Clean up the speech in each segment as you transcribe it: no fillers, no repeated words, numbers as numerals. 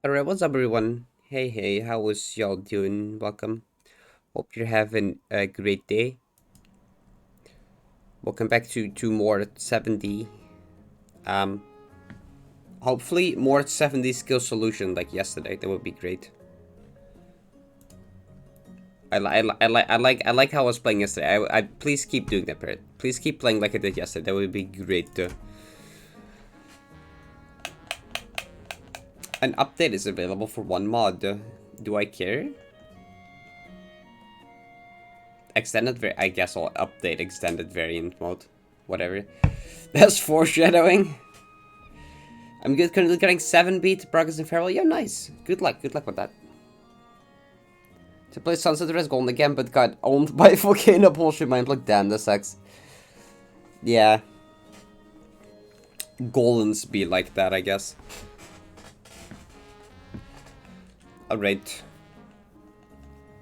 Alright, what's up everyone? Hey, how was y'all doing? Welcome. Hope you're having a great day. Welcome back to more 70. Um, Hopefully more 70 skill solution like yesterday. That would be great. I like how I was playing yesterday. I please keep doing that, Parrot. Please keep playing like I did yesterday. That would be great. An update is available for one mod. Do I care? I guess I'll update extended variant mode. Whatever. That's foreshadowing. I'm good, currently getting 7 beats, progress in farewell. Yeah, nice. Good luck with that. To play Sunset Res Golden again, but got owned by Volcano Bullshit Mind. Like, damn, that sucks. Yeah. Goldens be like that, I guess. Alright.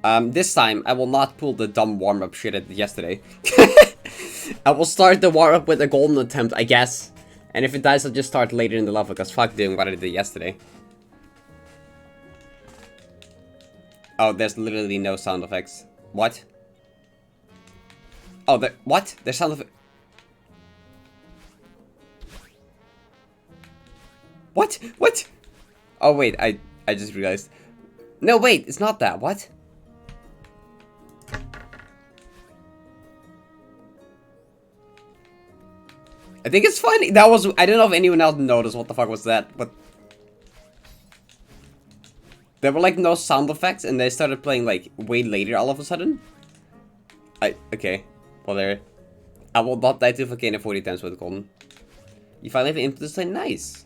This time, I will not pull the dumb warm-up shit I did yesterday. I will start the warm-up with a golden attempt, I guess. And if it dies, I'll just start later in the level, because fuck doing what I did yesterday. Oh, there's literally no sound effects. What? Oh, what? There's sound effects. What? What? Oh, wait, I just realized. No, wait, it's not that. What? I think it's funny. That was... I don't know if anyone else noticed what the fuck was that, but... There were, like, no sound effects, and they started playing, like, way later all of a sudden. Okay. Well, there. I will not die to Volcano 40 times with Golden. You finally have an input display? Nice.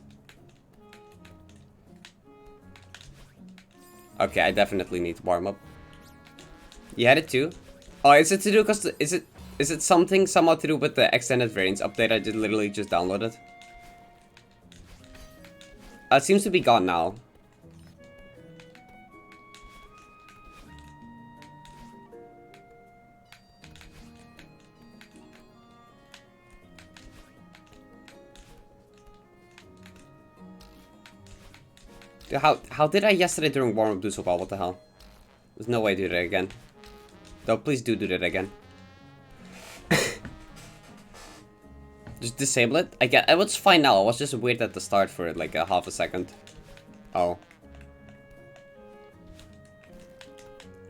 Okay, I definitely need to warm up. You had it too? Oh, is it to do because... Is it something somehow to do with the extended variants update I did literally just downloaded? It seems to be gone now. How did I yesterday during warm-up do so well? What the hell? There's no way I do that again. No, please do that again. Just disable it? It was fine now. It was just weird at the start for like a half a second. Oh.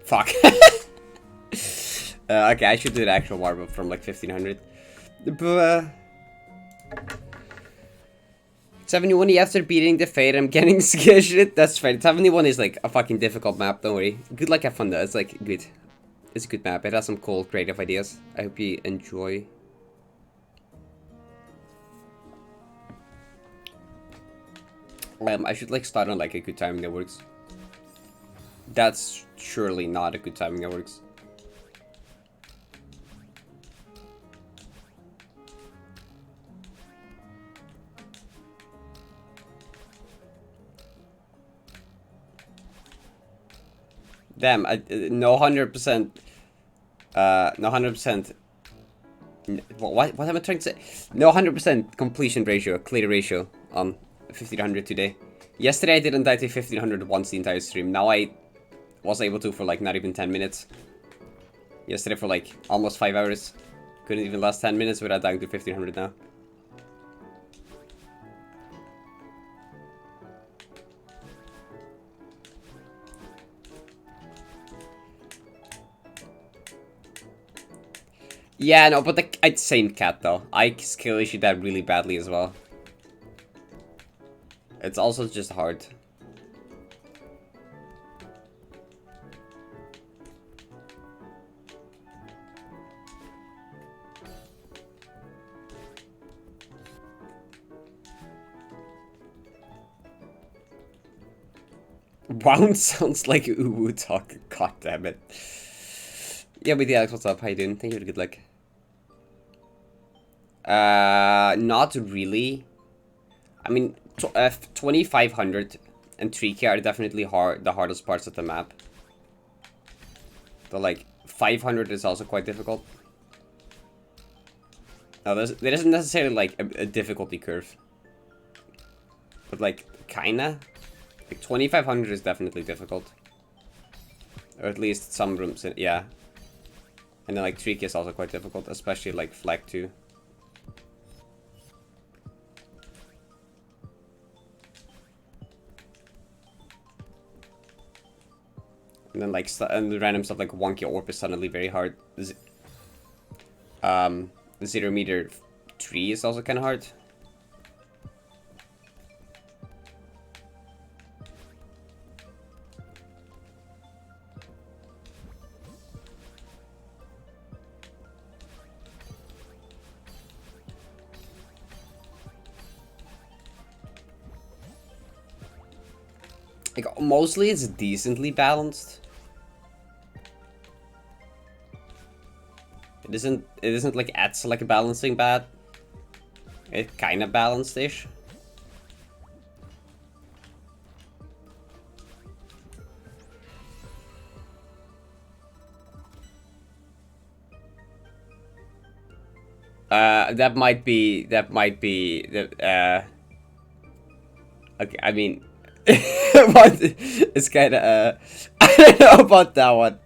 Fuck. Okay, I should do the actual warm-up from like 1500. 71 after beating the fate, I'm getting scared. That's fine. 71 is like a fucking difficult map, don't worry. Good luck, have fun though. It's like good. It's a good map. It has some cool creative ideas. I hope you enjoy. I should like start on like a good timing that works. That's surely not a good timing that works. Damn, no 100%. No 100%. What am I trying to say? No 100% completion ratio, clear ratio on 1500 today. Yesterday I didn't die to 1500 once the entire stream. Now I was able to for like not even 10 minutes. Yesterday for like almost 5 hours. Couldn't even last 10 minutes without dying to 1500 now. Yeah, no, but the same cat though. I skill issue that really badly as well. It's also just hard. Wound sounds like uwu talk. God damn it. Yeah, but Alex, what's up? How you doing? Thank you for the good luck. Not really. I mean, 2500 and 3k are definitely the hardest parts of the map. The like 500 is also quite difficult. No, there isn't necessarily like a difficulty curve, but like kinda. Like 2500 is definitely difficult. Or at least some rooms, yeah. And then like Trick is also quite difficult, especially like Flag 2. And then like and the random stuff like Wonky Orb is suddenly very hard. 0 meter 3 is also kind of hard. Like mostly it's decently balanced. It isn't like adds like a balancing bad. It kind of balanced-ish. That might be the okay, I mean what it's kind of I don't know about that one.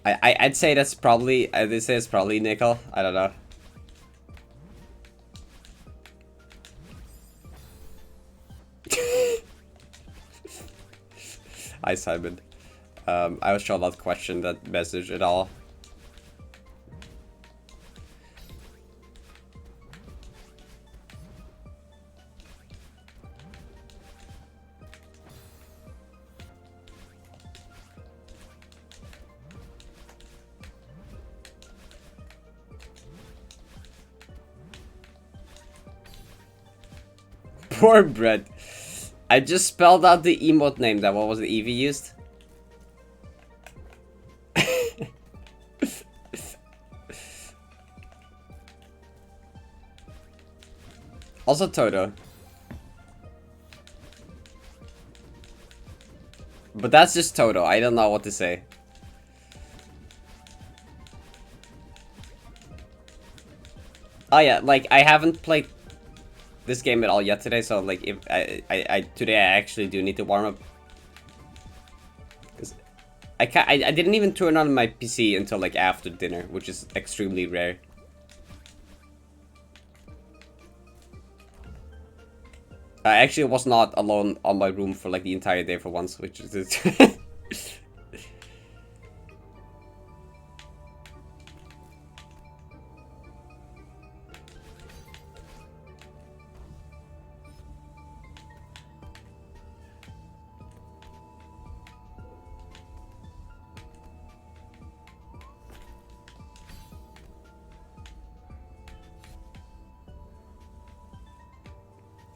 I'd say that's probably this is probably nickel. I don't know. Hi Simon. I shall not question that message at all. Poor Brett. I just spelled out the emote name. That what was the Eevee used? Also Toto. But that's just Toto. I don't know what to say. Oh yeah, like I haven't played this game at all yet today, so like if today I actually do need to warm up. Cause I didn't even turn on my PC until like after dinner, which is extremely rare. I actually was not alone on my room for like the entire day for once, which is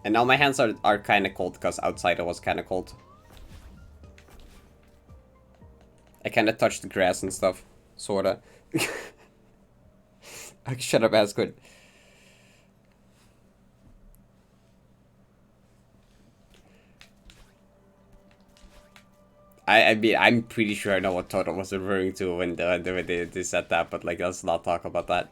And now my hands are kind of cold because outside it was kind of cold. I kind of touched the grass and stuff, sorta. Shut up, Asgard. I mean, I'm pretty sure I know what Toto was referring to when they said that, but like, let's not talk about that.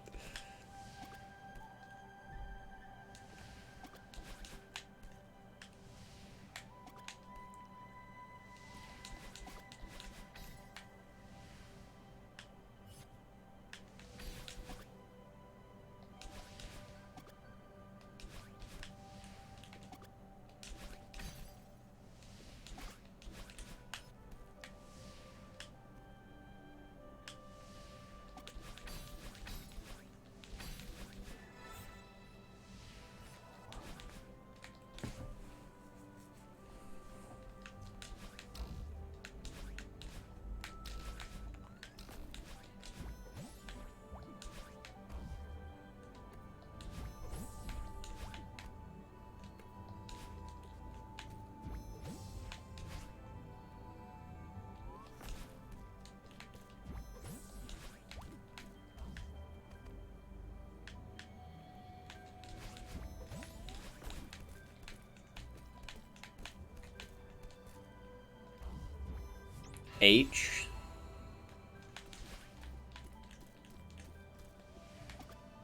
H.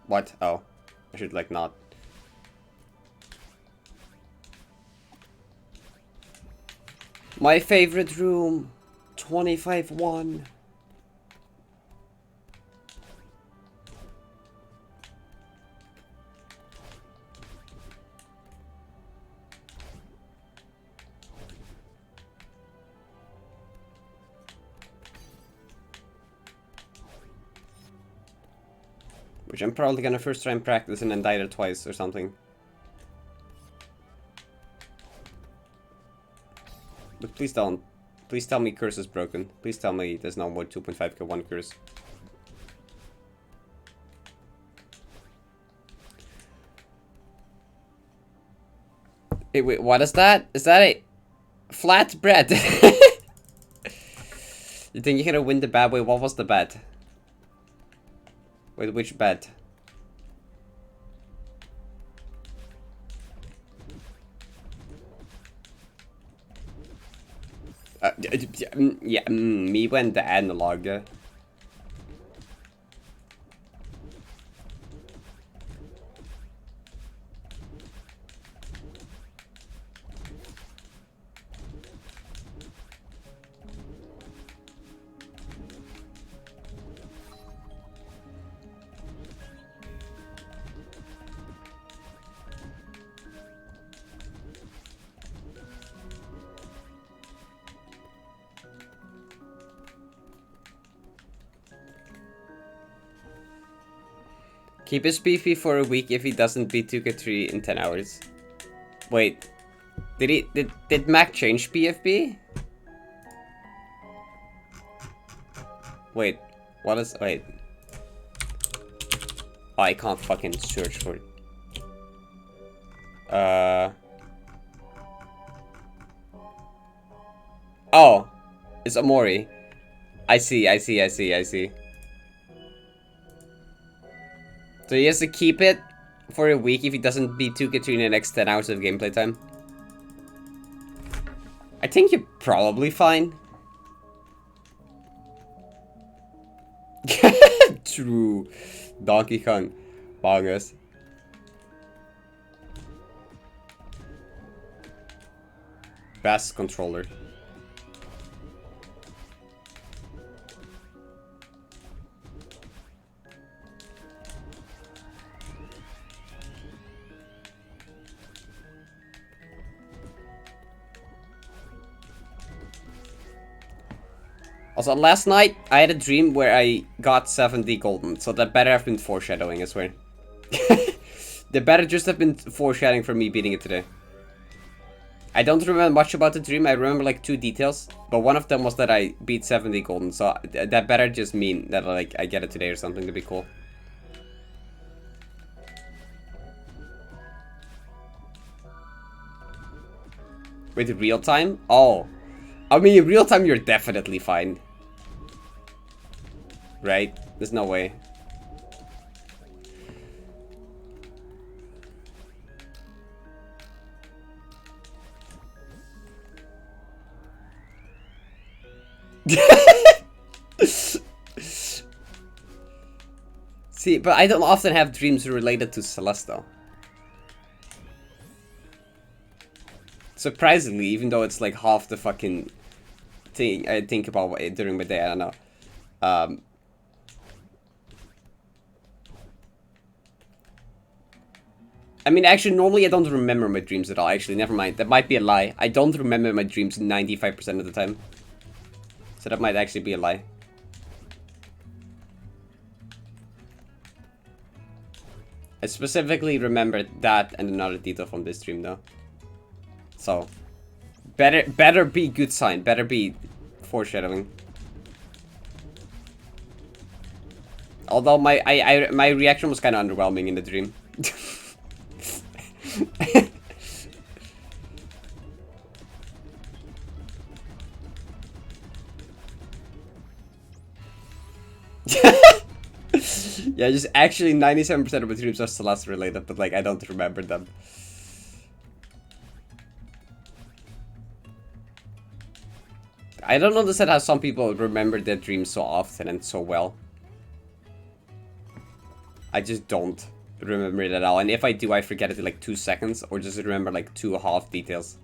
What? Oh. I should like not. My favorite room. 25-1. Which I'm probably gonna first try and practice and then die there twice or something. But please don't. Please tell me curse is broken. Please tell me there's no more 2.5 kill 1 curse. Hey, wait, what is that? Is that a flat bread? You think you're gonna win the bad way? What was the bet? Wait, which bet? Yeah, me went the analog. Keep his beefy for a week if he doesn't beat 2k3 in 10 hours. Wait, did Mac change BFB? Wait, what is, wait. Oh, I can't fucking search for it. Oh, it's Amori. I see. So he has to keep it for a week if he doesn't beat 2k3 in the next 10 hours of gameplay time. I think you're probably fine. True. Donkey Kong. Bongus. Best controller. Also, last night, I had a dream where I got 70 golden, so that better have been foreshadowing, I swear. That better just have been foreshadowing for me beating it today. I don't remember much about the dream, I remember like 2 details, but one of them was that I beat 70 golden, so that better just mean that like I get it today or something to be cool. With real time? Oh. I mean, real time, you're definitely fine. Right? There's no way. See, but I don't often have dreams related to Celeste. Surprisingly, even though it's like half the fucking thing I think about during my day, I don't know. I mean, actually, normally I don't remember my dreams at all. Actually, never mind. That might be a lie. I don't remember my dreams 95% of the time. So that might actually be a lie. I specifically remember that and another detail from this dream, though. So, better be good sign. Better be foreshadowing. Although my reaction was kind of underwhelming in the dream. Yeah, just actually 97% of my dreams are Celeste related, but like I don't remember them. I don't understand how some people remember their dreams so often and so well. I just don't remember it at all, and if I do, I forget it in like 2 seconds, or just remember like 2 half details.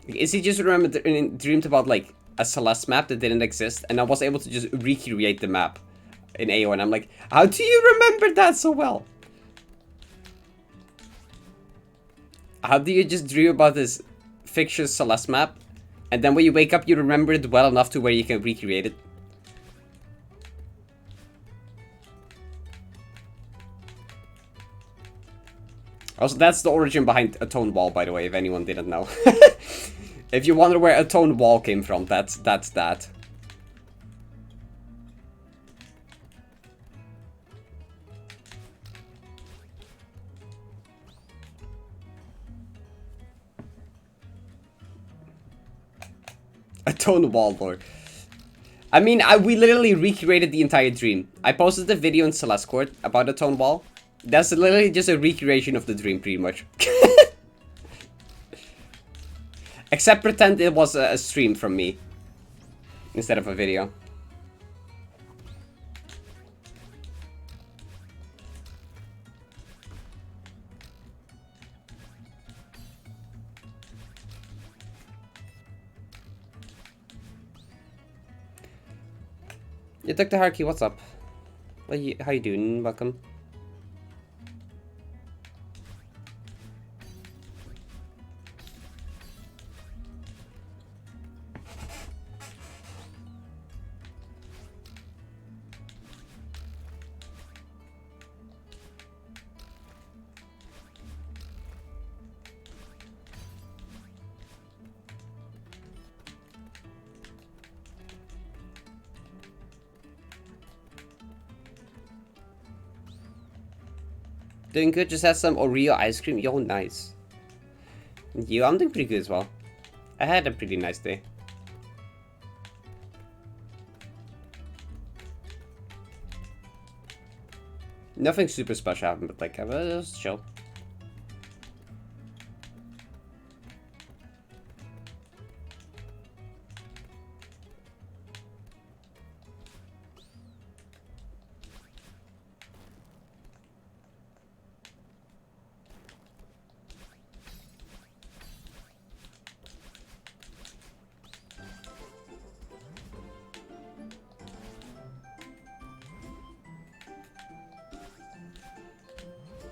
Is he just dreamed about like a Celeste map that didn't exist, and I was able to just recreate the map in AO, and I'm like, how do you remember that so well? How do you just dream about this fictitious Celeste map, and then when you wake up you remember it well enough to where you can recreate it? Also, that's the origin behind a toned wall, by the way, if anyone didn't know. If you wonder where a toned wall came from, that's that. A toned wall, Lord. I mean, we literally recreated the entire dream. I posted the video in Celeste Court about the toned wall. That's literally just a recreation of the dream, pretty much. Except pretend it was a stream from me instead of a video. Yeah, Dr. Harky, what's up? How you doing? Welcome. Doing good, just had some Oreo ice cream. Yo, nice. You, I'm doing pretty good as well. I had a pretty nice day. Nothing super special happened, but like, it was chill.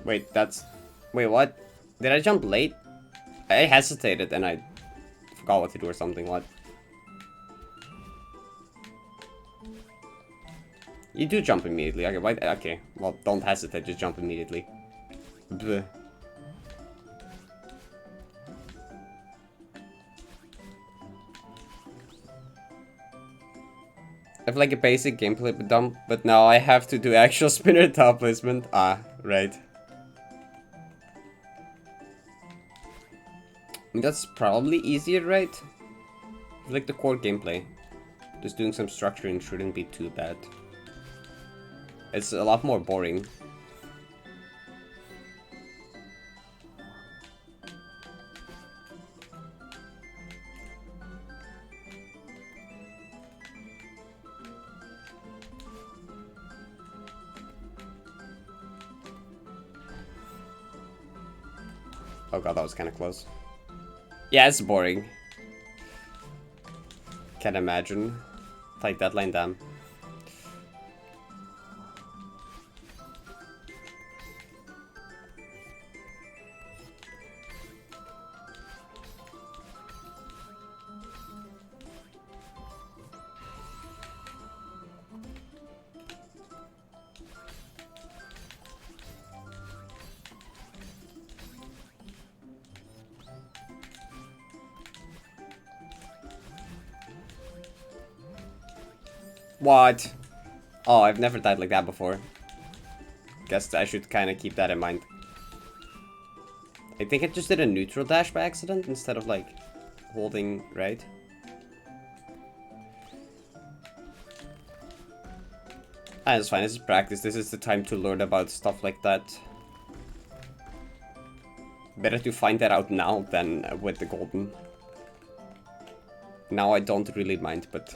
Wait, that's... Wait, what? Did I jump late? I hesitated and I forgot what to do or something, what? You do jump immediately, okay, why? Okay, well, don't hesitate, just jump immediately. Bleh. I have like a basic gameplay dump, but now I have to do actual spinner top placement. Ah, right. I mean, that's probably easier, right? Like the core gameplay. Just doing some structuring shouldn't be too bad. It's a lot more boring. Oh god, that was kind of close. Yeah, it's boring. Can't imagine. Take that line down. What? Oh, I've never died like that before. Guess I should kind of keep that in mind. I think I just did a neutral dash by accident instead of like holding right. Ah, it's fine, this is practice. This is the time to learn about stuff like that. Better to find that out now than with the golden. Now I don't really mind, but...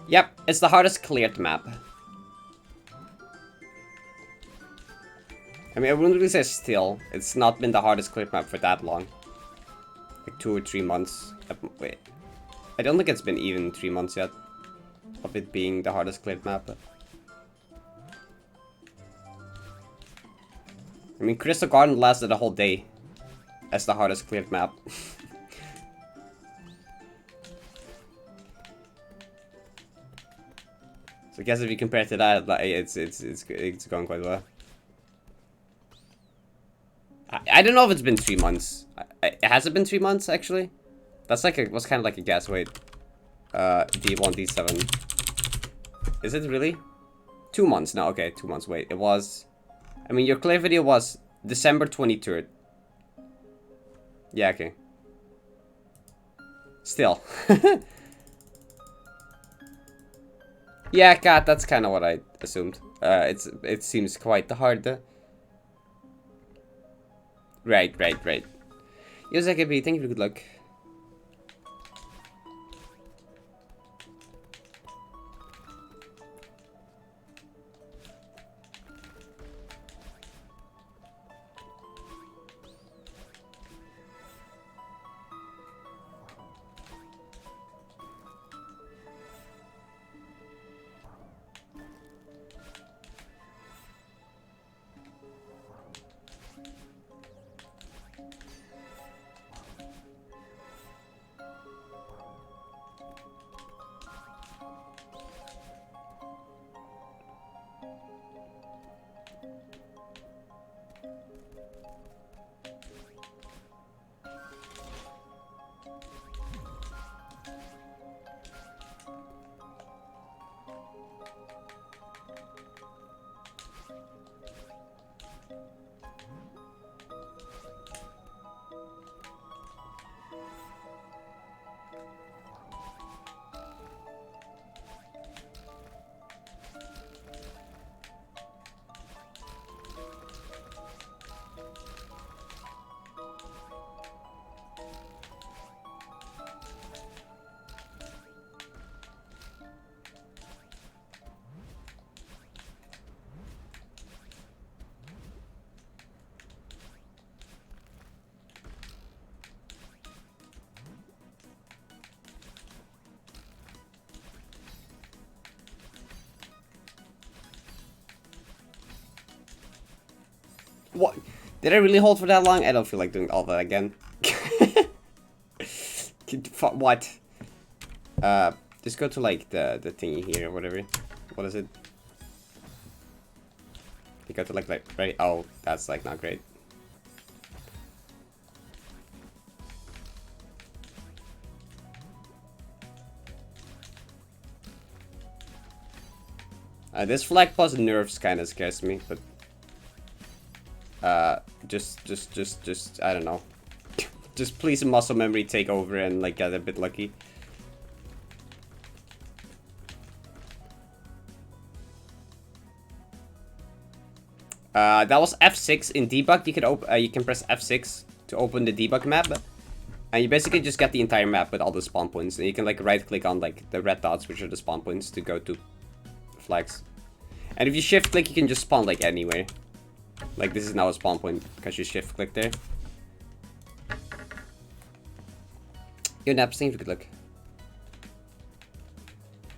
Yep, it's the hardest cleared map. I mean, I wouldn't really say still. It's not been the hardest cleared map for that long. Like 2 or 3 months. Wait. I don't think it's been even 3 months yet of it being the hardest cleared map. I mean, Crystal Garden lasted a whole day as the hardest cleared map. So I guess if you compare it to that, like, it's going quite well. I don't know if it's been 3 months. Has it been 3 months actually? That's like was kind of like a guess. Wait, D1, D7. Is it really? 2 months now. Okay, 2 months. Wait, it was. I mean, your clear video was December 23rd. Yeah. Okay. Still. Yeah, cat. That's kind of what I assumed. It seems quite hard. Right. Yosakabi, thank you for good luck. What? Did I really hold for that long? I don't feel like doing all that again. What? Just go to like the thingy here or whatever. What is it? You go to like right. Oh, that's like not great. This flag plus nerfs kind of scares me, but just I don't know. Just please muscle memory take over and like get a bit lucky. That was F6 in debug. You can you can press F6 to open the debug map, and you basically just get the entire map with all the spawn points. And you can like right click on like the red dots, which are the spawn points, to go to flags. And if you shift click, you can just spawn like anywhere. Like this is now a spawn point because you shift click there. Yo, Naps, thank you for good luck.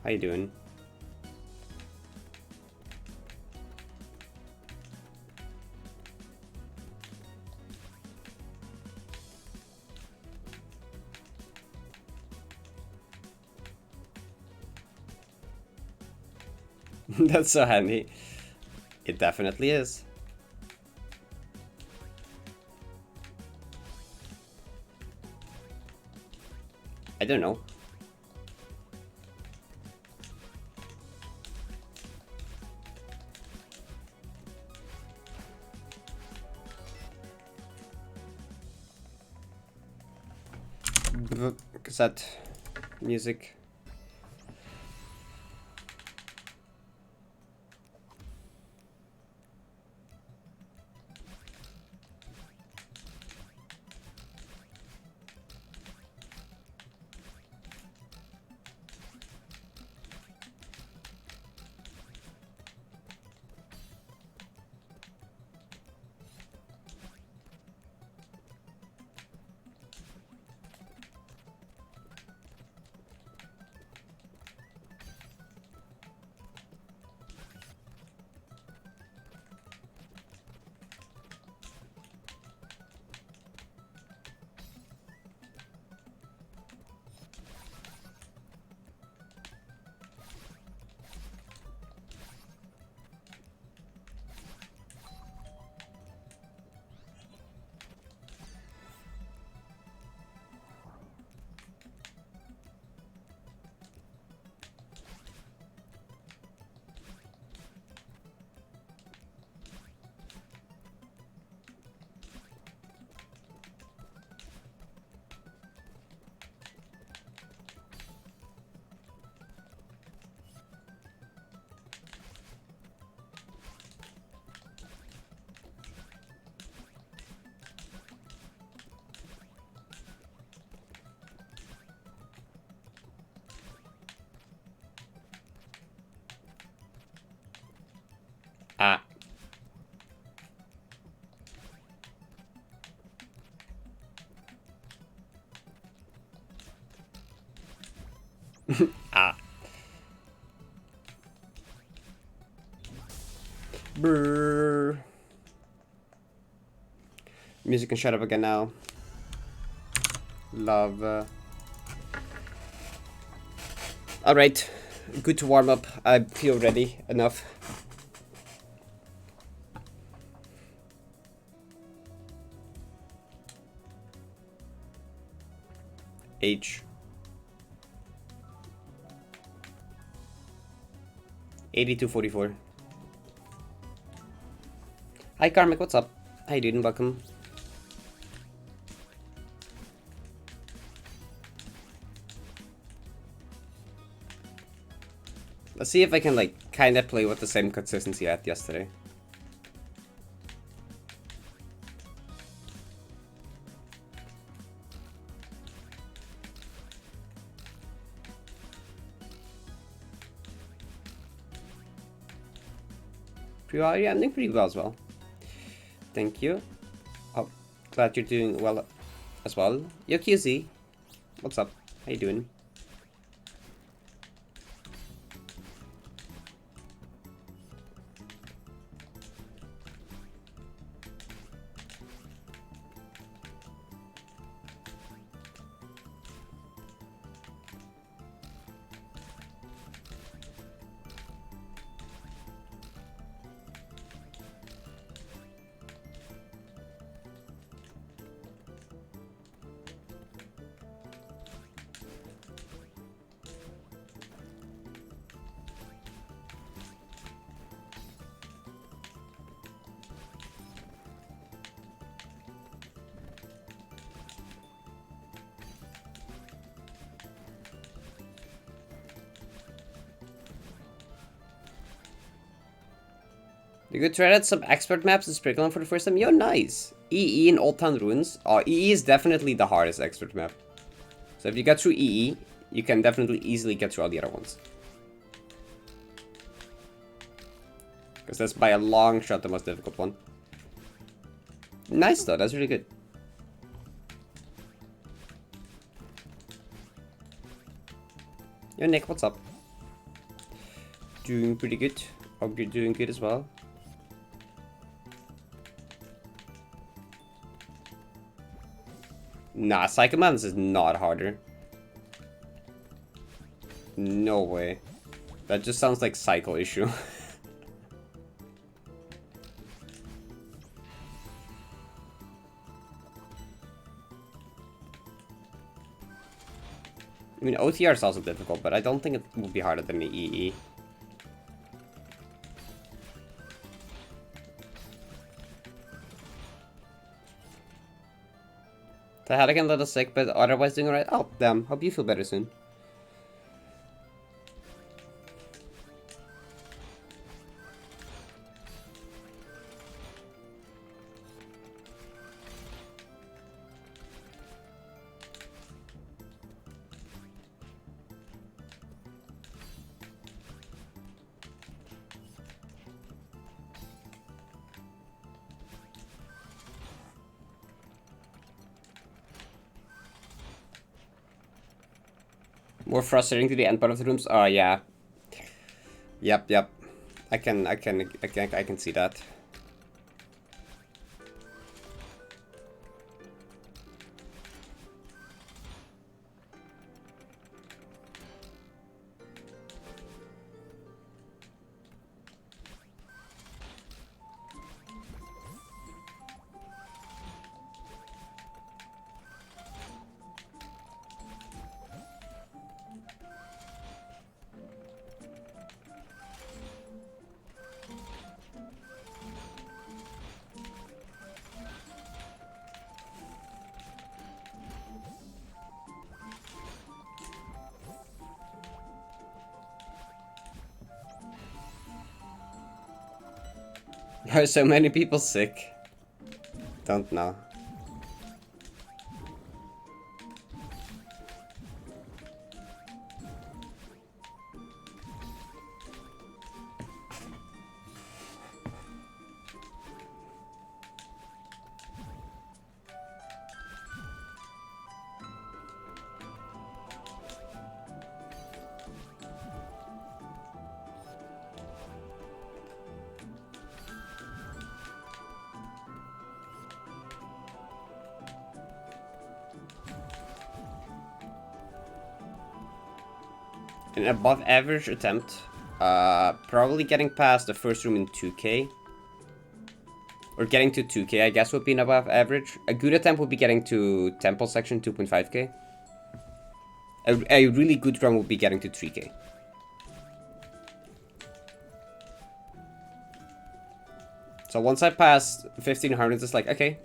How you doing? That's so handy. It definitely is. I don't know. Cassette music. Ah. Brrr. Music can shut up again now. Love. Alright. Good to warm up. I feel ready enough. H. 8244. Hi Karmic, what's up? How you doing? Welcome. Let's see if I can like kinda play with the same consistency I had yesterday. Yeah, I'm doing pretty well as well. Thank you. Oh, glad you're doing well as well. Yo QZ, what's up? How you doing? You could try out some expert maps and sprinkle them for the first time. Yo, nice! EE in Old Town Ruins. Oh, EE is definitely the hardest expert map. So if you get through EE, you can definitely easily get through all the other ones. Because that's by a long shot the most difficult one. Nice though, that's really good. Yo Nick, what's up? Doing pretty good. Hope you're doing good as well. Nah, Psychomantis is not harder. No way. That just sounds like cycle issue. I mean, OTR is also difficult, but I don't think it will be harder than the EE. The head again a little sick, but otherwise doing alright. Oh, damn. Hope you feel better soon. More frustrating to the end part of the rooms. Oh yeah. Yep. I can see that. Are so many people sick? Don't know. An above average attempt. Probably getting past the first room in 2k. Or getting to 2k, I guess, would be an above average. A good attempt would be getting to temple section, 2.5k. A really good run would be getting to 3k. So once I pass 1500, it's like, okay,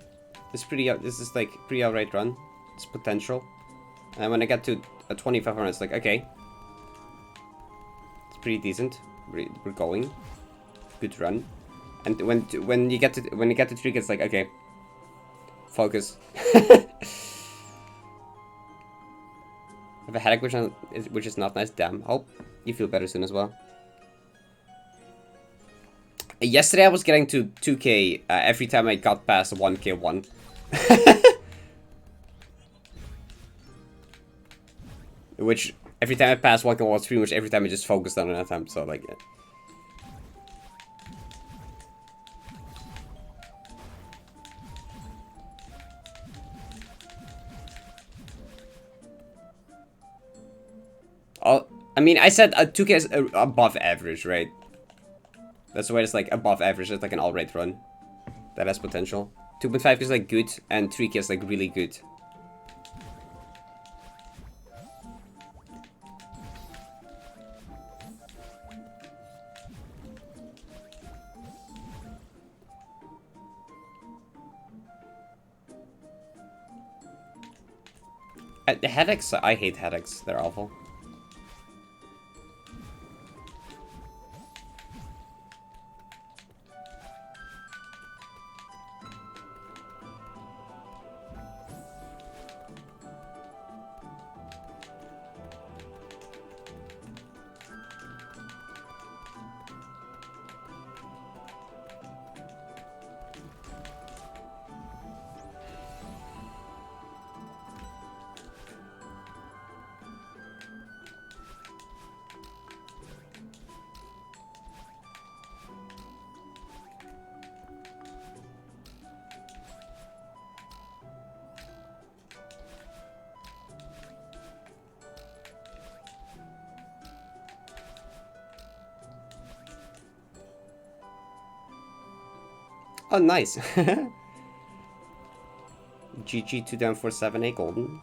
this is like pretty outright run. It's potential. And when I get to a 2500, it's like, okay, it's pretty decent. We're going. Good run. And when you get to 3k, it's like, okay, focus. I have a headache, which is not nice. Damn. Hope you feel better soon as well. Yesterday I was getting to 2k every time I got past 1k1. Which, every time I passed 1k1 was pretty much every time I just focused on an attempt, so like... I mean, I said 2k is above average, right? That's why it's like above average. It's like an alright run. That has potential. 2.5 is like good, and 3k is like really good. The headaches, I hate headaches. They're awful. Oh, nice. GG 2 down for 7A golden.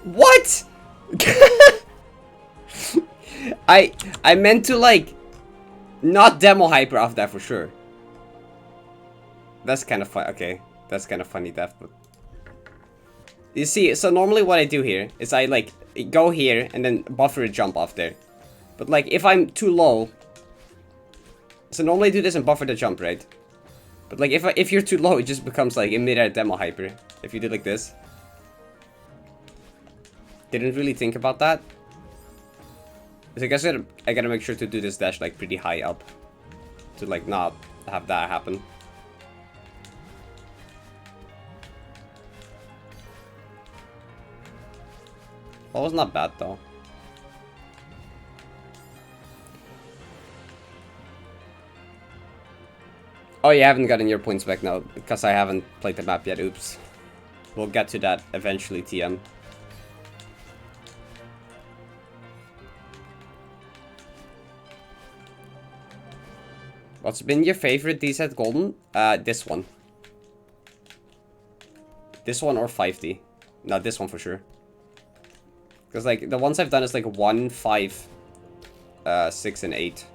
What? I meant to like not demo hyper off that for sure. That's kind of fun. Okay, that's kind of funny, Def. But you see, so normally what I do here is I like go here and then buffer a jump off there. But like if I'm too low, So normally I do this and buffer the jump, right? But like if you're too low, it just becomes like a mid-air demo hyper. If you do like this. Didn't really think about that. So I guess I gotta make sure to do this dash like pretty high up. To like not have that happen. That was not bad though. Oh, you haven't gotten your points back now, because I haven't played the map yet, oops. We'll get to that eventually, TM. What's been your favorite D-set golden? This one. This one or 5D. No, this one for sure. Because like, the ones I've done is like 1, 5, 6, and 8.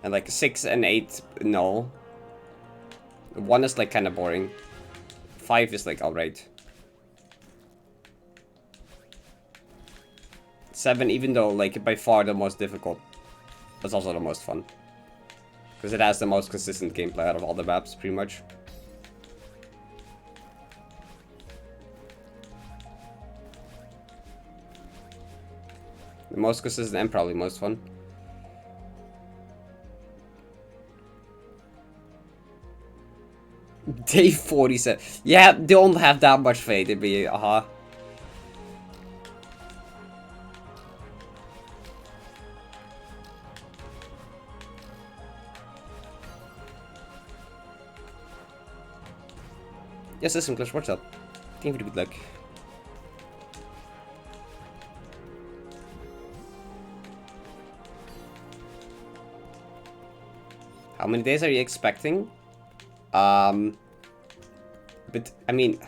And like 6 and 8, no. 1 is like kind of boring. 5 is like alright. 7, even though like by far the most difficult, that's also the most fun. Because it has the most consistent gameplay out of all the maps, pretty much. The most consistent and probably most fun. Day 47. Yeah, they don't have that much fate. It'd be, Yes, listen, Clash, what's up? Thank you for the good luck. How many days are you expecting? But I mean,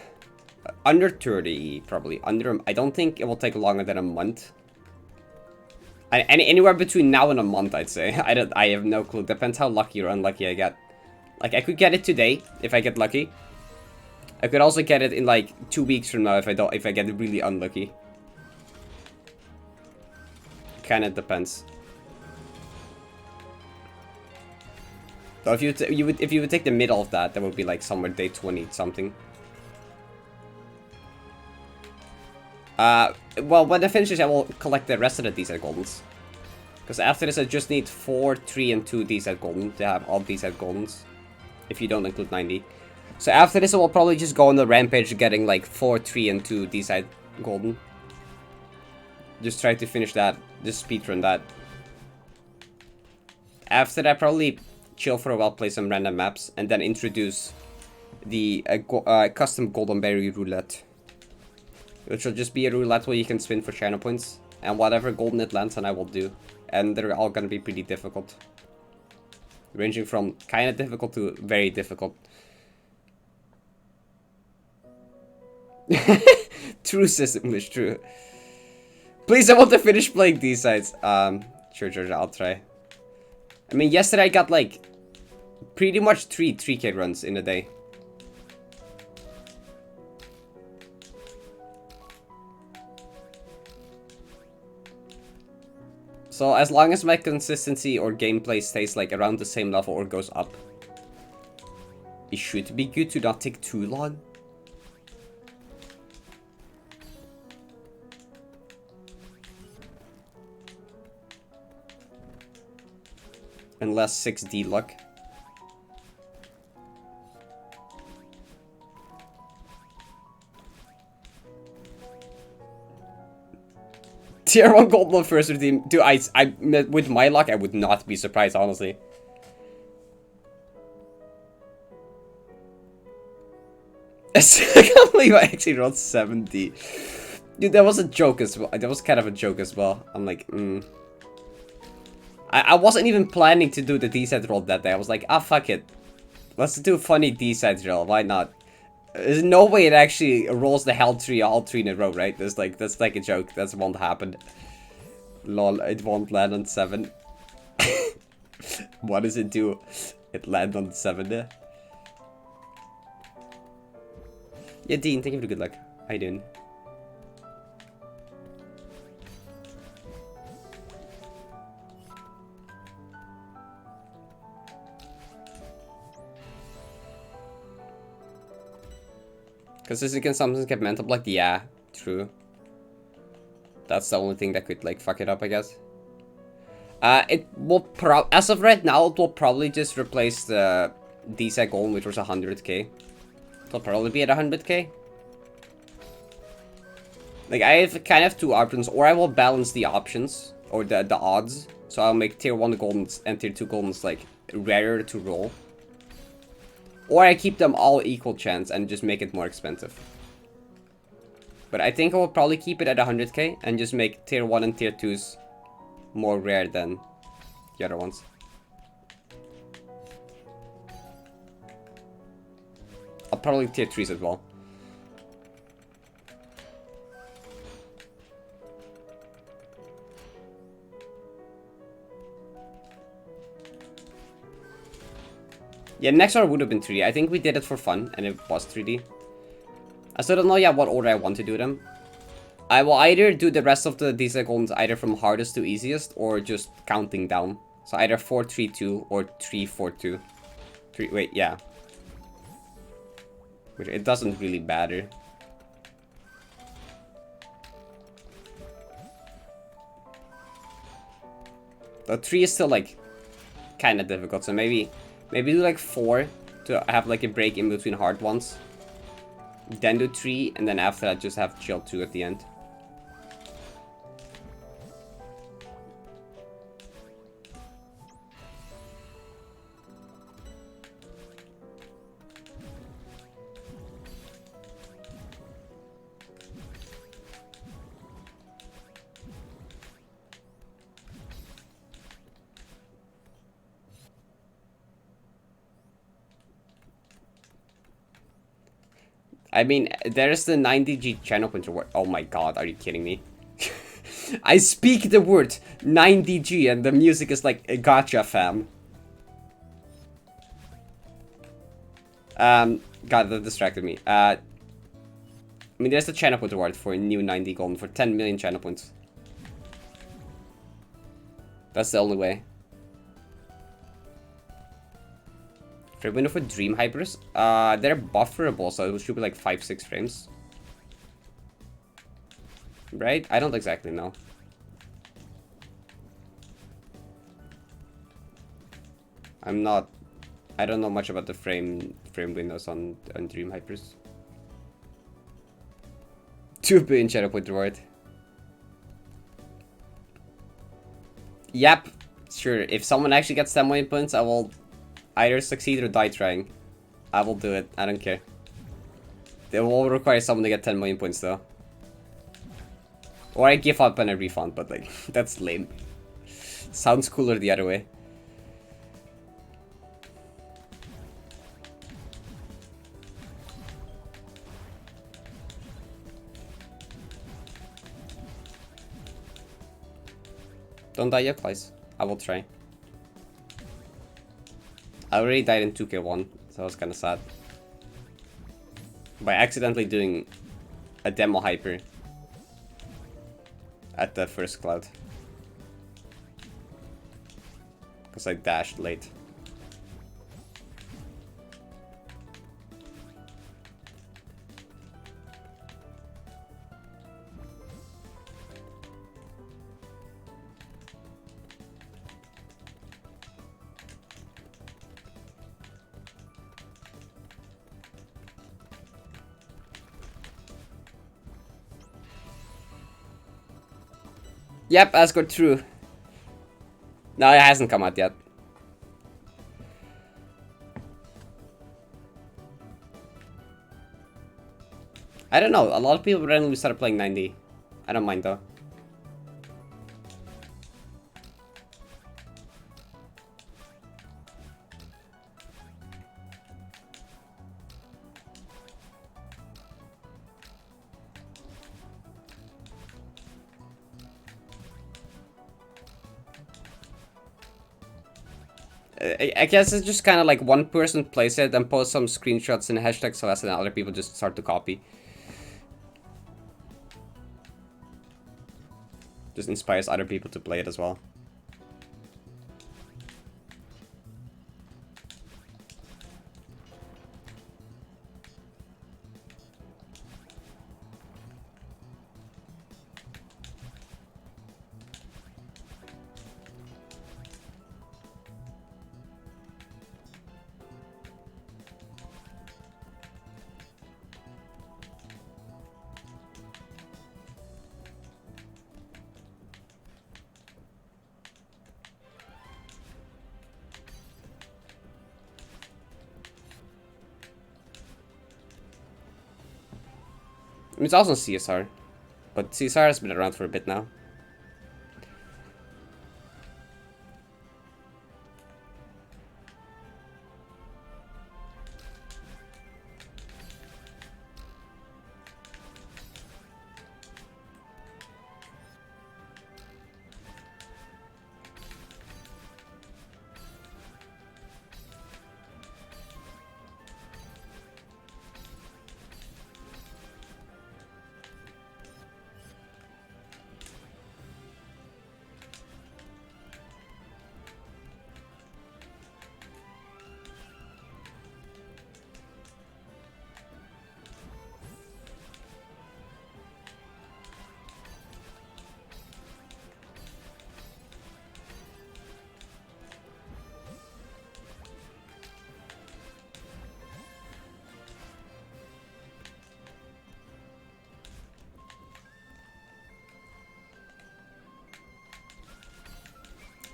under 30 probably. I don't think it will take longer than a month. Anywhere between now and a month, I'd say. I have no clue. Depends how lucky or unlucky I get. Like I could get it today if I get lucky. I could also get it in like 2 weeks from now if I get really unlucky. Kind of depends. So if you would take the middle of that, that would be like somewhere day 20 something. Well, when I finish this, I will collect the rest of the D-set goldens. Because after this, I just need 4, 3, and 2 D-set golden to have all D-set goldens. If you don't include 90. So after this, I will probably just go on the rampage getting like 4, 3, and 2 D-set golden. Just try to finish that. Just speedrun that. After that, probably chill for a while, play some random maps, and then introduce the custom golden berry roulette. Which will just be a roulette where you can spin for channel points. And whatever golden it lands on, I will do. And they're all gonna be pretty difficult. Ranging from kinda difficult to very difficult. True system is true. Please, I want to finish playing these sides. Sure, I'll try. I mean, yesterday I got like pretty much 3 3K runs in a day. So as long as my consistency or gameplay stays like around the same level or goes up, it should be good to not take too long. Unless 6D luck. Tier 1 gold on first redeem. Dude, I with my luck, I would not be surprised, honestly. I can't believe I actually rolled 70. Dude, that was a joke as well. That was kind of a joke as well. I'm like, I wasn't even planning to do the D-set roll that day. I was like, ah, fuck it. Let's do a funny D-set roll. Why not? There's no way it actually rolls the hell tree all 3 in a row, right? That's like a joke. That won't happen. Lol, it won't land on 7. What does it do? It lands on 7 there. Yeah, Dean, thank you for the good luck. How you doing? Because as you can sometimes get mental block. Yeah, true. That's the only thing that could like fuck it up, I guess. It will as of right now, it will probably just replace the DSEC golem, which was 100k. It'll probably be at 100k. Like, I have kind of two options, or I will balance the options, or the odds. So I'll make tier 1 goldens and tier 2 goldens, like, rarer to roll. Or I keep them all equal chance and just make it more expensive. But I think I will probably keep it at 100k and just make tier 1 and tier 2s more rare than the other ones. I'll probably tier 3s as well. Yeah, next order would have been 3D. I think we did it for fun, and it was 3D. I still don't know yet what order I want to do them. I will either do the rest of the DSEC golems either from hardest to easiest, or just counting down. So either 4, 3, 2, or 3, 4, 2. 3, wait, yeah. Which it doesn't really matter. The 3 is still, like, kind of difficult, so maybe do, like, 4 to have, like, a break in between hard ones. Then do 3, and then after that just have chill 2 at the end. I mean, there's the 90G channel pointer word. Oh my god, are you kidding me? I speak the word 90G and the music is like a gotcha, fam. God, that distracted me. I mean, there's the channel point award for a new 90 golden for 10 million channel points. That's the only way. Frame window for Dream Hypers? They're bufferable, so it should be like 5-6 frames. Right? I don't exactly know. I don't know much about the frame windows on Dream Hypers. 2 billion channel point reward. Yep, sure. If someone actually gets 10 million points, I will either succeed or die trying. I will do it. I don't care. It will require someone to get 10 million points though. Or I give up and I refund, but like, that's lame. Sounds cooler the other way. Don't die yet, please. I will try. I already died in 2k1, so that was kind of sad. By accidentally doing a demo hyper at the first cloud. Because I dashed late. Yep, Asgard true. No, it hasn't come out yet. I don't know, a lot of people randomly started playing 90. I don't mind though. I guess it's just kind of like one person plays it and posts some screenshots and hashtags so and other people just start to copy. Just inspires other people to play it as well. mean, it's also CSR, but CSR has been around for a bit now.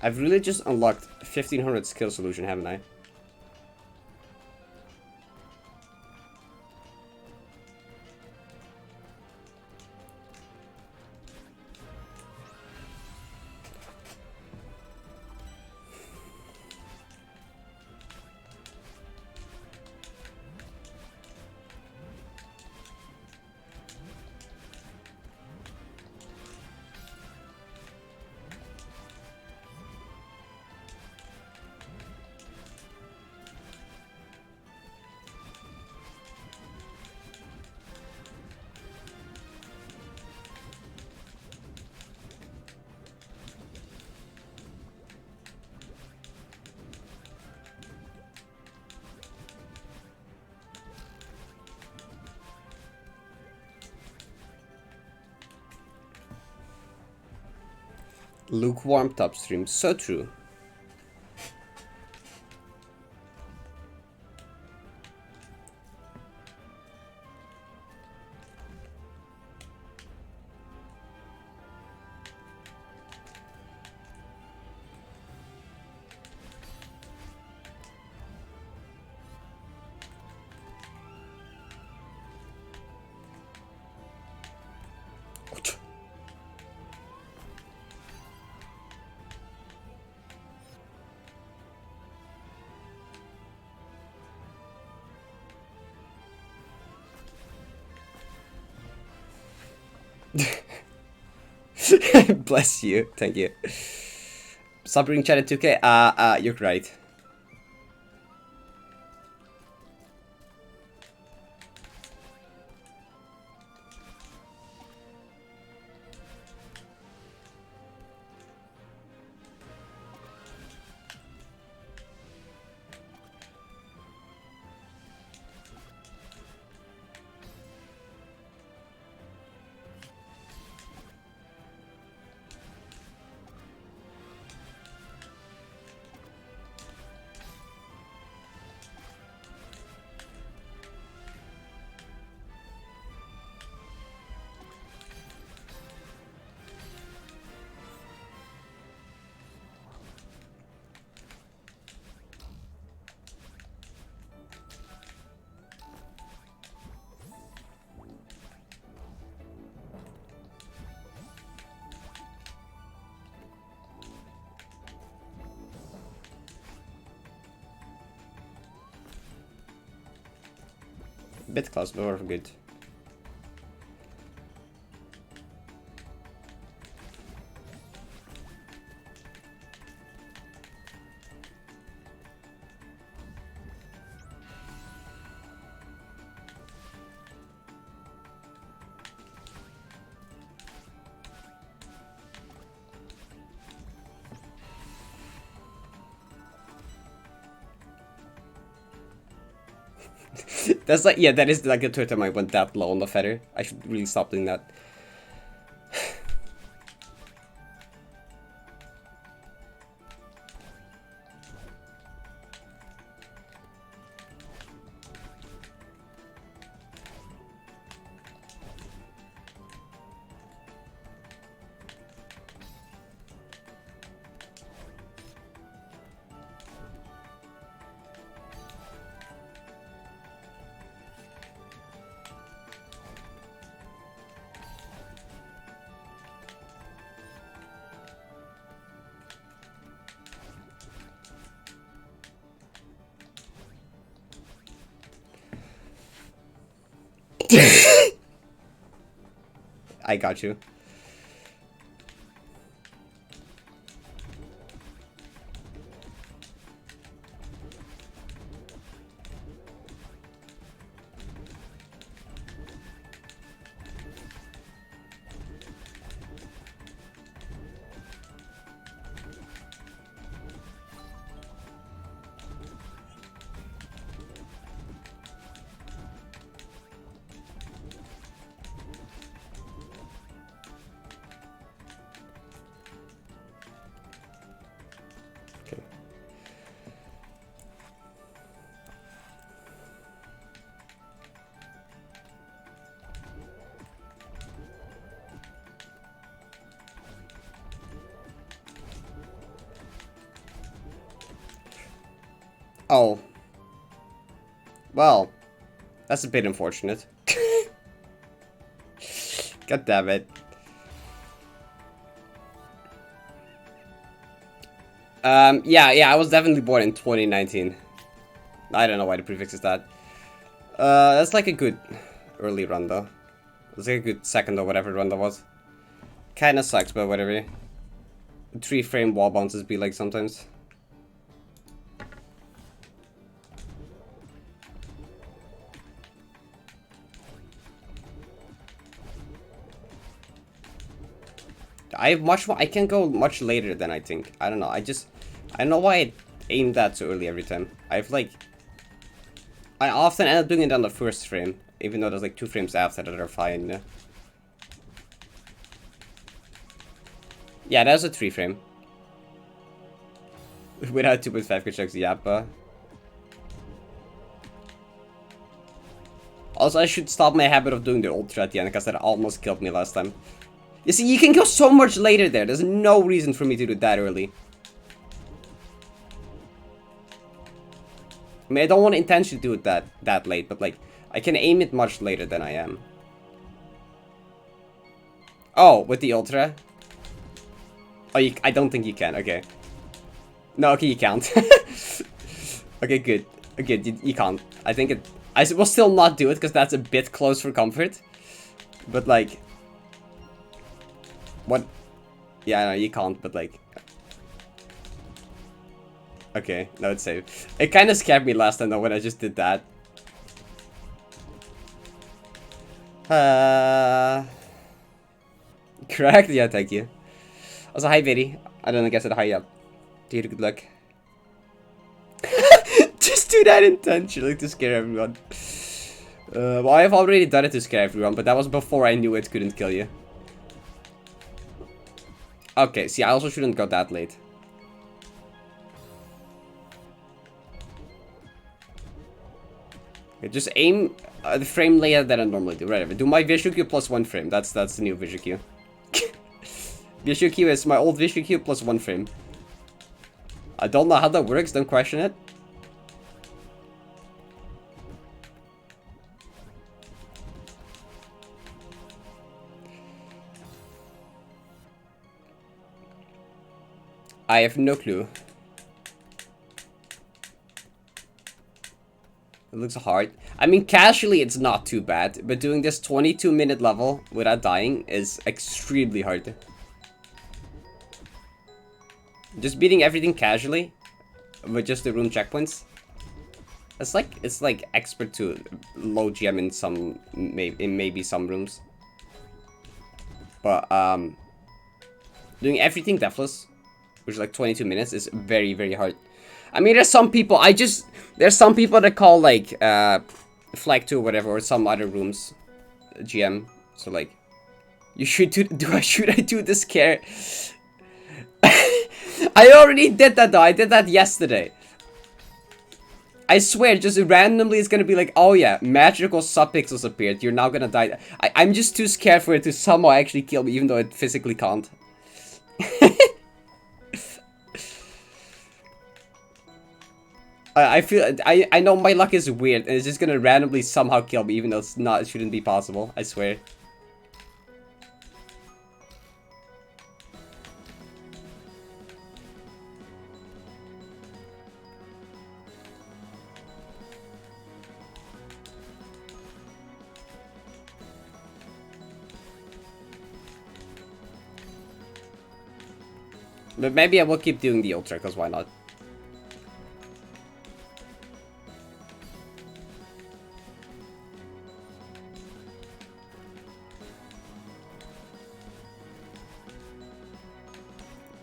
I've really just unlocked 1500 skill solution, haven't I? Lukewarm upstream, so true. Bless you, thank you. Subbing chat at 2K. You're right. Bit class, but we're good. That's like, yeah, that is like a Twitter I went that low on the feather. I should really stop doing that. I got you. Okay. Oh. Well, that's a bit unfortunate. God damn it. Yeah, I was definitely born in 2019. I don't know why the prefix is that. That's like a good early run though. It's like a good second or whatever run that was. Kinda sucks, but whatever. 3-frame wall bounces be like sometimes. I have much more. I can go much later than I think. I don't know. I don't know why I aim that so early every time. I often end up doing it on the first frame, even though there's like 2 frames after that are fine. Yeah, that's a 3-frame. Without 2.5 good checks, yappa. Also, I should stop my habit of doing the ultra at the end, because that almost killed me last time. You see, you can go so much later there. There's no reason for me to do it that early. I mean, I don't want to intentionally do it that late, but like, I can aim it much later than I am. Oh, with the ultra? Oh, I don't think you can. Okay. No, okay, you can't. Okay, good. Okay, you can't. I think it... I will still not do it, because that's a bit close for comfort. But like... What? Yeah, no, you can't, but like... Okay, no, it's safe. It kind of scared me last time though when I just did that. Correct? Yeah, thank you. Also, hi, Viddy. I don't think I said hi yet. Dude, good luck. Just do that intentionally to scare everyone. Well, I've already done it to scare everyone, but that was before I knew it couldn't kill you. Okay, see, I also shouldn't go that late. Okay, just aim the frame layout that I normally do. Whatever. Do my visual cue plus 1 frame. That's the new visual cue. Visual cue is my old visual cue plus 1 frame. I don't know how that works. Don't question it. I have no clue. It looks hard. I mean, casually, it's not too bad, but doing this 22-minute level without dying is extremely hard. Just beating everything casually with just the room checkpoints. It's like expert to low GM in some maybe some rooms. But doing everything deathless, which is like 22 minutes, is very, very hard. I mean, there's some people there's some people that call like Flag 2 or whatever, or some other rooms GM. So like, you should should I do the scare? I already did that though. I did that yesterday. I swear, just randomly it's gonna be like, oh yeah, magical subpixels appeared. You're now gonna die. I'm just too scared for it to somehow actually kill me, even though it physically can't. I feel I know my luck is weird, and it's just gonna randomly somehow kill me, even though it's not. It shouldn't be possible. I swear. But maybe I will keep doing the ultra, because why not?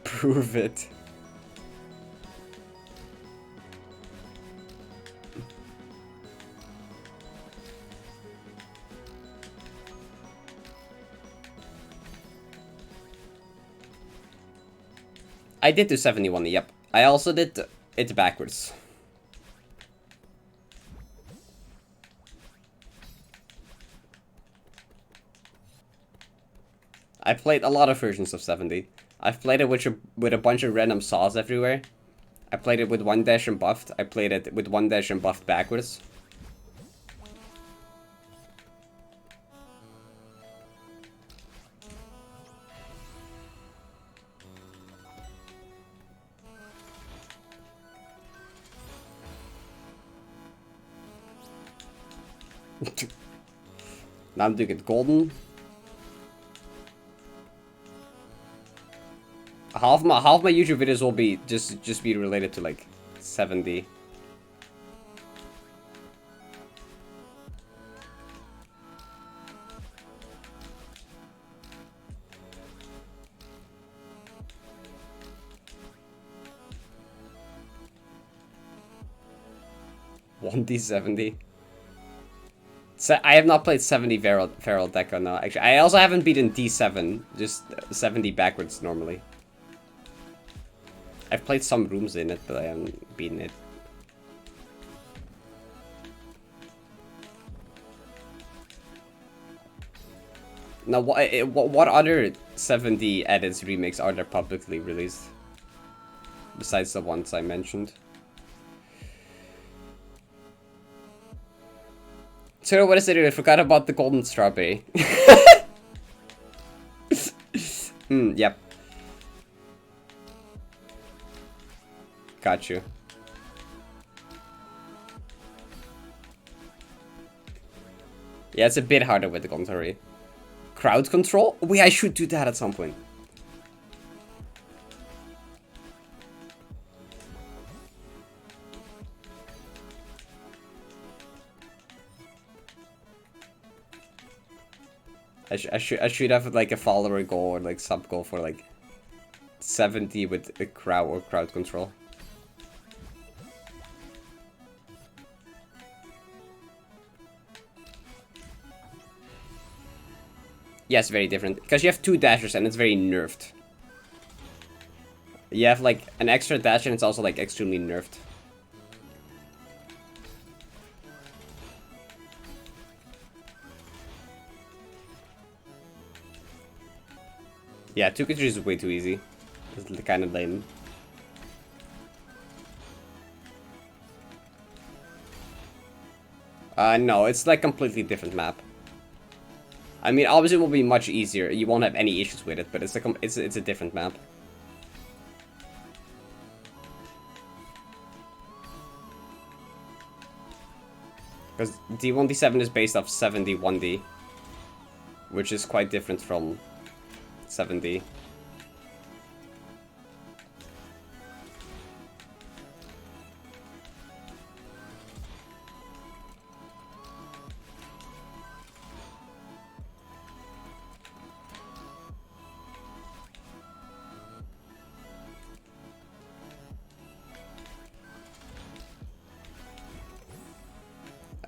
Prove it. I did do 71, yep. I also did it backwards. I played a lot of versions of 70. I've played it with a bunch of random saws everywhere. I played it with 1 dash and buffed. I played it with 1 dash and buffed backwards. Now I'm doing it golden. Half my YouTube videos will be just be related to like 70. One D70. So I have not played 70 Feral Deco now. Actually, I also haven't beaten D7. Just 70 backwards normally. I've played some rooms in it, but I haven't beaten it. Now, what other 70 edits remakes are there publicly released? Besides the ones I mentioned. So what is it? I forgot about the golden strawberry. Yep. Got you. Yeah, it's a bit harder with the golden strawberry. Crowd control? Wait, I should do that at some point. I should have like a follower goal or like sub goal for like 70 with a crowd control. Yes, very different because you have 2 dashers and it's very nerfed. You have like an extra dash and it's also like extremely nerfed. Yeah, 2 countries is way too easy. It's kind of lame. No, it's like completely different map. I mean, obviously it will be much easier. You won't have any issues with it, but it's a different map. Because D1, D7 is based off 70, 1D, which is quite different from 7D.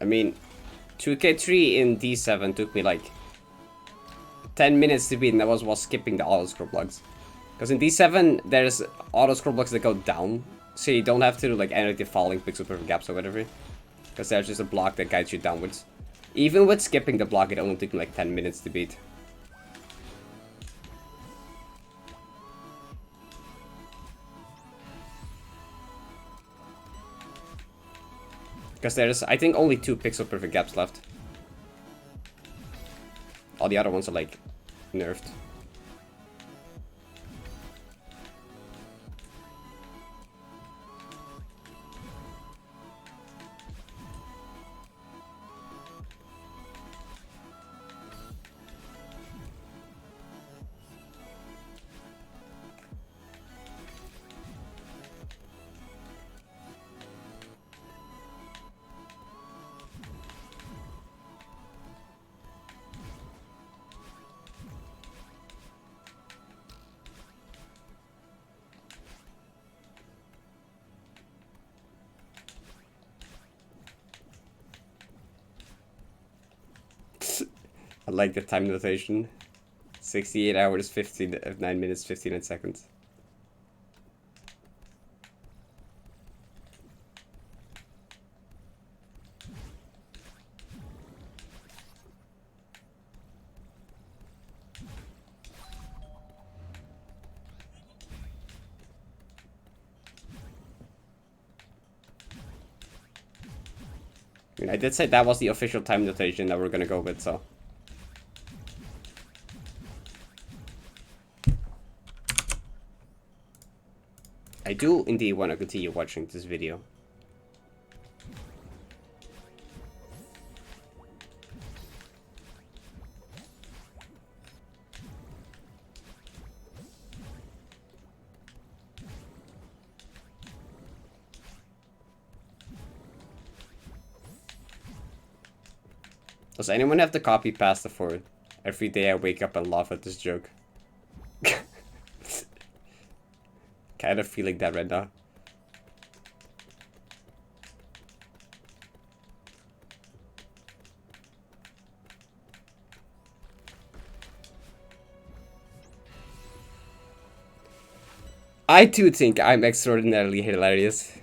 I mean, 2K3 in D7 took me like 10 minutes to beat, and that was while skipping the auto-scroll blocks. Because in D7, there's auto-scroll blocks that go down, so you don't have to do like any of the falling pixel perfect gaps or whatever. Because there's just a block that guides you downwards. Even with skipping the block, it only took me like 10 minutes to beat. Because there's, I think, only 2 pixel perfect gaps left. All the other ones are like nerfed. like the time notation. 68 hours, 9 minutes, 59 seconds. I mean, I did say that was the official time notation that we're gonna go with, so. I do indeed want to continue watching this video. Does anyone have the copy pasta for it? Every day I wake up and laugh at this joke. Kind of feeling that right now. I too think I'm extraordinarily hilarious.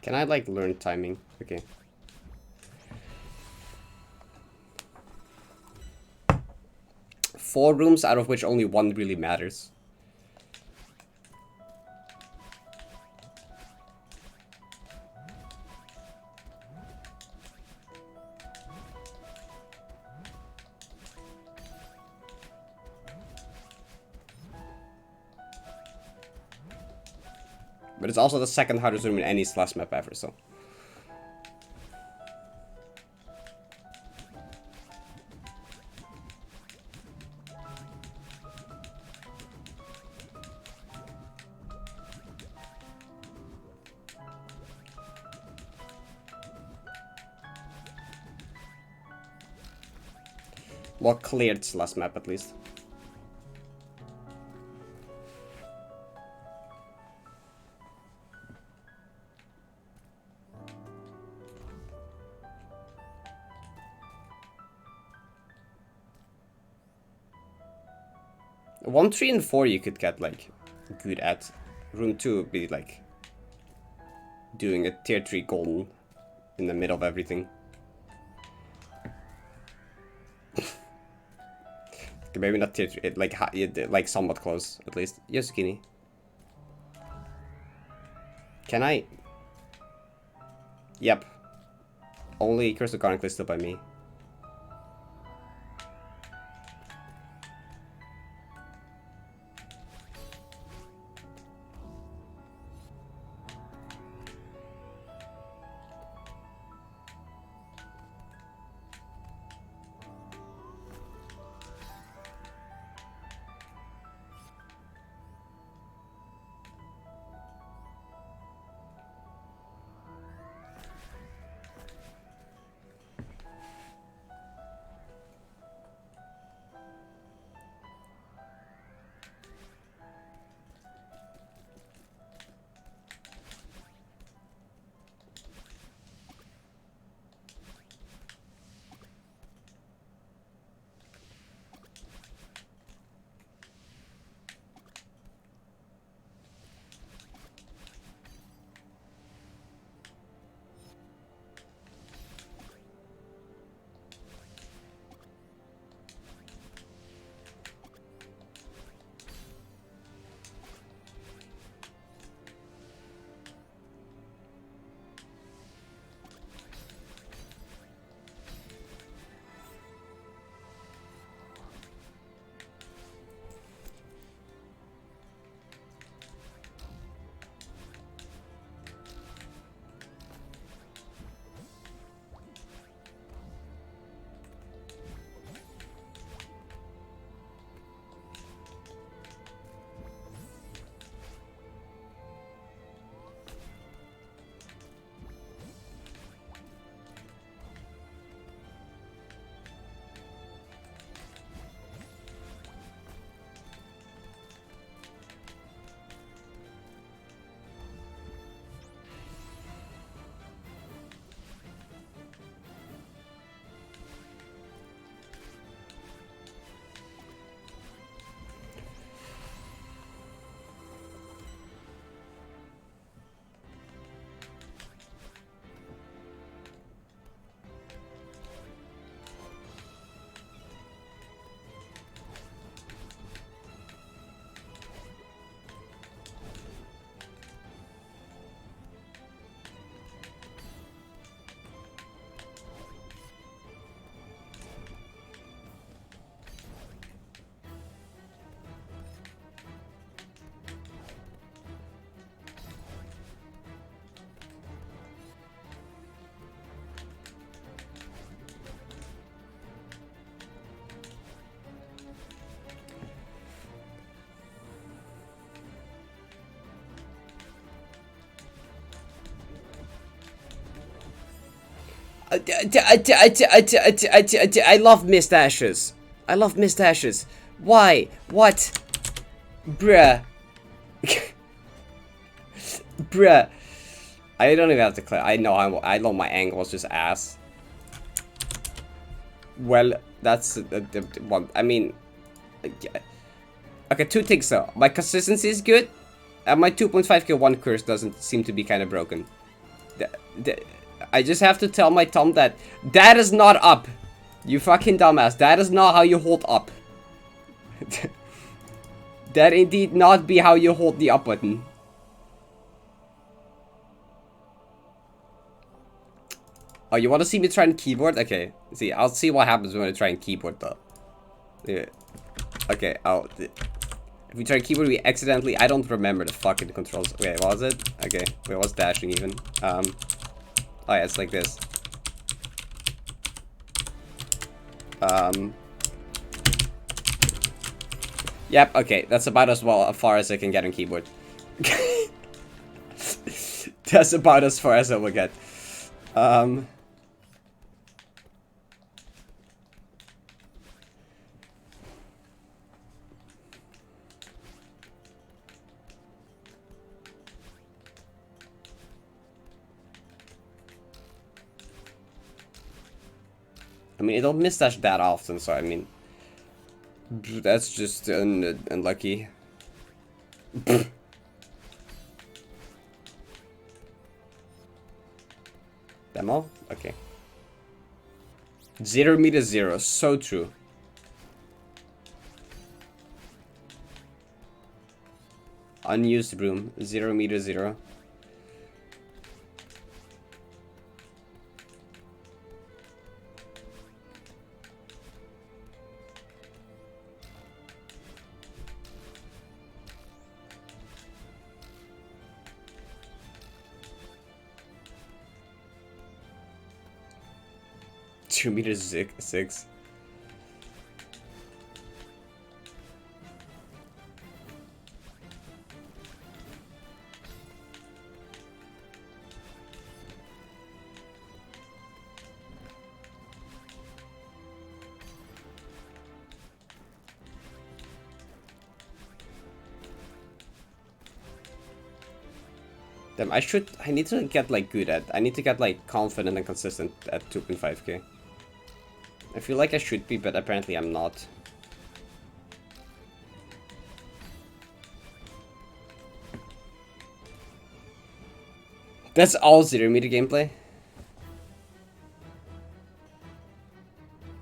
Can I, like, learn timing? Okay. Four rooms, out of which only one really matters. But it's also the second hardest room in any slash map ever, so. Well, cleared slash map at least. 1, 3, and 4 you could get, like, good at. Room 2 would be, like, doing a tier 3 golden in the middle of everything. Maybe not tier 3, like somewhat close, at least. Yes, zucchini. Can I? Yep. Only Curse of Garnic listed by me. I love Mist Ashes. I love Mist Ashes. Why? What? Bruh. Bruh. I don't even have to clear. I know my angle was just ass. Well, that's one. I mean, okay, two things though. My consistency is good, and my 2.5 kill 1 curse doesn't seem to be kind of broken. I just have to tell my Tom that is not up. You fucking dumbass. That is not how you hold up. That indeed not be how you hold the up button. Oh, you want to see me try and keyboard? Okay. See, I'll see what happens when I try and keyboard though. Yeah. Okay, if we try and keyboard, we accidentally... I don't remember the fucking controls. Wait, what was it? Okay, wait, what's dashing even? Oh yeah, it's like this. Yep, okay, that's about as far as I can get on keyboard. That's about as far as I will get. I mean, it don't misdash that often, so I mean... That's just unlucky. Demo? Okay. 0 meter 0. So true. Unused room. 0 meter 0. Meters 6. Damn, I need to get like good at, I need to get like confident and consistent at 2.5k. I feel like I should be, but apparently I'm not. That's all 0 meter gameplay.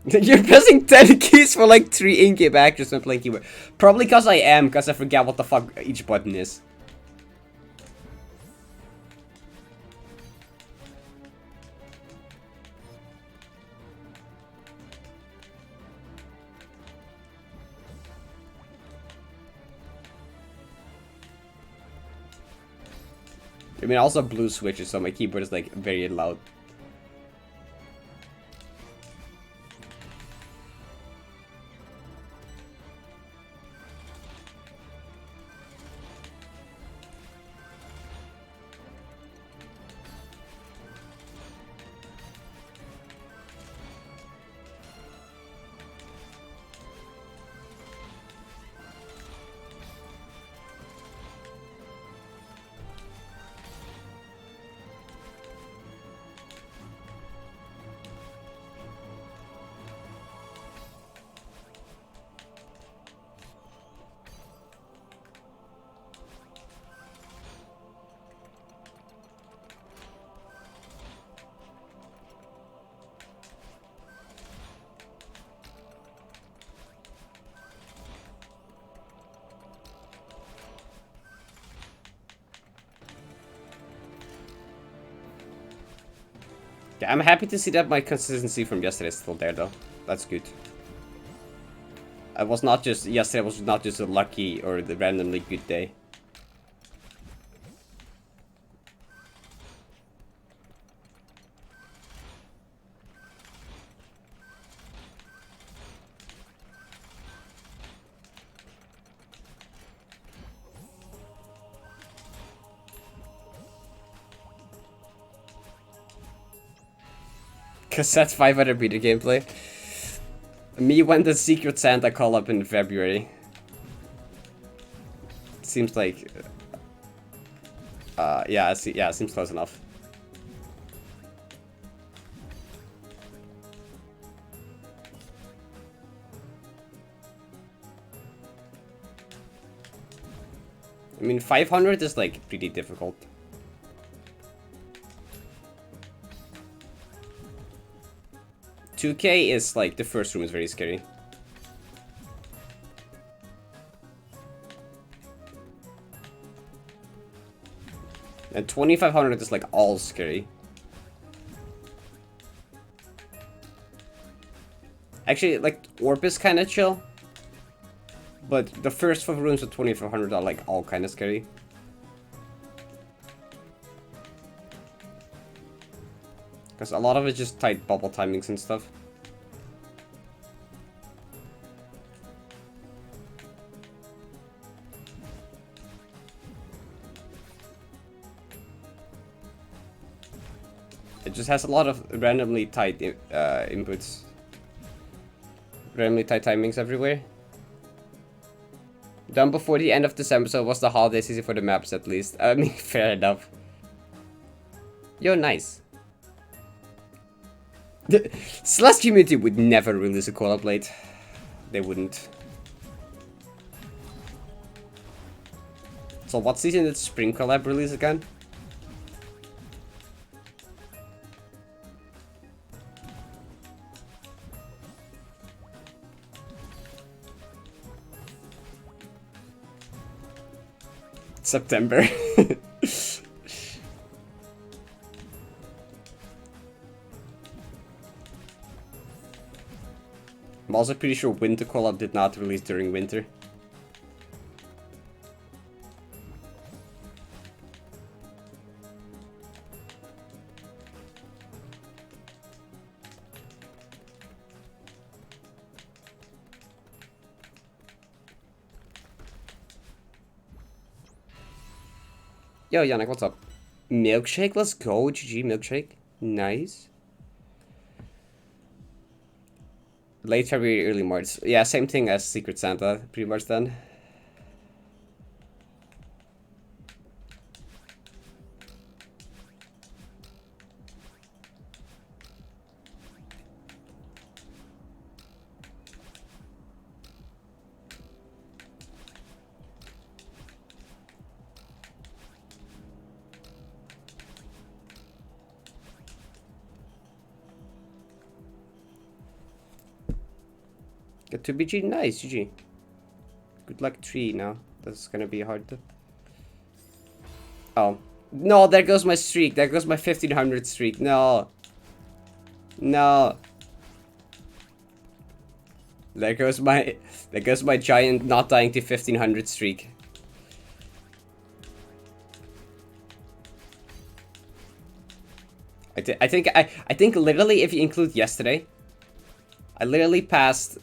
You're pressing 10 keys for like 3 in-game actions when playing keyboard. Probably because I am, because I forget what the fuck each button is. I mean, also blue switches, so my keyboard is like very loud. Yeah, I'm happy to see that my consistency from yesterday is still there, though. That's good. I was not just, yesterday was not just a lucky or the randomly good day. Cassette 500 meter gameplay. Me when the Secret Santa call up in February. Seems like... yeah, yeah, seems close enough. I mean, 500 is like pretty difficult. $2K is like, the first room is very scary. And 2500 is like all scary. Actually, like, Orb is kind of chill. But the first 5 rooms of 2500 are like all kind of scary. Because a lot of it's just tight bubble timings and stuff. It just has a lot of randomly tight inputs. Randomly tight timings everywhere. Done before the end of December, so it was the holiday season for the maps at least. I mean, fair enough. Yo, nice. The Slash community would never release a collab late. They wouldn't. So what season did Spring Collab release again? September. I'm also pretty sure Winter Collab did not release during winter. Yo, Yannick, what's up? Milkshake, let's go. GG, milkshake. Nice. Late February, early March. Yeah, same thing as Secret Santa, pretty much then. Get to BG, nice, GG. Good luck 3 now. That's gonna be hard to... Oh. No, there goes my streak. There goes my 1500 streak. No. No. There goes my giant not dying to 1500 streak. I think literally if you include yesterday, I literally passed.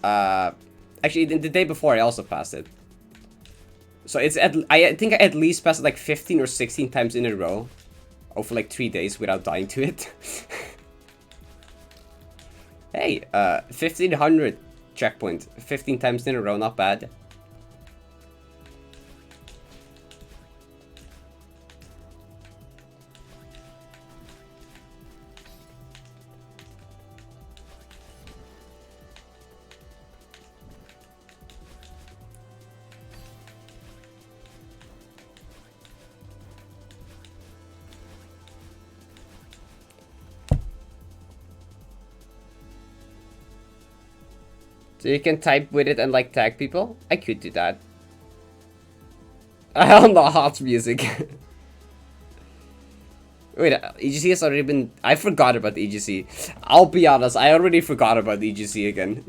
Actually, the day before I also passed it. So it's I think I at least passed it like 15 or 16 times in a row, over like 3 days without dying to it. Hey, 1500 checkpoint, 15 times in a row, not bad. So you can type with it and like tag people? I could do that. Hell no, hot music. Wait, EGC has already been... I forgot about the EGC. I'll be honest, I already forgot about the EGC again.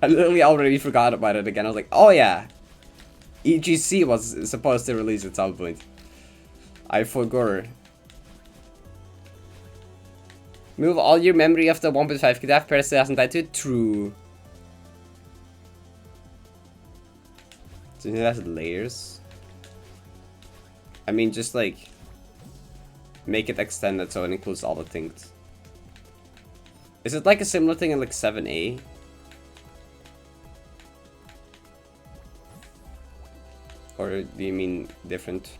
I literally already forgot about it again. I was like, oh yeah. EGC was supposed to release at some point. I forgot. Move all your memory of the 1.5 Gaddafi Parrot hasn't died to it? True. So it has layers. I mean, just like make it extended so it includes all the things. Is it like a similar thing in like 7A? Or do you mean different?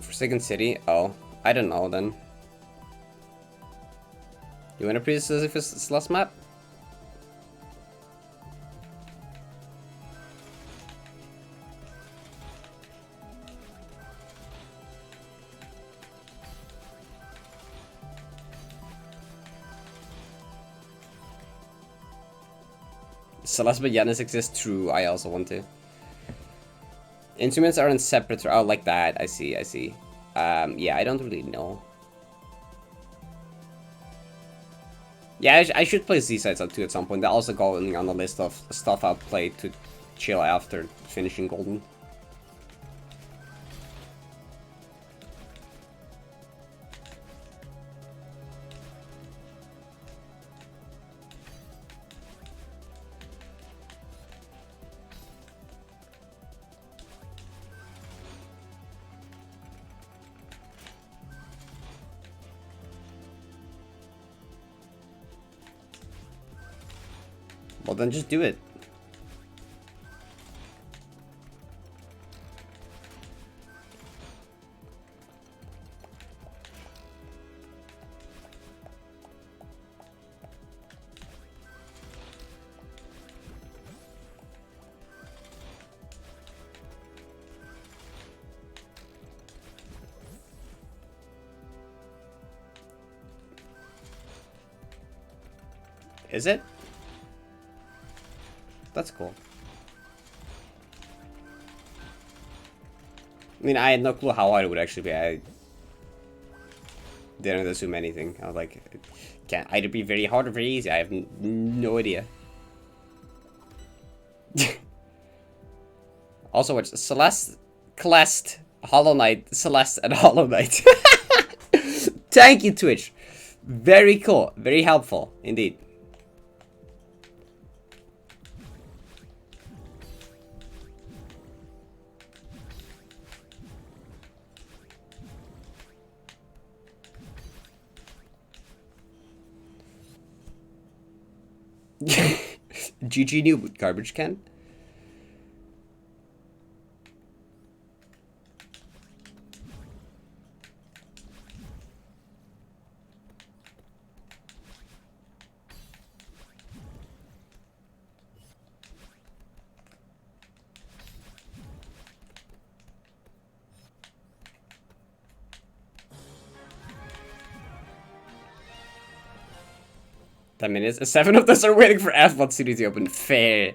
Forsaken City? Oh, I don't know then. You want a pretty Sisyphus last map? Celeste but Yanis exists, true. I also want to. Instruments are in separate. Oh, like that. I see. I see. Yeah, I don't really know. Yeah, I should play Z-Sides up too at some point. They're also going on the list of stuff I'll play to chill after finishing Golden. Well, then just do it. Is it? That's cool. I mean, I had no clue how hard it would actually be. I didn't assume anything. I was like, it can either be very hard or very easy. I have no idea. Also, it's Celeste, Celeste, Hollow Knight, Celeste, and Hollow Knight. Thank you, Twitch. Very cool. Very helpful, indeed. GG new garbage can. That minutes. 7 of us are waiting for Vods City to open. Fair.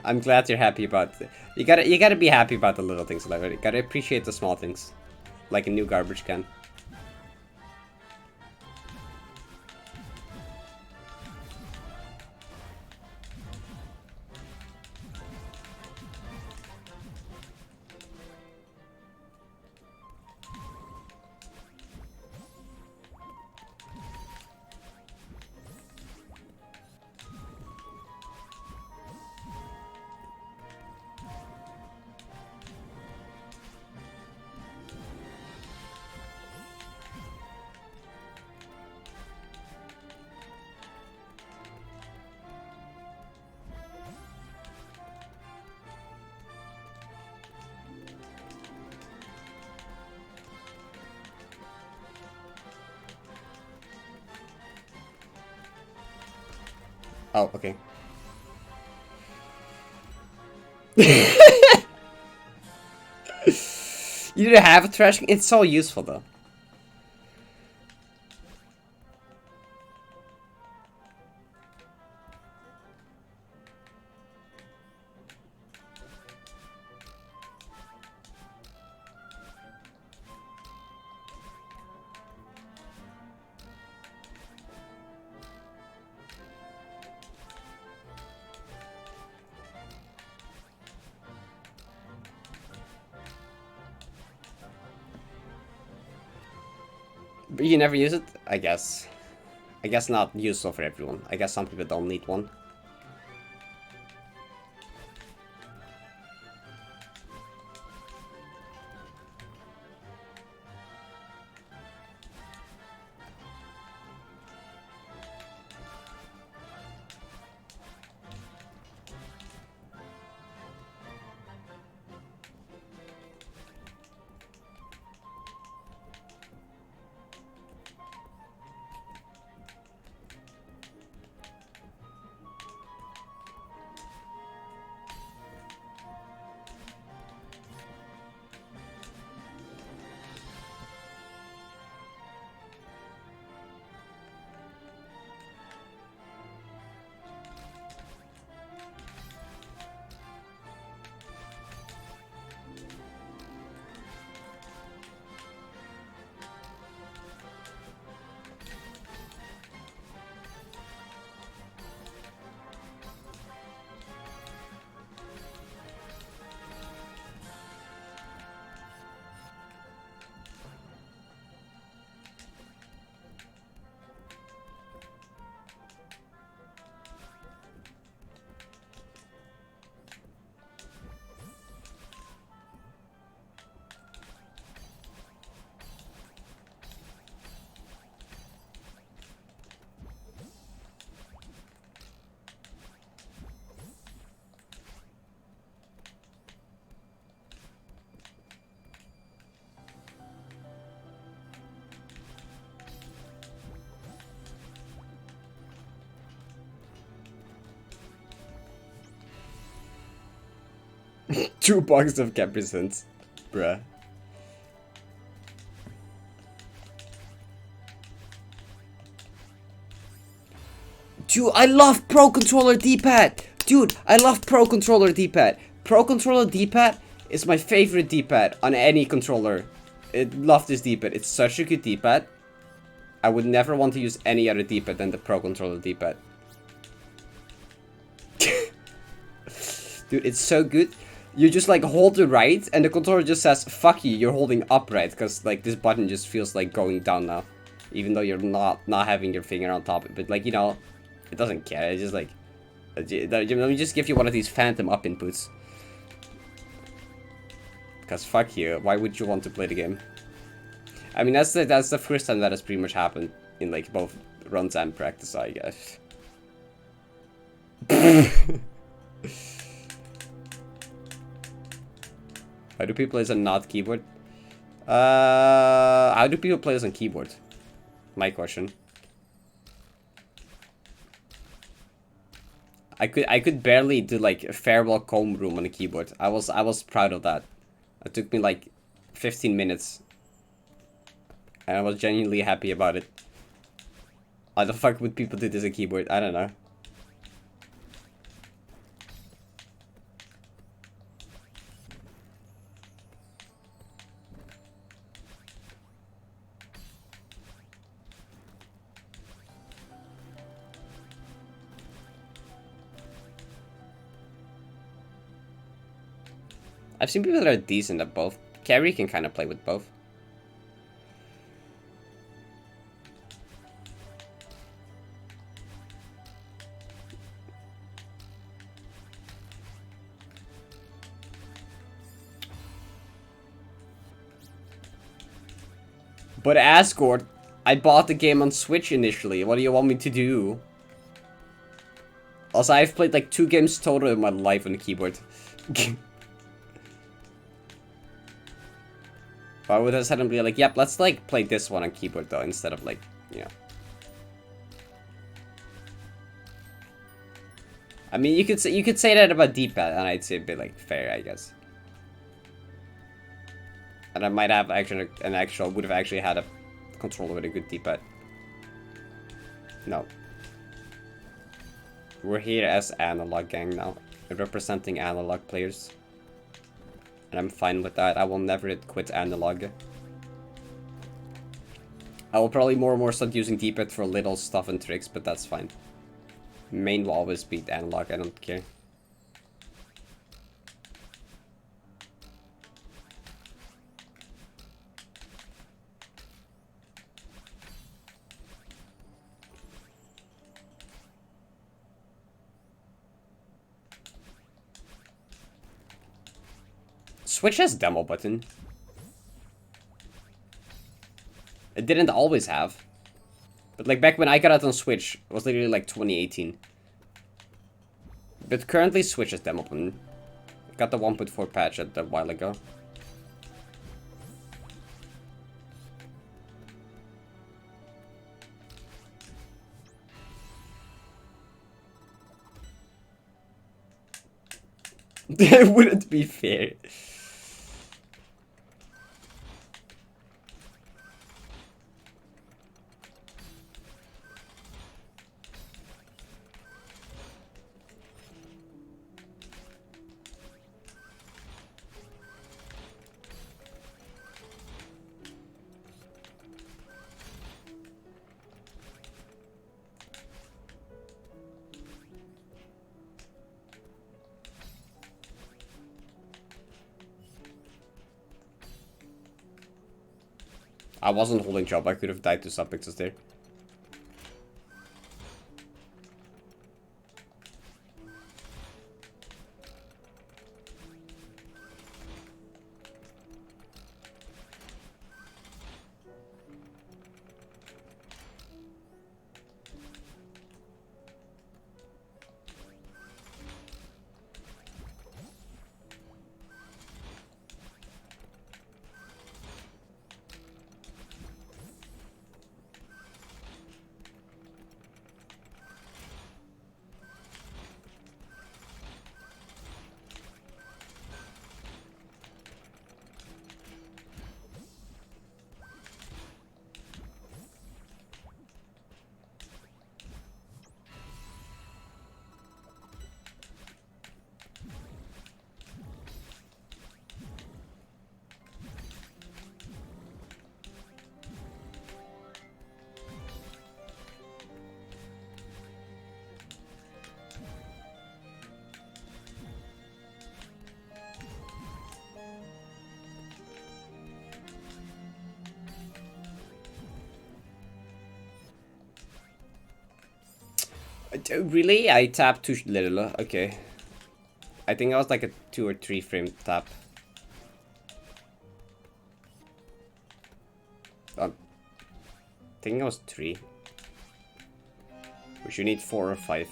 I'm glad you're happy about it. You gotta be happy about the little things in life. You gotta appreciate the small things, like a new garbage can. Oh, okay. You didn't have a trash can? It's so useful though. But you never use it? I guess. I guess not useful for everyone. I guess some people don't need one. 2 boxes of Capri Suns. Bruh. Dude, I love Pro Controller D-pad! Dude, I love Pro Controller D-pad. Pro Controller D-pad is my favorite D-pad on any controller. I love this D-pad. It's such a good D-pad. I would never want to use any other D-pad than the Pro Controller D-pad. Dude, it's so good. You just like hold the right and the controller just says, fuck you, you're holding up right. Because like this button just feels like going down now. Even though you're not having your finger on top. But like, you know, it doesn't care. It's just like, let me just give you one of these phantom up inputs. Because fuck you, why would you want to play the game? I mean, that's the first time that has pretty much happened in like both runs and practice, I guess. How do people play this on not keyboard? How do people play this on keyboard? My question. I could barely do like a farewell comb room on the keyboard. I was proud of that. It took me like 15 minutes. And I was genuinely happy about it. How the fuck would people do this on keyboard? I don't know. I've seen people that are decent at both. Carrie can kind of play with both. But Asgore, I bought the game on Switch initially. What do you want me to do? Also, I've played like 2 games total in my life on the keyboard. I would have suddenly be like, yep, let's like play this one on keyboard though, instead of like, you know. I mean, you could say that about D-pad, and I'd say it'd be like fair, I guess. And I might have would have actually had a controller with a good D-pad. No. We're here as Analog Gang now, representing analog players. And I'm fine with that. I will never quit analog. I will probably more and more start using D-pad for little stuff and tricks, but that's fine. Main will always beat analog, I don't care. Switch has demo button. It didn't always have. But like back when I got it on Switch, it was literally like 2018. But currently Switch has demo button. Got the 1.4 patch a while ago. It wouldn't be fair. I wasn't holding job, I could have died to subpixels there. Really? I tapped too little. Okay. I think I was like a 2 or 3 frame tap. I think I was 3. Which you need 4 or 5.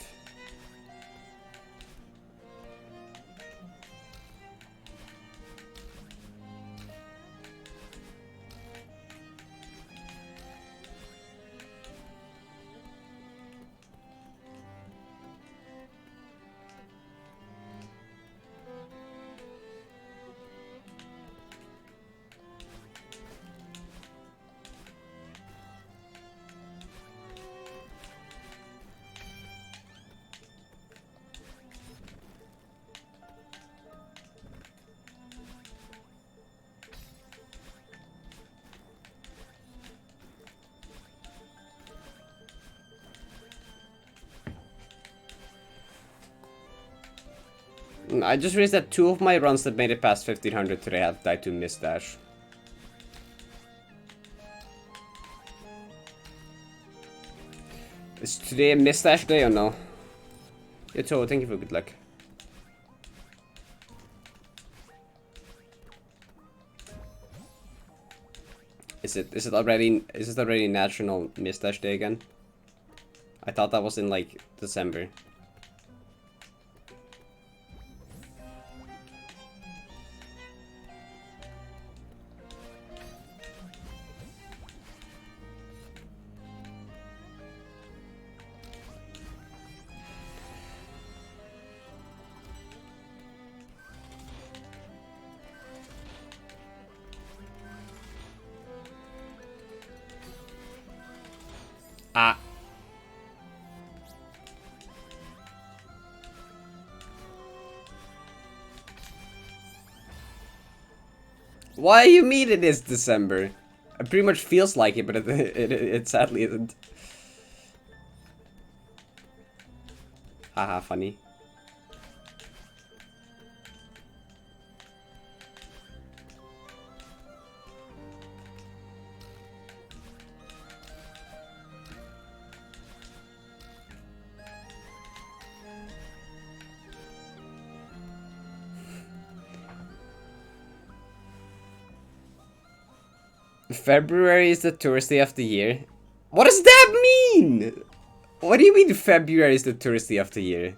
I just realized that 2 of my runs that made it past 1500 today have died to miss dash. Is today a miss dash day or no? Yeah, Toho, thank you for good luck. Is it already National Miss Dash Day again? I thought that was in like December. Ah. Why you mean it is December? It pretty much feels like it, but it sadly isn't. Haha, funny. February is the tourist day of the year. What does that mean? What do you mean February is the tourist day of the year?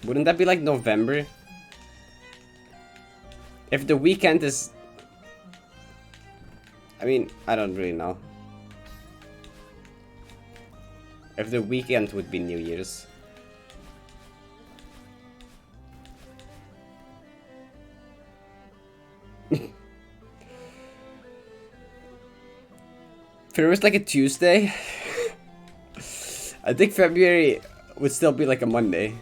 Wouldn't that be like November? If the weekend is... I mean, I don't really know. If the weekend would be New Year's. February is like a Tuesday. I think February would still be like a Monday.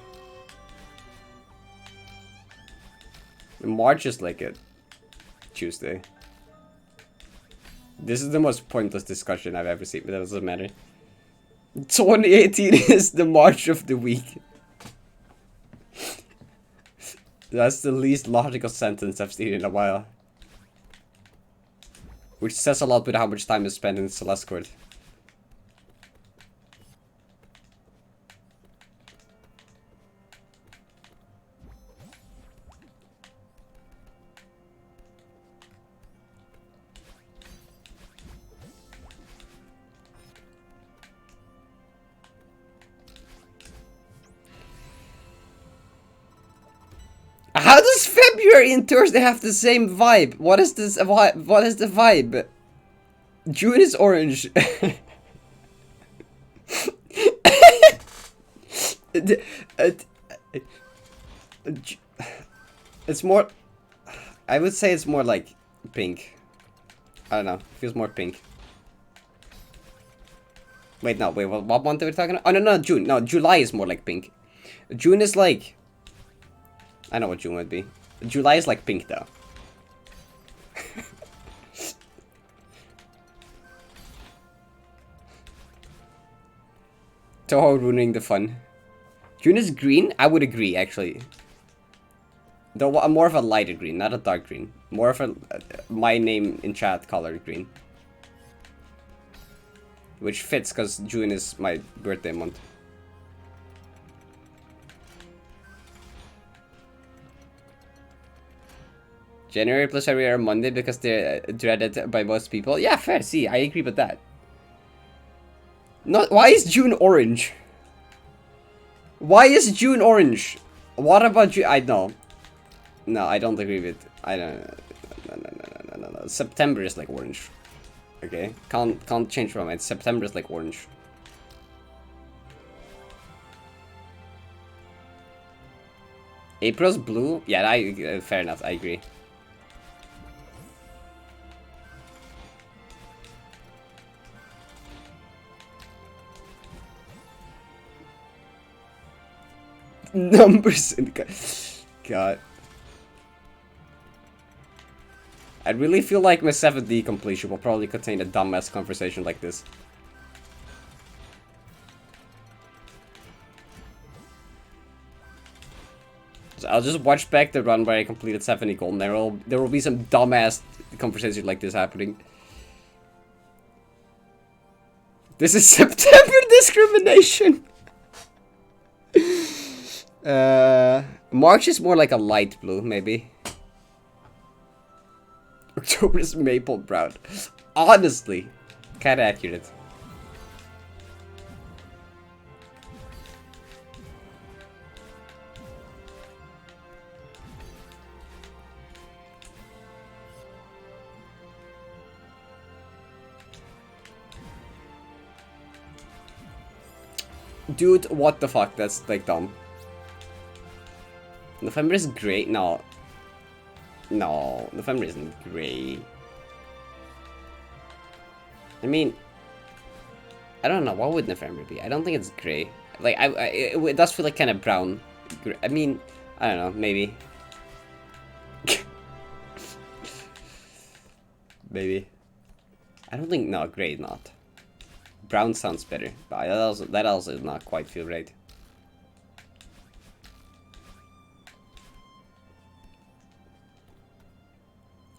March is like a Tuesday. This is the most pointless discussion I've ever seen, but that doesn't matter. 2018 is the March of the week. That's the least logical sentence I've seen in a while. Which says a lot with how much time is spent in Celeste Court. How does February and Thursday have the same vibe? What is this? What is the vibe? June is orange. It's more... I would say it's more like pink. I don't know. It feels more pink. Wait, no. Wait, what month are we talking about? Oh, no, June. No, July is more like pink. June is like... I know what June would be. July is like pink, though. Toho ruining the fun. June is green? I would agree, actually. Though I'm more of a lighter green, not a dark green. More of a my name in chat colored green. Which fits because June is my birthday month. January plus February are Monday because they're dreaded by most people. Yeah, fair. See, I agree with that. No, why is June orange? Why is June orange? What about you? I know. No, I don't agree with. I don't. No. September is like orange. Okay, can't change my mind. September is like orange. April's blue. Yeah, fair enough. I agree. Numbers in God. I really feel like my 7D completion will probably contain a dumbass conversation like this. So I'll just watch back the run where I completed 70 gold, and there will be some dumbass conversation like this happening. This is September discrimination! March is more like a light blue, maybe. October is maple brown. Honestly, kinda accurate. Dude, what the fuck? That's like dumb. November is great. No. No, November isn't gray. I mean, I don't know. What would November be? I don't think it's gray. Like, it does feel like kind of brown. I mean, I don't know. Maybe. Maybe. I don't think. No, gray not. Brown sounds better, but that also does not quite feel right.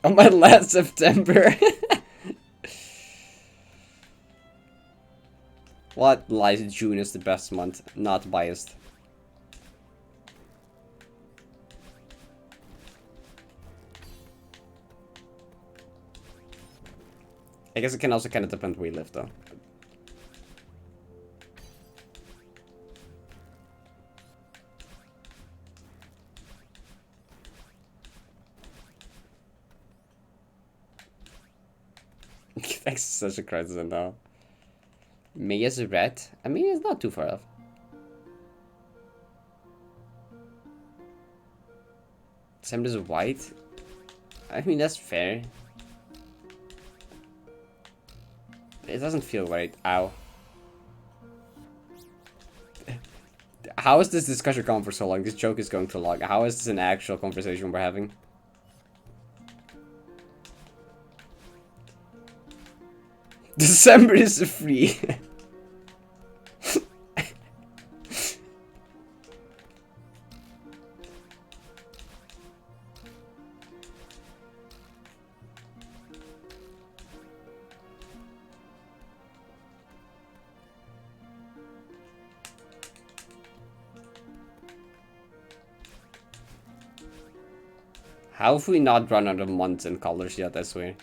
On my last September. What lies? June is the best month. Not biased. I guess it can also kind of depend where you live, though. Thanks, such a crisis now. May is red. I mean, it's not too far off. December is white. I mean, that's fair. It doesn't feel right. Ow. How is this discussion going for so long? This joke is going too long. How is this an actual conversation we're having? December is free. How have we not run out of months and colors yet, I swear?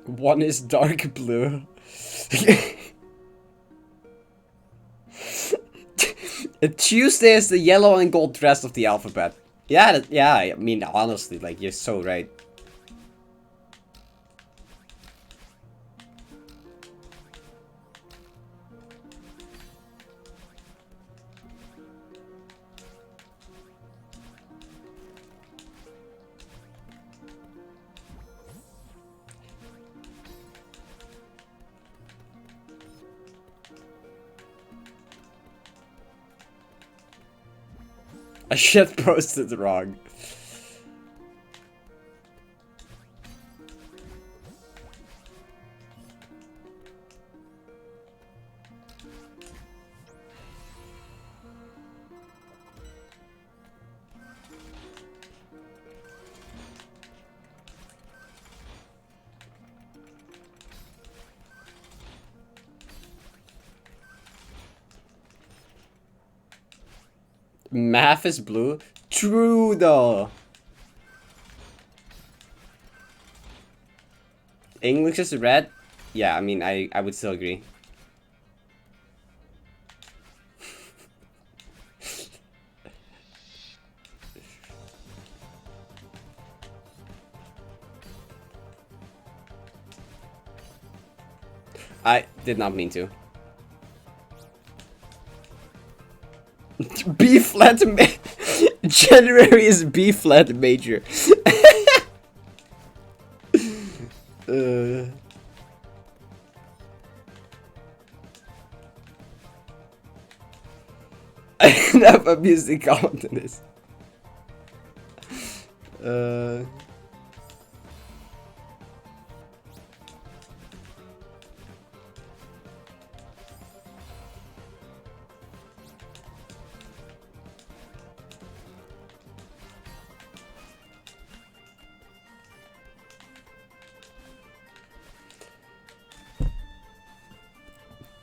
One is dark blue. Tuesday is the yellow and gold dress of the alphabet. Yeah, yeah, I mean, honestly, like, you're so right. A shit posted wrong. Math is blue? True though. English is red? Yeah, I mean, I would still agree. I did not mean to. B flat January is B flat major. I have a music comment in this.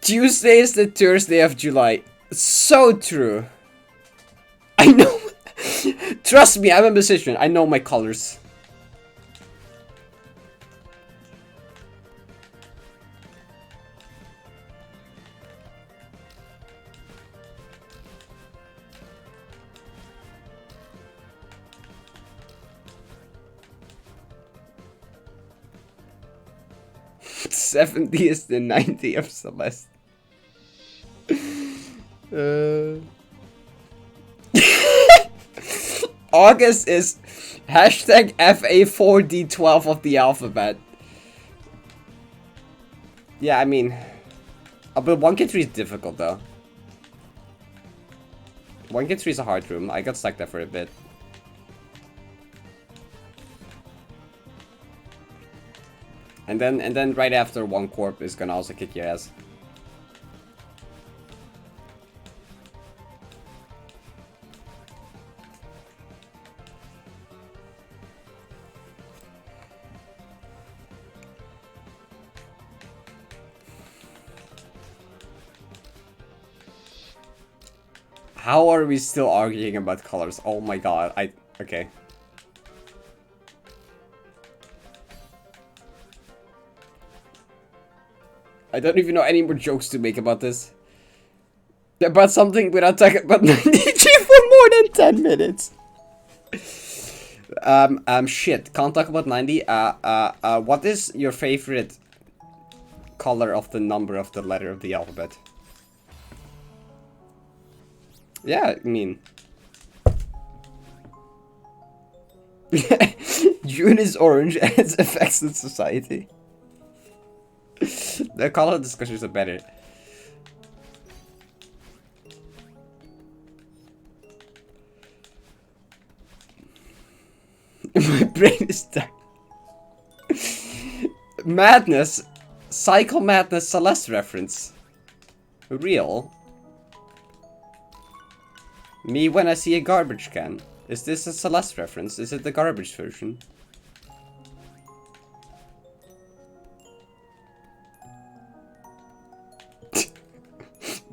Tuesday is the Thursday of July. So true. I know. Trust me, I'm a musician. I know my colors. '70 is the 90 of Celeste. August is hashtag FA4D12 of the alphabet. Yeah, I mean, but 1K3 is difficult though. 1K3 is a hard room. I got stuck there for a bit. And then right after 1 corp is gonna also kick your ass. How are we still arguing about colors? Oh my god, okay. I don't even know any more jokes to make about this. About something without talking about 90G for more than 10 minutes. Shit, can't talk about 90. What is your favorite color of the number of the letter of the alphabet? Yeah, I mean. June is orange and its effects in society. The color discussions are better. My brain is done. Madness. Cycle Madness Celeste reference. Real. Me when I see a garbage can. Is this a Celeste reference? Is it the garbage version?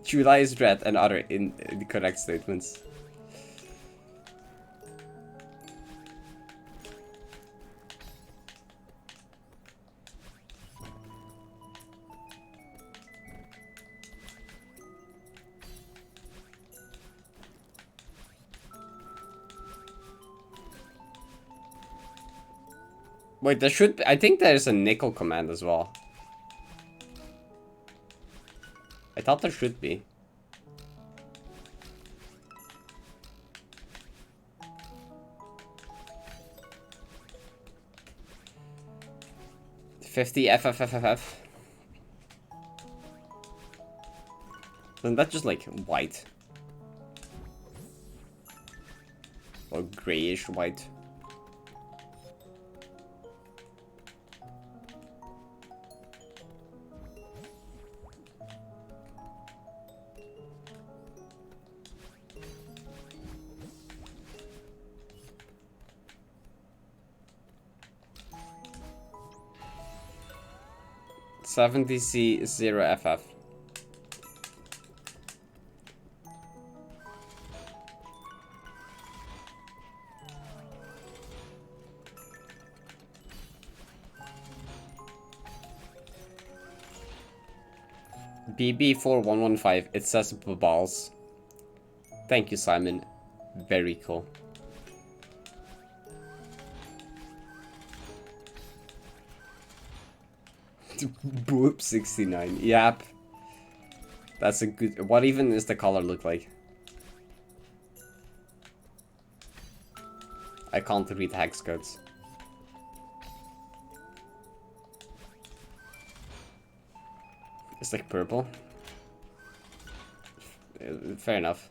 July is red and other incorrect statements. Wait, there should be, I think there's a nickel command as well. I thought there should be. $50 FFFFF. Then that's just like white. Or grayish white. $70C 0FF. BB4115, it says balls. Thank you, Simon. Very cool. Boop 69. Yep. That's a good. What even is the color look like? I can't read hex codes. It's like purple. Fair enough.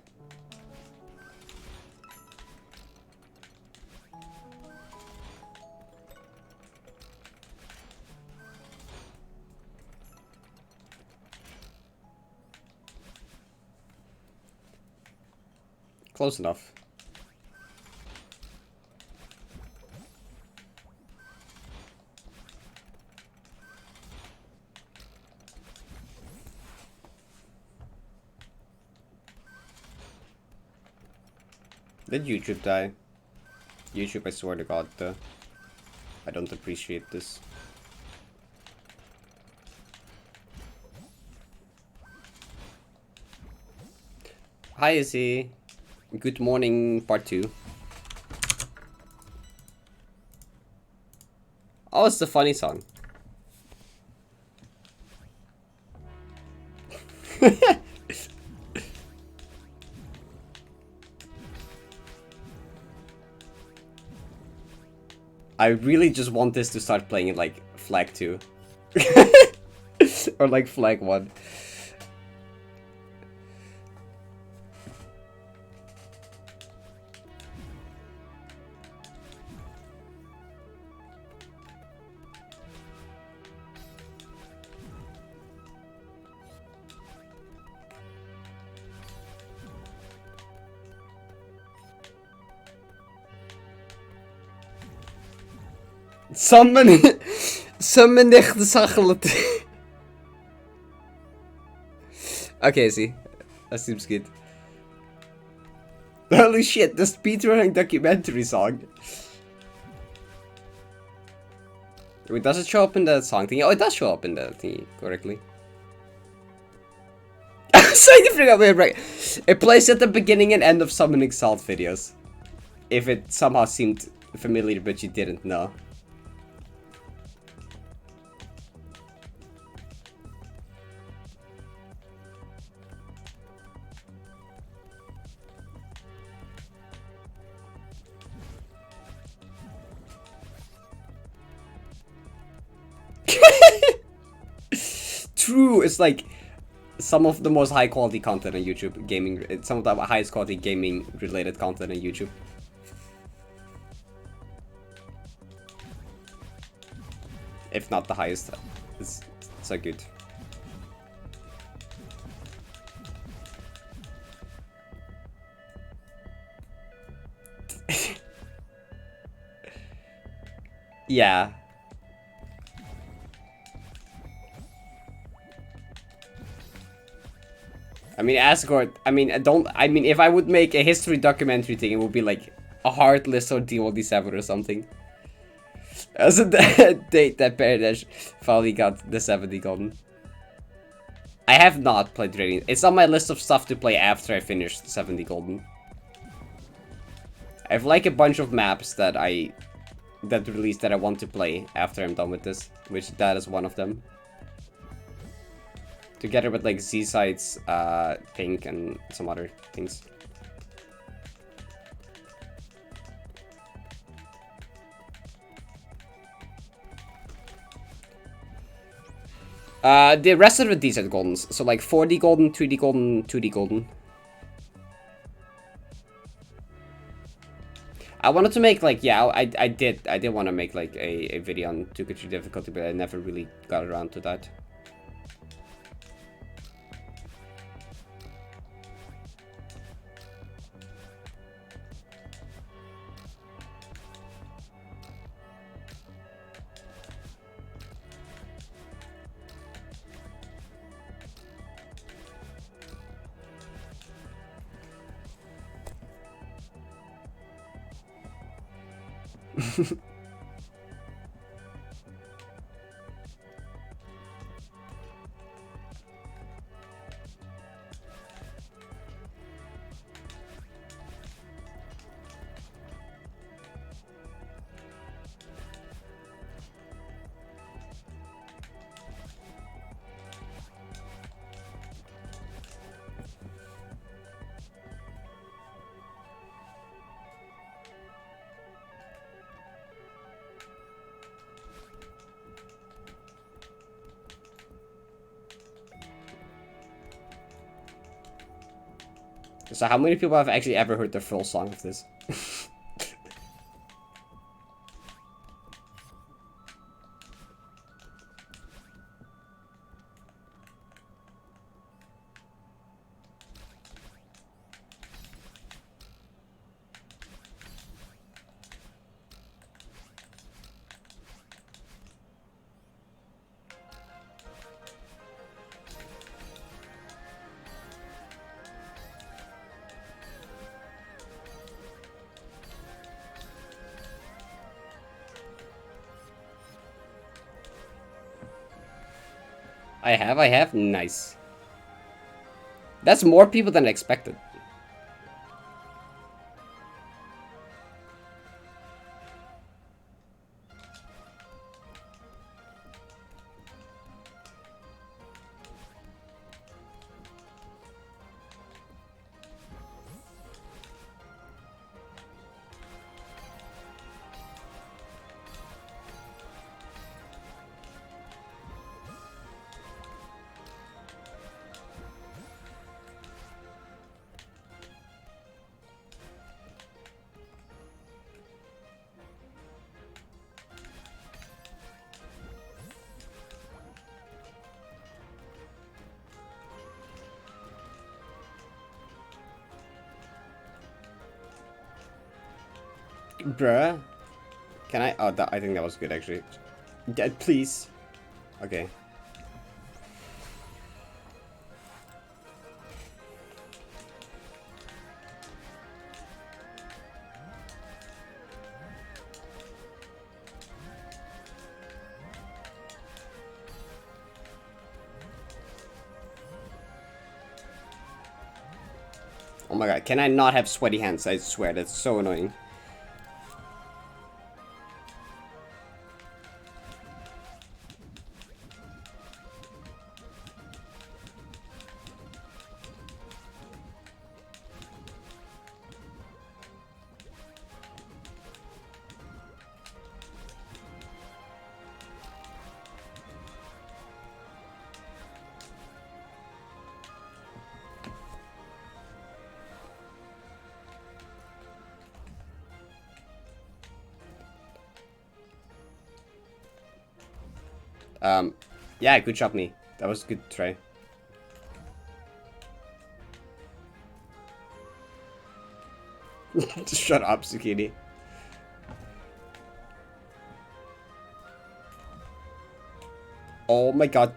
Close enough. Did YouTube die? YouTube, I swear to God, I don't appreciate this. Hi, Izzy. Good morning, part 2. Oh, it's the funny song. I really just want this to start playing in like Flag 2. Or like Flag 1. Summon echt zaggelet. Okay, see. That seems good. Holy shit, the speedrunning documentary song. Wait, does it show up in the song thingy? Oh, it does show up in the thingy correctly. So you forgot, wait, right. It plays at the beginning and end of Summoning Salt videos. If it somehow seemed familiar but you didn't know. True, it's like some of the most high quality content on YouTube, gaming, some of the highest quality gaming related content on YouTube. If not the highest, it's so good. Yeah. I mean, Asgard, I mean, if I would make a history documentary thing, it would be like a Heartless or D1D7 or something. As a date that Parrot finally got the 70 golden. I have not played Radiant. It's on my list of stuff to play after I finish the 70 golden. I have like a bunch of maps that released that I want to play after I'm done with this, which that is one of them. Together with like Z-Sides, Pink, and some other things. The rest of the decent goldens, so like 4D golden, 3D golden, 2D golden. I wanted to make like, yeah, I did want to make like a video on 2x3 difficulty, but I never really got around to that. So how many people have actually ever heard the full song of this? I have? Nice. That's more people than I expected. Bruh. Can I? Oh, I think that was good, actually. Dad, please. Okay. Oh my god, can I not have sweaty hands? I swear, that's so annoying. Yeah, good job, me. That was a good try. Shut up, Zucchini. Oh my god,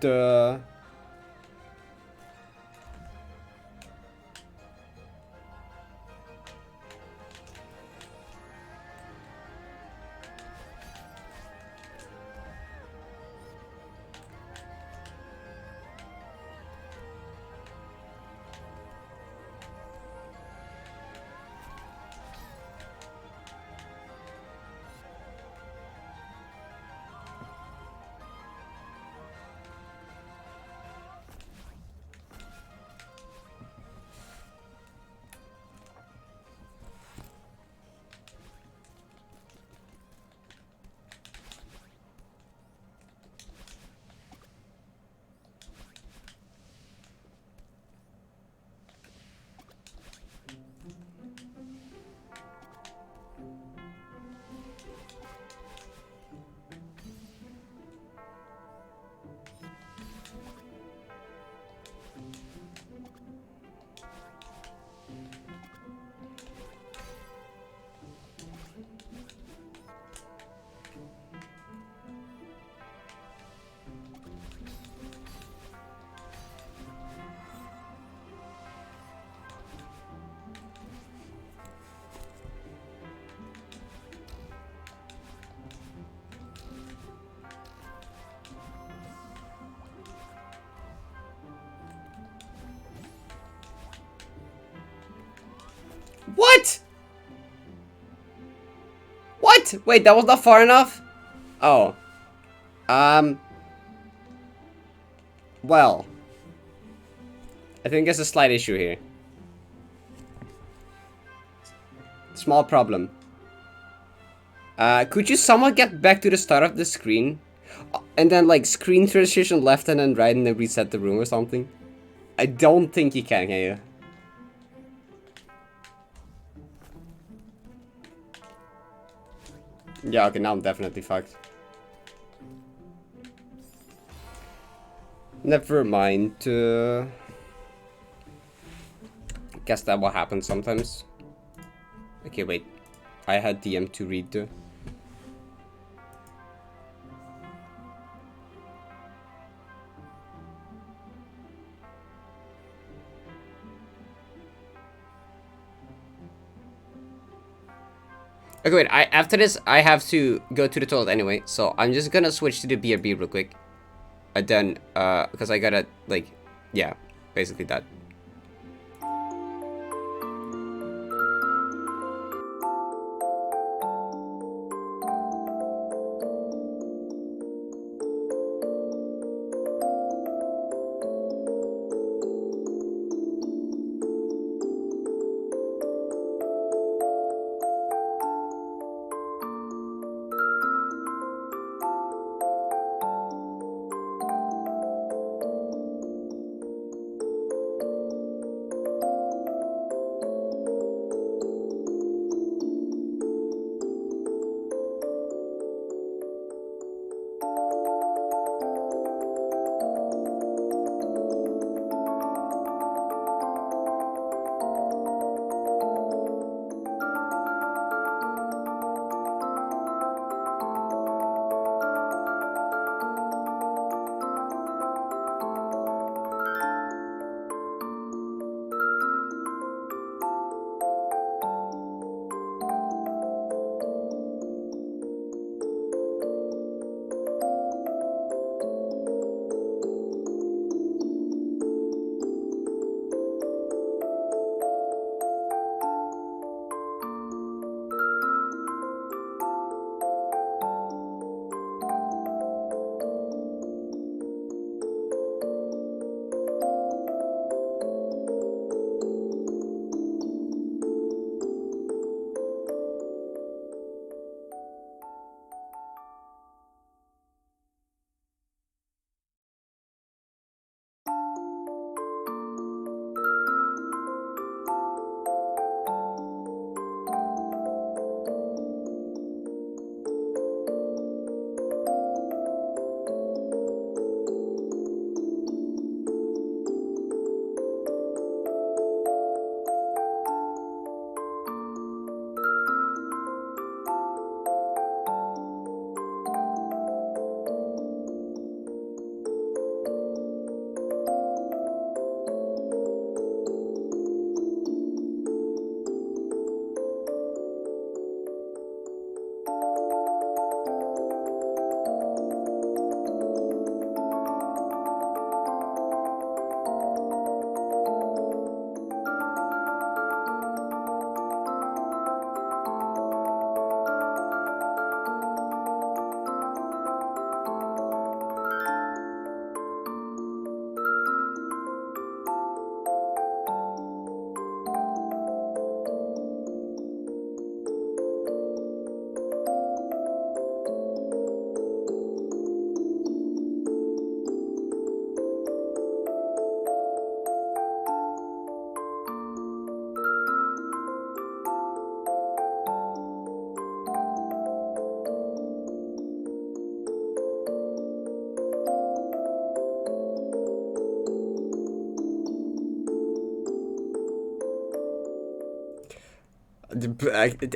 What? What? Wait, that was not far enough? Oh. Well. I think there's a slight issue here. Small problem. Could you somewhat get back to the start of the screen? And then like screen transition left and then right and then reset the room or something? I don't think you can you? Yeah, okay, now I'm definitely fucked. Never mind. Guess that will happen sometimes. Okay, wait. I had DM to read too. Okay, wait, after this, I have to go to the toilet anyway, so I'm just gonna switch to the BRB real quick. And then, because I gotta, like, yeah, basically that.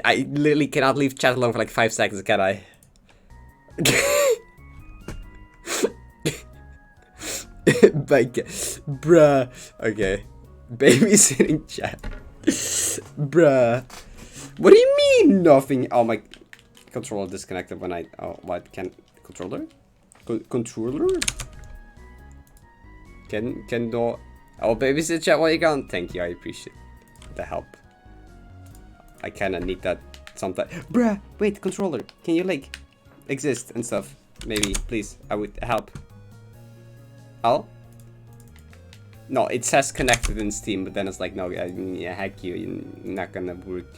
I literally cannot leave chat alone for like 5 seconds, can I? Like, bruh. Okay. Babysitting chat. Bruh. What do you mean nothing? Oh, my controller disconnected when I... Oh, what? Controller? Controller? Can do... Oh, babysit chat while you gone? Thank you, I appreciate the help. I kind of need that sometimes. Bruh, wait, controller. Can you like exist and stuff? Maybe, please. I would help. Oh? No, it says connected in Steam, but then it's like, no, yeah, heck you, you're not gonna work.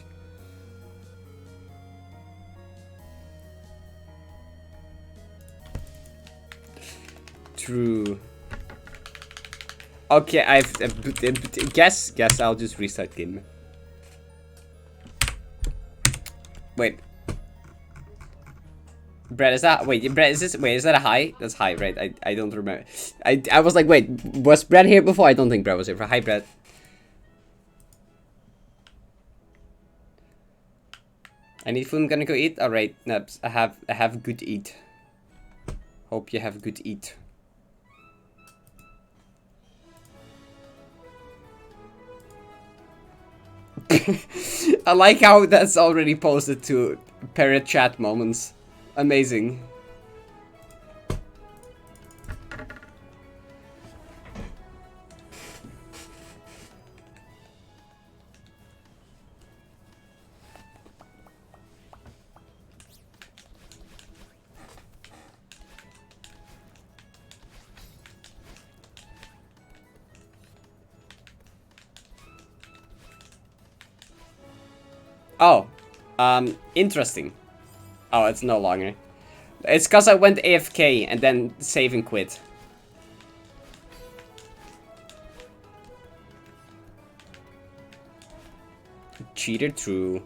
True. Okay, guess I'll just restart game. Wait. Brett, is that Brett, is that a high? That's high, right? I don't remember. I was like, wait, was Brett here before? I don't think Brett was here. Hi, Brett. I need food. I'm gonna go eat. All right, Nabs. I have good eat. Hope you have good eat. I like how that's already posted to Parrot chat moments. Amazing. Oh, interesting. Oh, it's no longer. It's because I went AFK and then save and quit. Cheater, true.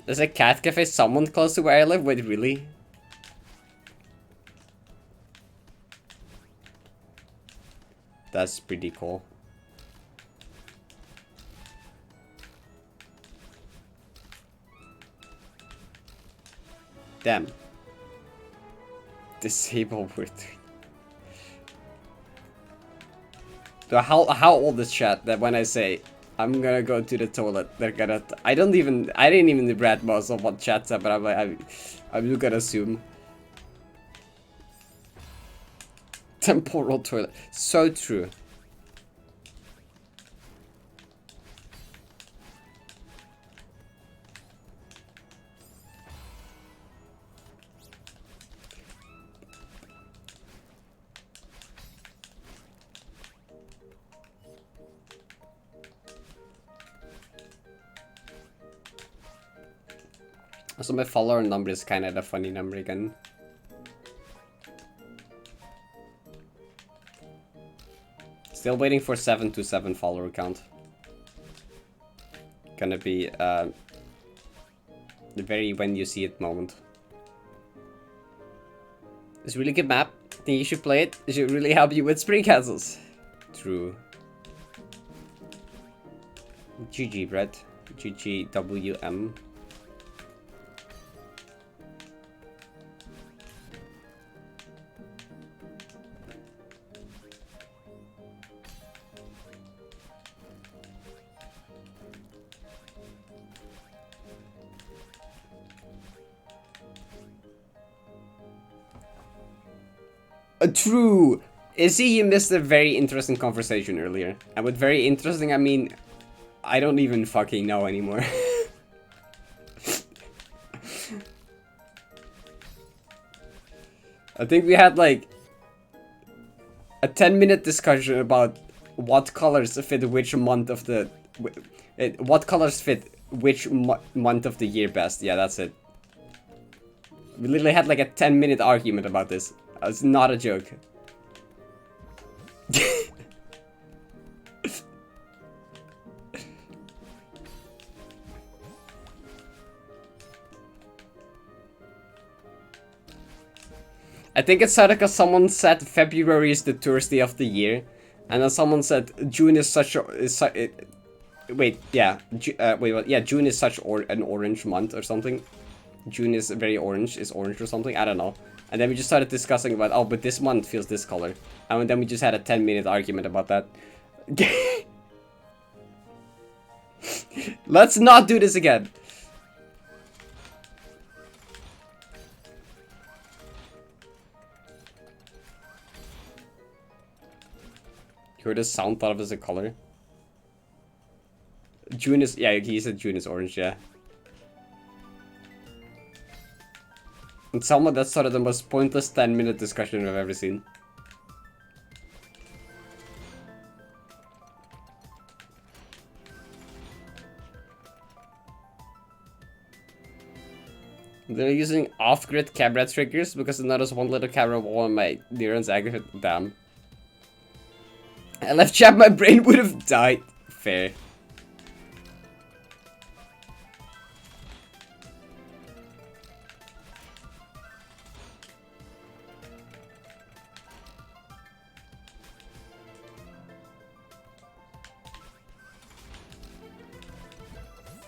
There's a cat cafe someone close to where I live? Wait, really? That's pretty cool. Damn. Disable word. So how old is chat that when I say I'm gonna go to the toilet, they're gonna I didn't even read most of what chat said, but I'm just gonna assume. Temporal toilet. So true. Also, my follower number is kind of a funny number again. Still waiting for 727 follower count. Gonna be the very when you see it moment. It's a really good map. Think you should play it. It should really help you with spring castles. True. GG, Brett. GGWM. True. Izzy, you missed a very interesting conversation earlier. And with very interesting, I mean, I don't even fucking know anymore. I think we had like a 10-minute discussion about what colors fit which month of the... what colors fit which month of the year best. Yeah, that's it. We literally had like a 10-minute argument about this. It's not a joke. I think it started because someone said February is the Thursday of the year, and then someone said June is such a wait, yeah, June is such an orange month or something. June is very orange, or something. I don't know. And then we just started discussing about, oh, but this month feels this color, and then we just had a 10-minute argument about that. Let's not do this again. You heard the sound thought of as a color. June is, yeah, he said June is orange, yeah. And someone that's sort of the most pointless 10-minute discussion I've ever seen. They're using off-grid camera triggers because I noticed one little camera wall on my neurons aggregate. Damn. I left chat, my brain would have died. Fair.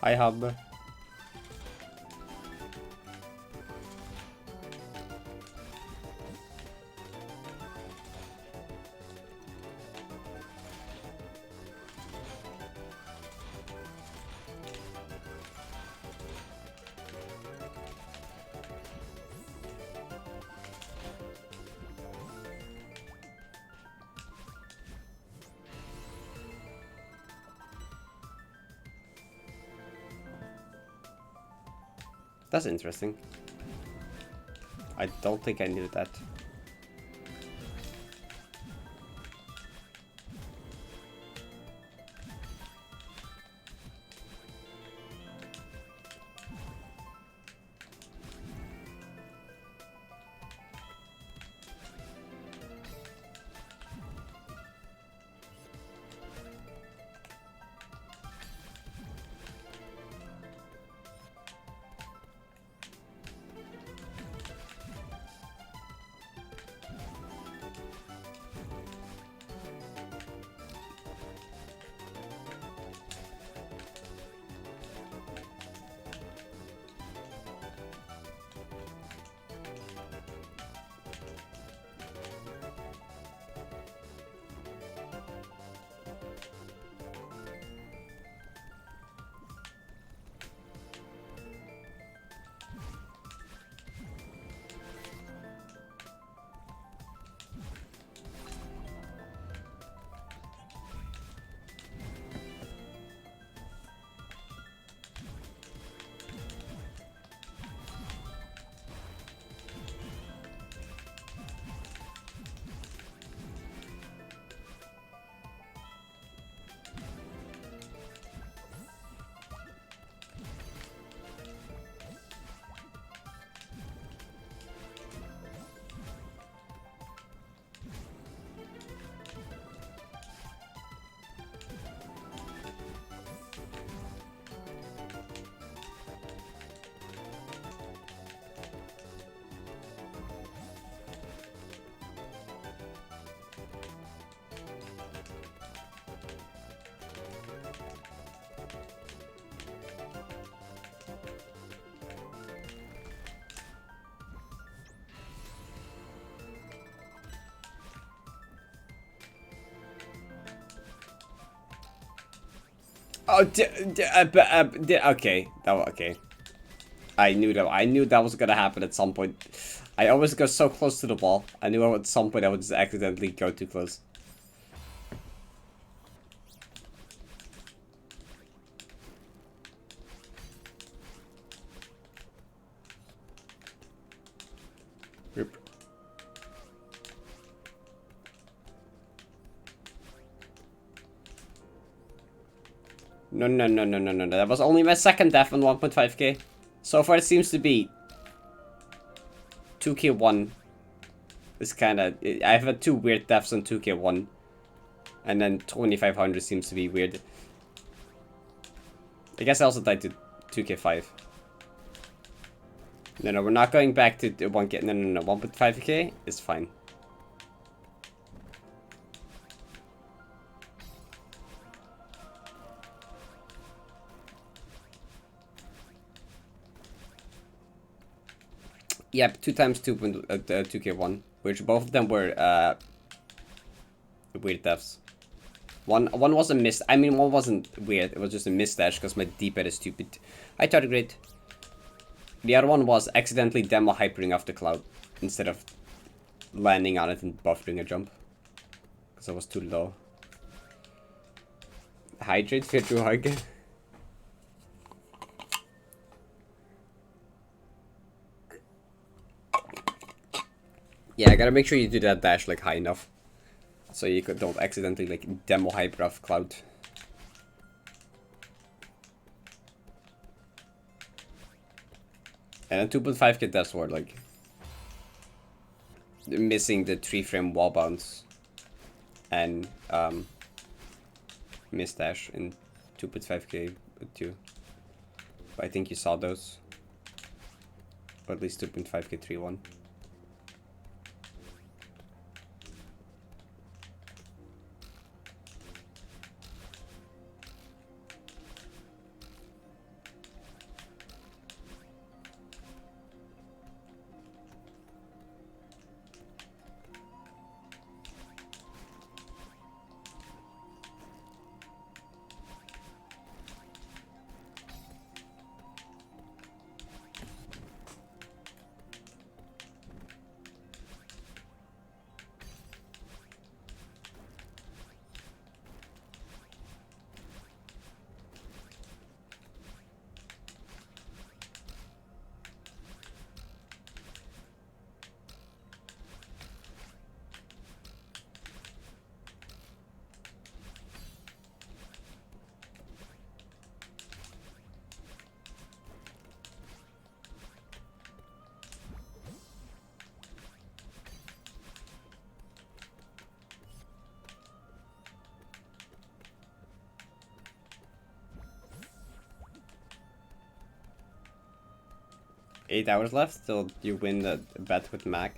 Hi, Hub. That's interesting. I don't think I knew that. Oh, okay. Okay. I knew that was gonna happen at some point. I always go so close to the wall. I knew at some point I would just accidentally go too close. Rip. No. That was only my second death on 1.5k. So far it seems to be 2k1. It's kinda... I've had 2 weird deaths on 2k1. And then 2500 seems to be weird. I guess I also died to 2k5. No, we're not going back to 1k. No. 1.5k is fine. Yep, 2 times 2k1, which both of them were weird deaths. One was a miss. I mean, one wasn't weird. It was just a misdash because my D-pad is stupid. I thought great. The other one was accidentally demo hypering off the cloud instead of landing on it and buffering a jump because I was too low. Hydrate, virtual hug. Yeah, I gotta make sure you do that dash like high enough, so you don't accidentally like demo hyper off cloud. And a 2.5k death ward, like missing the 3-frame wall bounce and miss dash in 2.5k too. But I think you saw those. Or at least 2.5k 3-1. Eight hours left till you win the bet with Mac.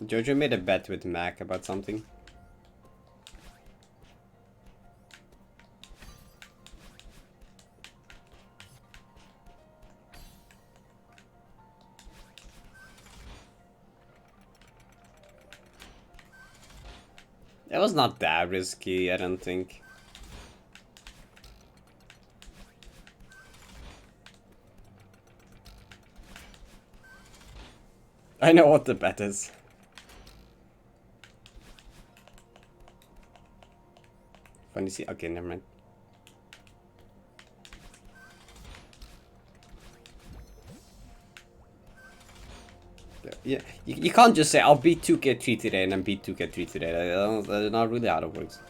Jojo made a bet with Mac about something. It was not that risky, I don't think. I know what the bet is. Funny see. Okay, never mind. Yeah, you can't just say I'll beat 2k3 today and then beat 2k3 today. That's not really how it works.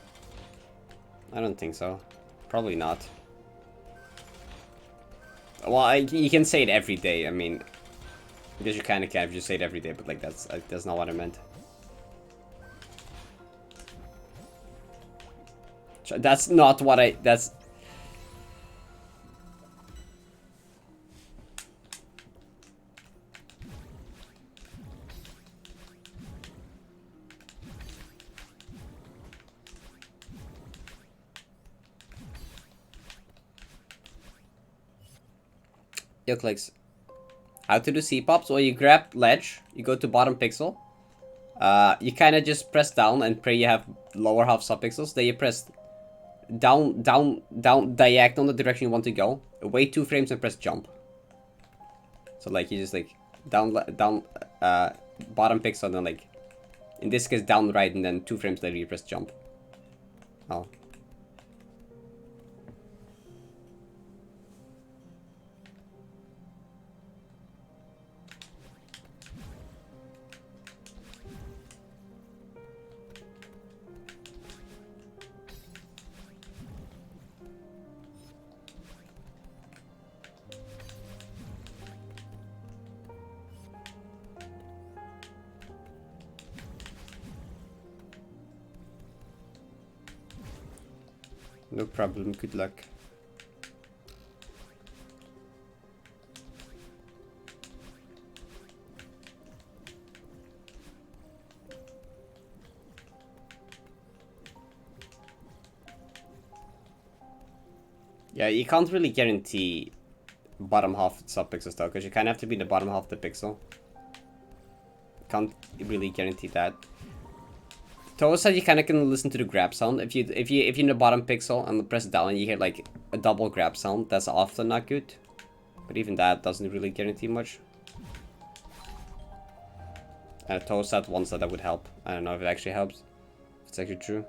I don't think so. Probably not. Well, you can say it every day. I mean, because you kind of can if you say it every day, but like that's not what I meant. That's not what I. That's. Yo, clicks. How to do C-pops? Well, you grab ledge, you go to bottom pixel. You kind of just press down and pray you have lower half subpixels. Then you press down, diagonal the direction you want to go. Wait 2 frames and press jump. So like you just like down, bottom pixel and then like, in this case down right and then 2 frames later you press jump. Oh. No problem, good luck. Yeah, you can't really guarantee bottom half subpixels though, because you kind of have to be in the bottom half of the pixel. can't really guarantee that. Toast said you kind of can listen to the grab sound. If you're in the bottom pixel and press down, you hear like a double grab sound. That's often not good, but even that doesn't really guarantee much. Toast said once that would help. I don't know if it actually helps. If it's actually true.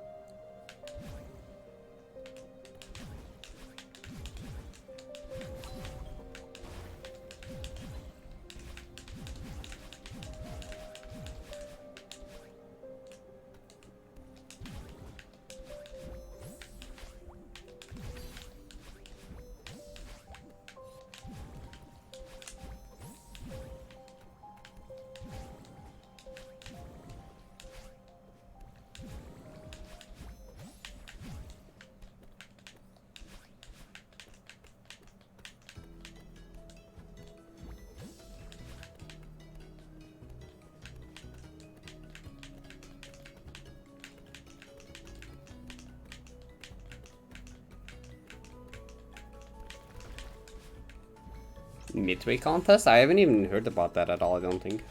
Midway contest? I haven't even heard about that at all, I don't think.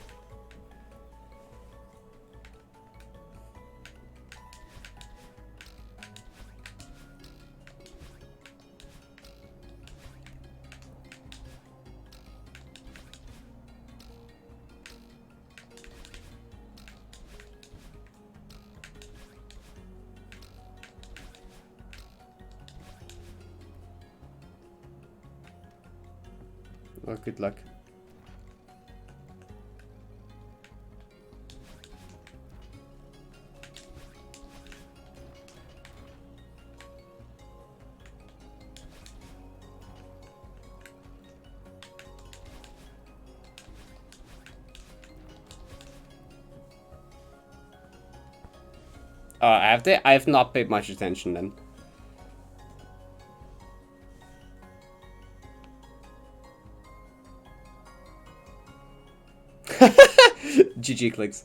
Oh, good luck. I have not paid much attention then. GG clicks.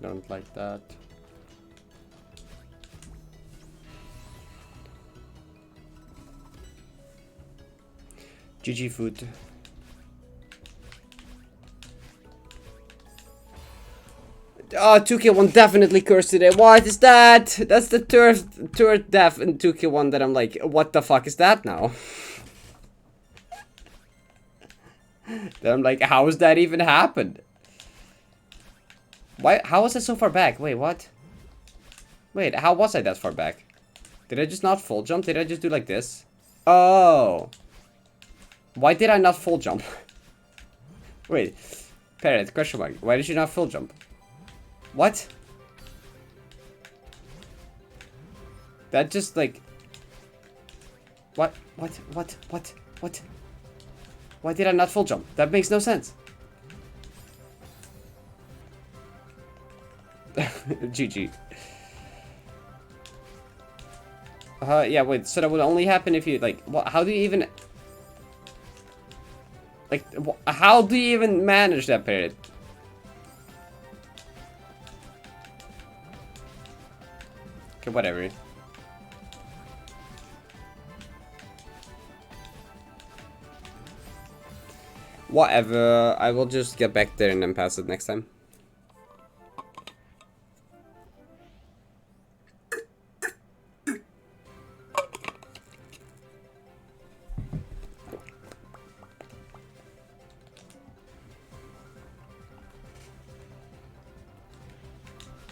Don't like that. GG food. Oh, 2k1 definitely cursed today. What is that? That's the third death in 2k1 that I'm like, what the fuck is that now? Then I'm like, how has that even happened? Why? How was I so far back? Wait, what? Wait, how was I that far back? Did I just not full jump? Did I just do like this? Oh. Why did I not full jump? Wait. Parrot, question mark. Why did you not full jump? What? That just like... What? Why did I not full jump? That makes no sense. GG. Yeah, wait, so that would only happen if you, like, what, how do you even... Like, how do you even manage that, Parrot? Okay, whatever. Whatever, I will just get back there and then pass it next time.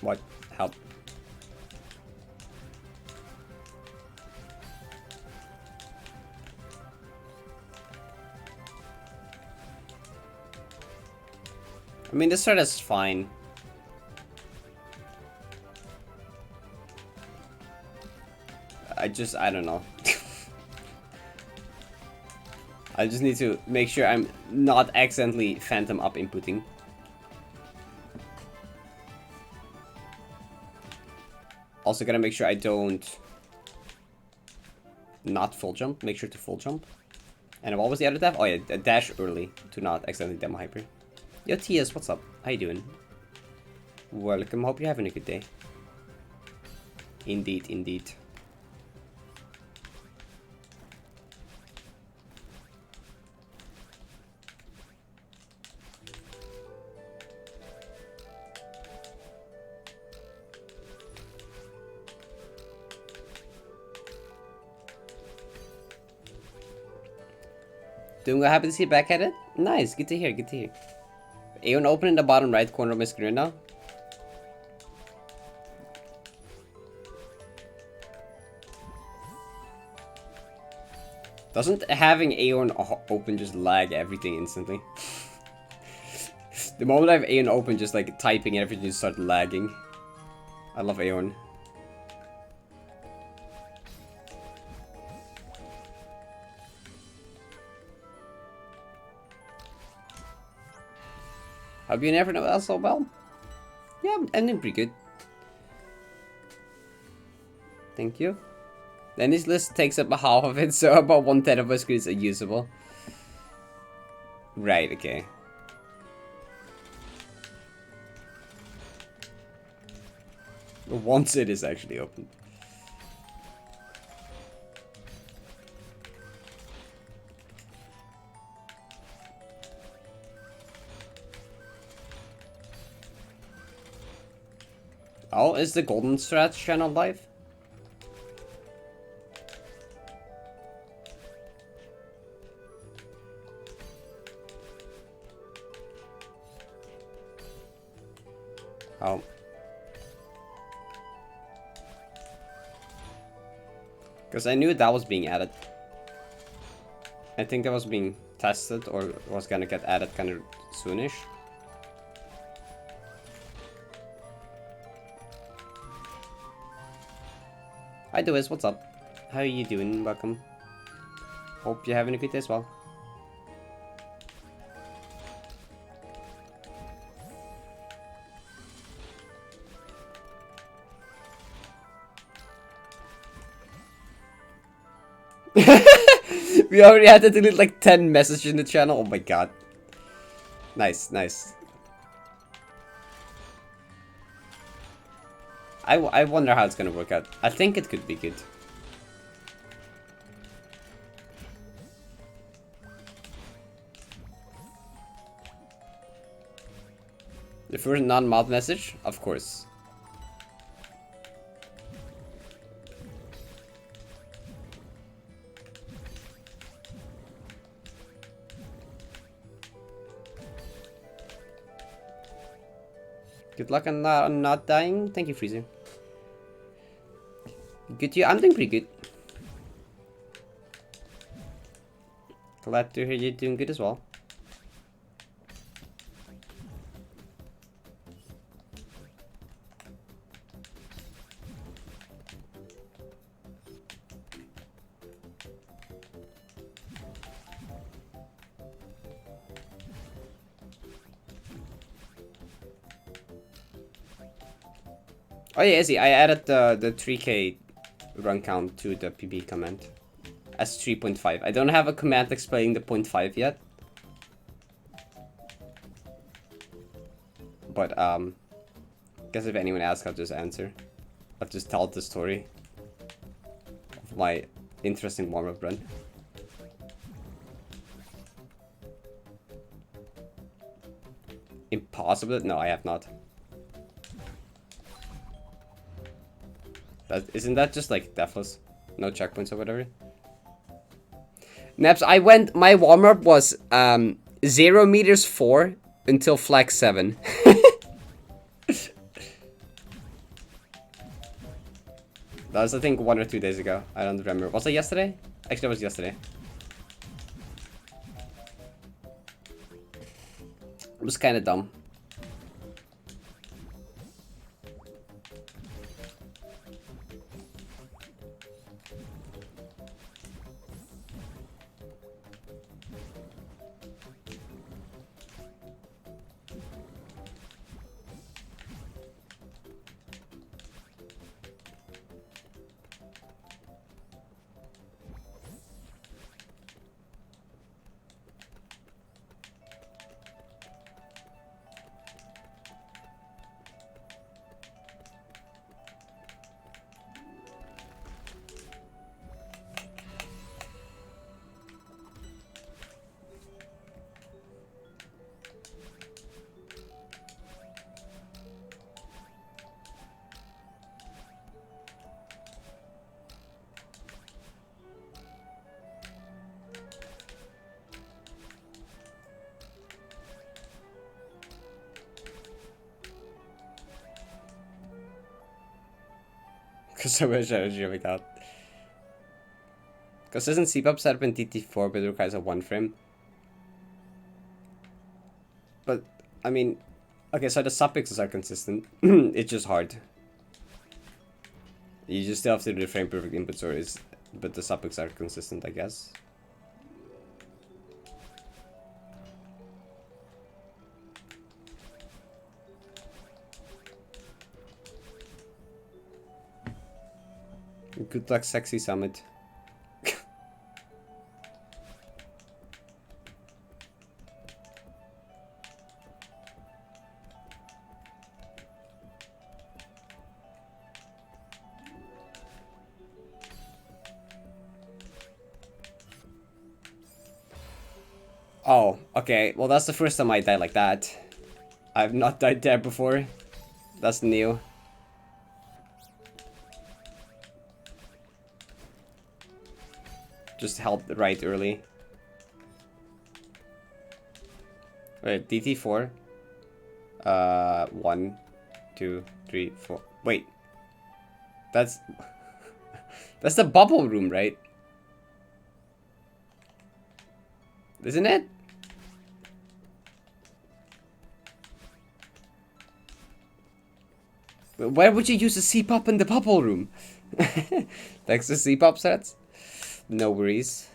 What? Help. I mean, this start is fine. I don't know. I just need to make sure I'm not accidentally phantom up inputting. Also gotta make sure I don't not full jump. Make sure to full jump. And what was the other tab? Oh yeah, dash early to not accidentally demo hyper. Yo TS, what's up? How you doing? Welcome, hope you're having a good day. Indeed, indeed. Doing happy to see you back at it? Nice, good to hear, good to hear. Aeon open in the bottom right corner of my screen now. Doesn't having Aeon open just lag everything instantly? The moment I have Aeon open, just like typing everything just starts lagging. I love Aeon. Hope you never know else so well. Yeah, I'm doing pretty good. Thank you. Then this list takes up half of it, so about 1/10 of my screens are usable. Right, okay. Once it is actually open. Oh, is the Golden Strats channel live? Oh. Because I knew that was being added. I think that was being tested or was gonna get added kind of soonish. Hi Dois, what's up? How are you doing? Welcome. Hope you're having a good day as well. We already had to delete like 10 messages in the channel. Oh my god. Nice, nice. I wonder how it's gonna work out. I think it could be good. The first non-mod message? Of course. Good luck on not dying. Thank you, Freezer. Good to you. I'm doing pretty good. Glad to hear you're doing good as well. Oh yeah, Izzy, I added the 3k run count to the PB command as 3.5. I don't have a command explaining the 0.5 yet. But guess if anyone asks, I'll just answer. I'll just tell the story of my interesting warm-up run. Impossible? No, I have not. Isn't that just like deathless? No checkpoints or whatever? Naps, my warm-up was 0 meters 4 until flag 7. That was, I think, 1 or 2 days ago. I don't remember. Was it yesterday? Actually, it was yesterday. It was kind of dumb. Because so much energy we got. Because isn't CPAP set up in TT4 but it requires a 1 frame? But, I mean, okay, so the suffixes are consistent. It's just hard. You just still have to do the frame perfect input stories, but the suffixes are consistent, I guess. Good luck, sexy summit. Oh, okay. Well, that's the first time I died like that. I've not died there before. That's new. Just held right early. Wait, DT4. 1, 2, 3, 4. Wait. That's... That's the bubble room, right? Isn't it? Why would you use a C-pop in the bubble room? Thanks to C-pop sets? No worries.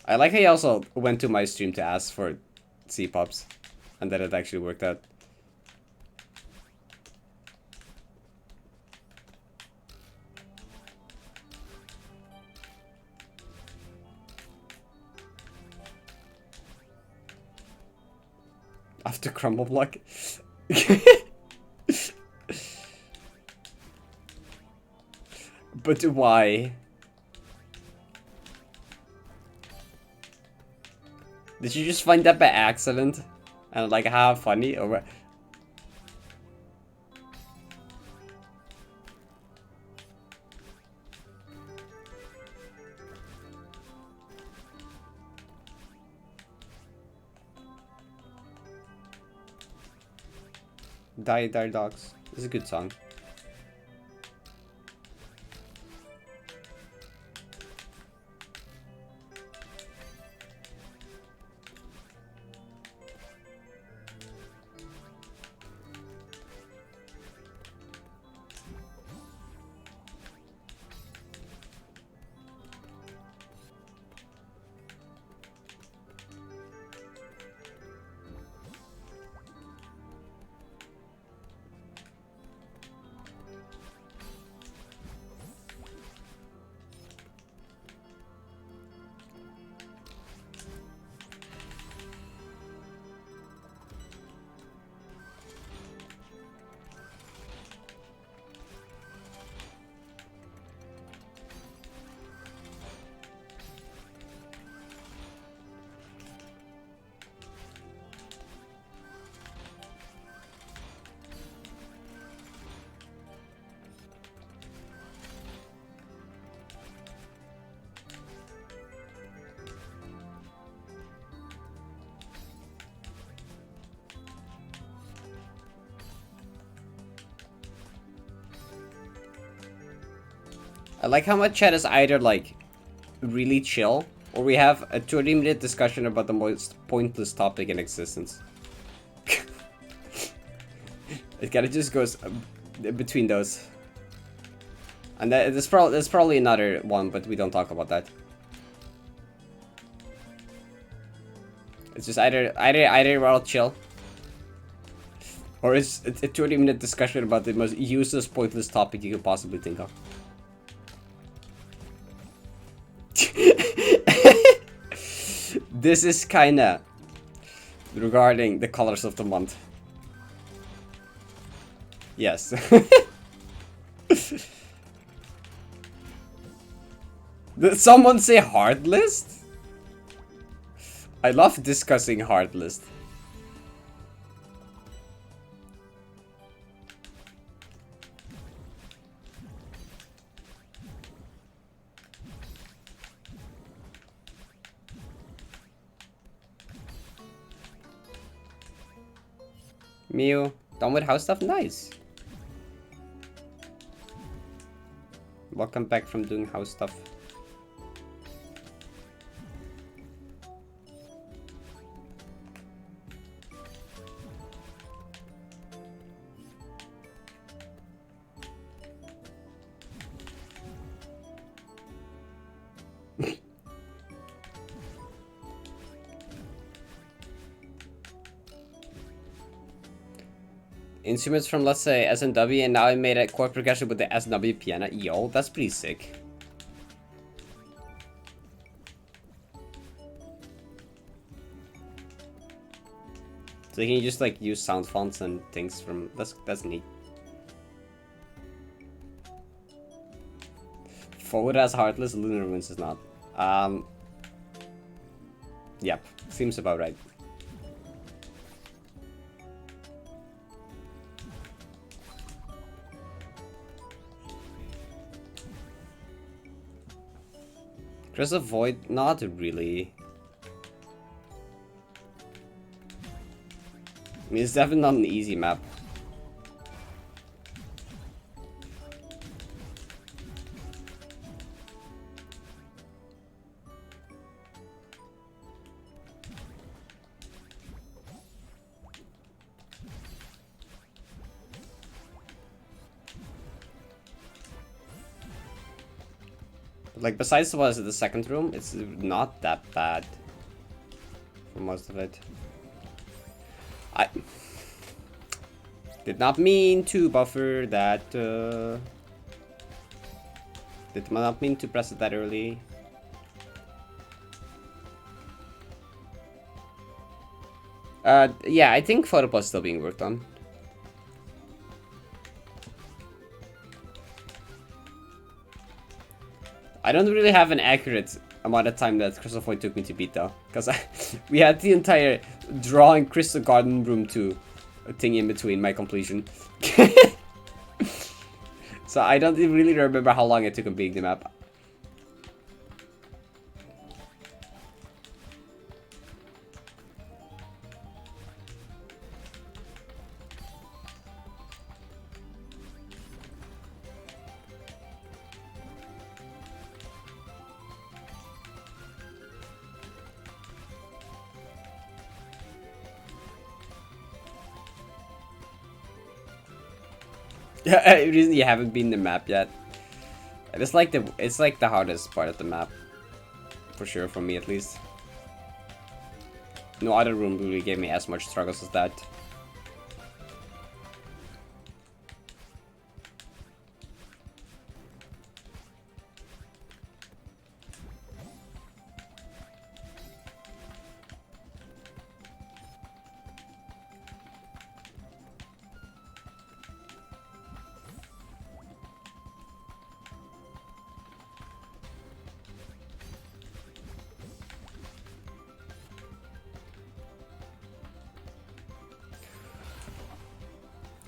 I like how he also went to my stream to ask for C-pops. And that it actually worked out. After crumble block. But why? Did you just find that by accident? And like how funny or what? Die Dogs. This is a good song. I like how my chat is either like really chill, or we have a 30-minute discussion about the most pointless topic in existence. It kind of just goes between those. And there's probably another one, but we don't talk about that. It's just either we're all chill, or it's a 30-minute discussion about the most useless, pointless topic you could possibly think of. This is kinda regarding the colors of the month. Yes. Did someone say hard list? I love discussing hard list. Mew, done with house stuff? Nice. Welcome back from doing house stuff. Instruments from, let's say, SNW, and now I made a chord progression with the SNW piano. Yo, that's pretty sick. So you can just like use sound fonts and things from that's neat. Forward as Heartless, Lunar Ruins is not. Yep, seems about right. There's a Void, not really. I mean, it's definitely not an easy map. Like, besides what is in the second room, it's not that bad for most of it. I did not mean to buffer that. Did not mean to press it that early. Yeah, I think Photopod is still being worked on. I don't really have an accurate amount of time that Crystal Void took me to beat though, because we had the entire drawing Crystal Garden Room 2 thing in between my completion. So I don't really remember how long it took completing the map. Yeah, reason you haven't been the map yet. It's like the hardest part of the map, for sure, for me at least. No other room really gave me as much struggles as that.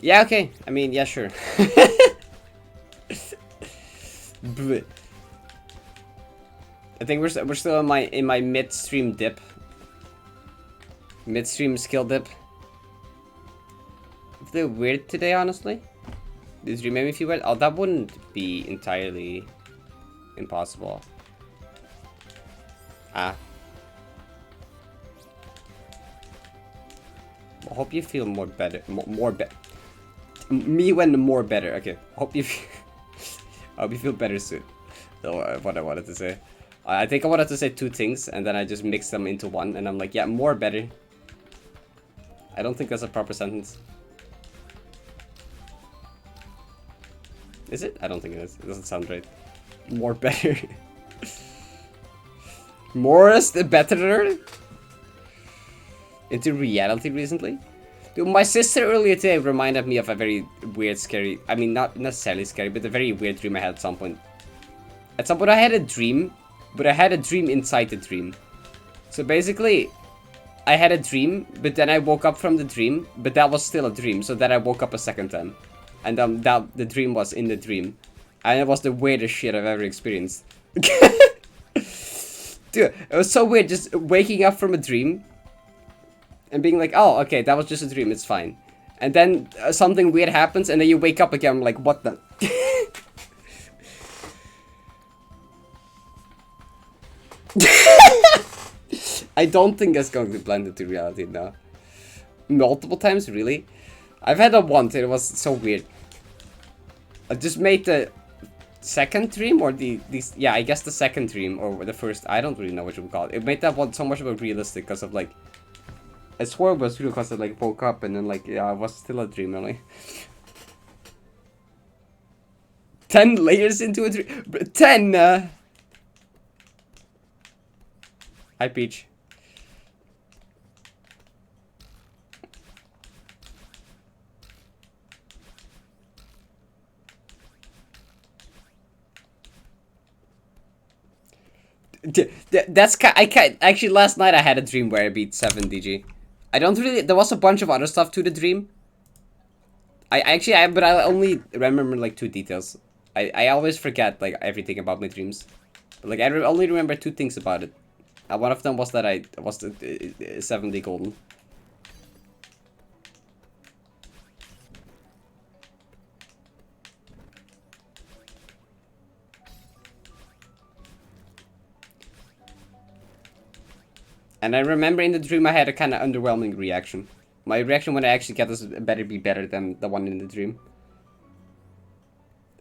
Yeah, okay. I mean, yeah, sure. I think we're still in my midstream dip. Midstream skill dip. It's a little weird today, honestly. This stream made me feel weird. Oh, that wouldn't be entirely impossible. Ah. I hope you feel more better. Me when more better. Okay. Hope you feel hope you feel better soon. So what I wanted to say. I think I wanted to say two things and then I just mixed them into one and I'm like, yeah, more better. I don't think that's a proper sentence. Is it? I don't think it is. It doesn't sound right. More better. More is the better. Into reality recently? Dude, my sister earlier today reminded me of a very weird, scary... I mean, not necessarily scary, but a very weird dream I had at some point. At some point I had a dream, but I had a dream inside the dream. So basically, I had a dream, but then I woke up from the dream, but that was still a dream, so then I woke up a second time. And the dream was in the dream. And it was the weirdest shit I've ever experienced. Dude, it was so weird just waking up from a dream and being like, oh, okay, that was just a dream, it's fine. And then something weird happens and then you wake up again, I'm like, what the? I don't think that's going to blend into reality now. Multiple times, really? I've had that once, it was so weird. I just made the second dream, or yeah, I guess the second dream, or the first, I don't really know what you would call it. It made that one so much more realistic, because of, like, I swore it was real, because I, like, woke up, and then, like, yeah, it was still a dream, only. 10 layers into a dream. 10, Hi, Peach. I can't actually. Last night I had a dream where I beat 7 DG. I don't really. There was a bunch of other stuff to the dream. But I only remember like 2 details. I always forget like everything about my dreams. But, like I only remember 2 things about it. One of them was that I was the 7D golden. And I remember in the dream I had a kind of underwhelming reaction. My reaction when I actually get this better be better than the one in the dream.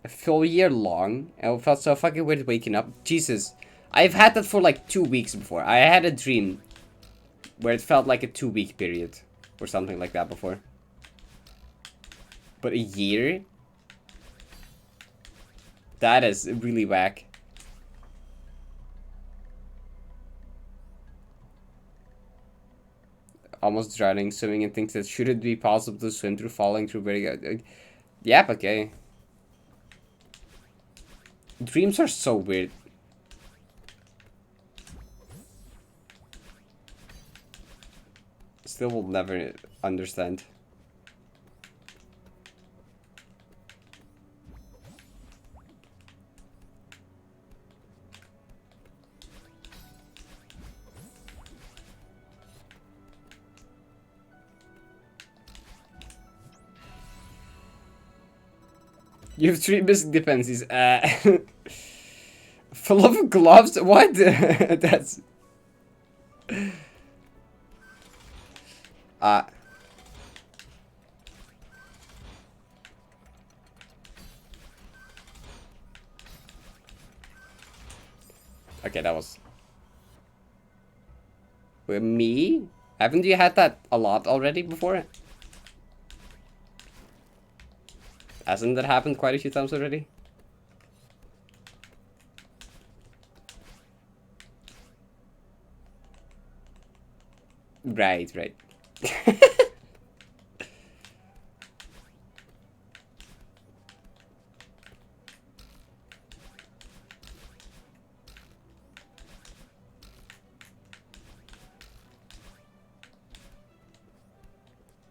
A full year long, and it felt so fucking weird waking up. Jesus, I've had that for like 2 weeks before. I had a dream where it felt like a 2-week period or something like that before. But a year? That is really whack. Almost drowning, swimming in things that shouldn't be possible to swim through, falling through very good. Yep, okay. Dreams are so weird. Still will never understand. You have 3 missing dependencies. Full of gloves? What? That's... Okay, that was... With me? Haven't you had that a lot already before? Hasn't that happened quite a few times already? Right, right.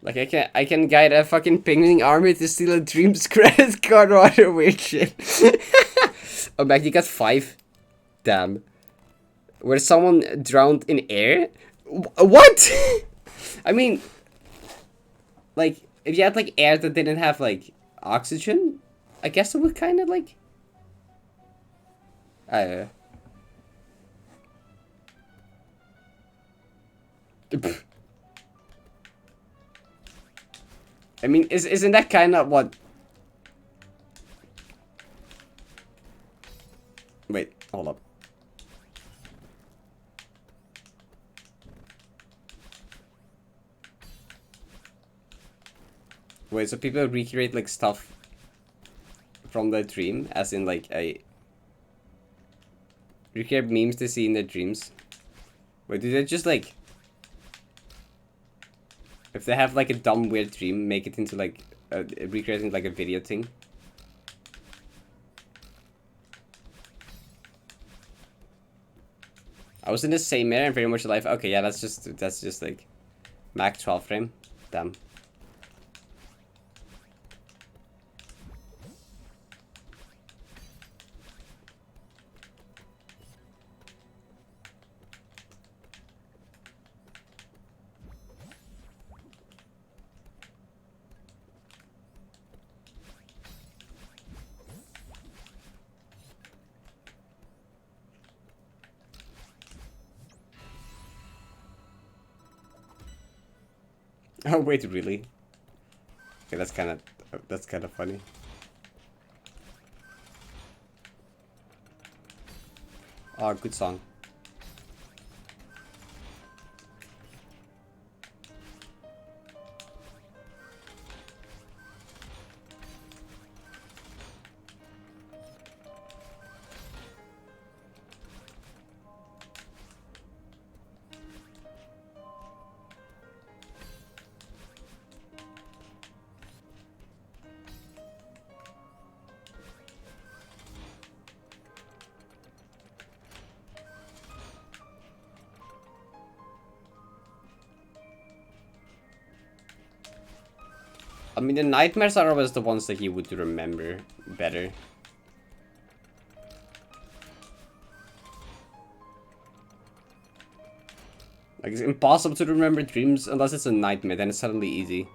Like I can guide a fucking penguin army to steal a dream's credit card or other weird shit. Oh, Mac, you got 5. Damn. Where someone drowned in air? What? I mean, like, if you had, like, air that didn't have, like, oxygen, I guess it would kind of, like... I mean, isn't that kind of what? Wait, hold up. Wait, so people recreate like stuff from their dream, as in like a recreate memes they see in their dreams. Wait, do they just like, if they have like a dumb weird dream, make it into like recreating like a video thing? I was in the same area and very much alive. Okay, yeah, that's just like max 12 frame. Damn. Oh wait, really? Okay, that's kind of funny. Oh, good song. I mean, the nightmares are always the ones that you would remember better. Like, it's impossible to remember dreams unless it's a nightmare, then it's suddenly easy.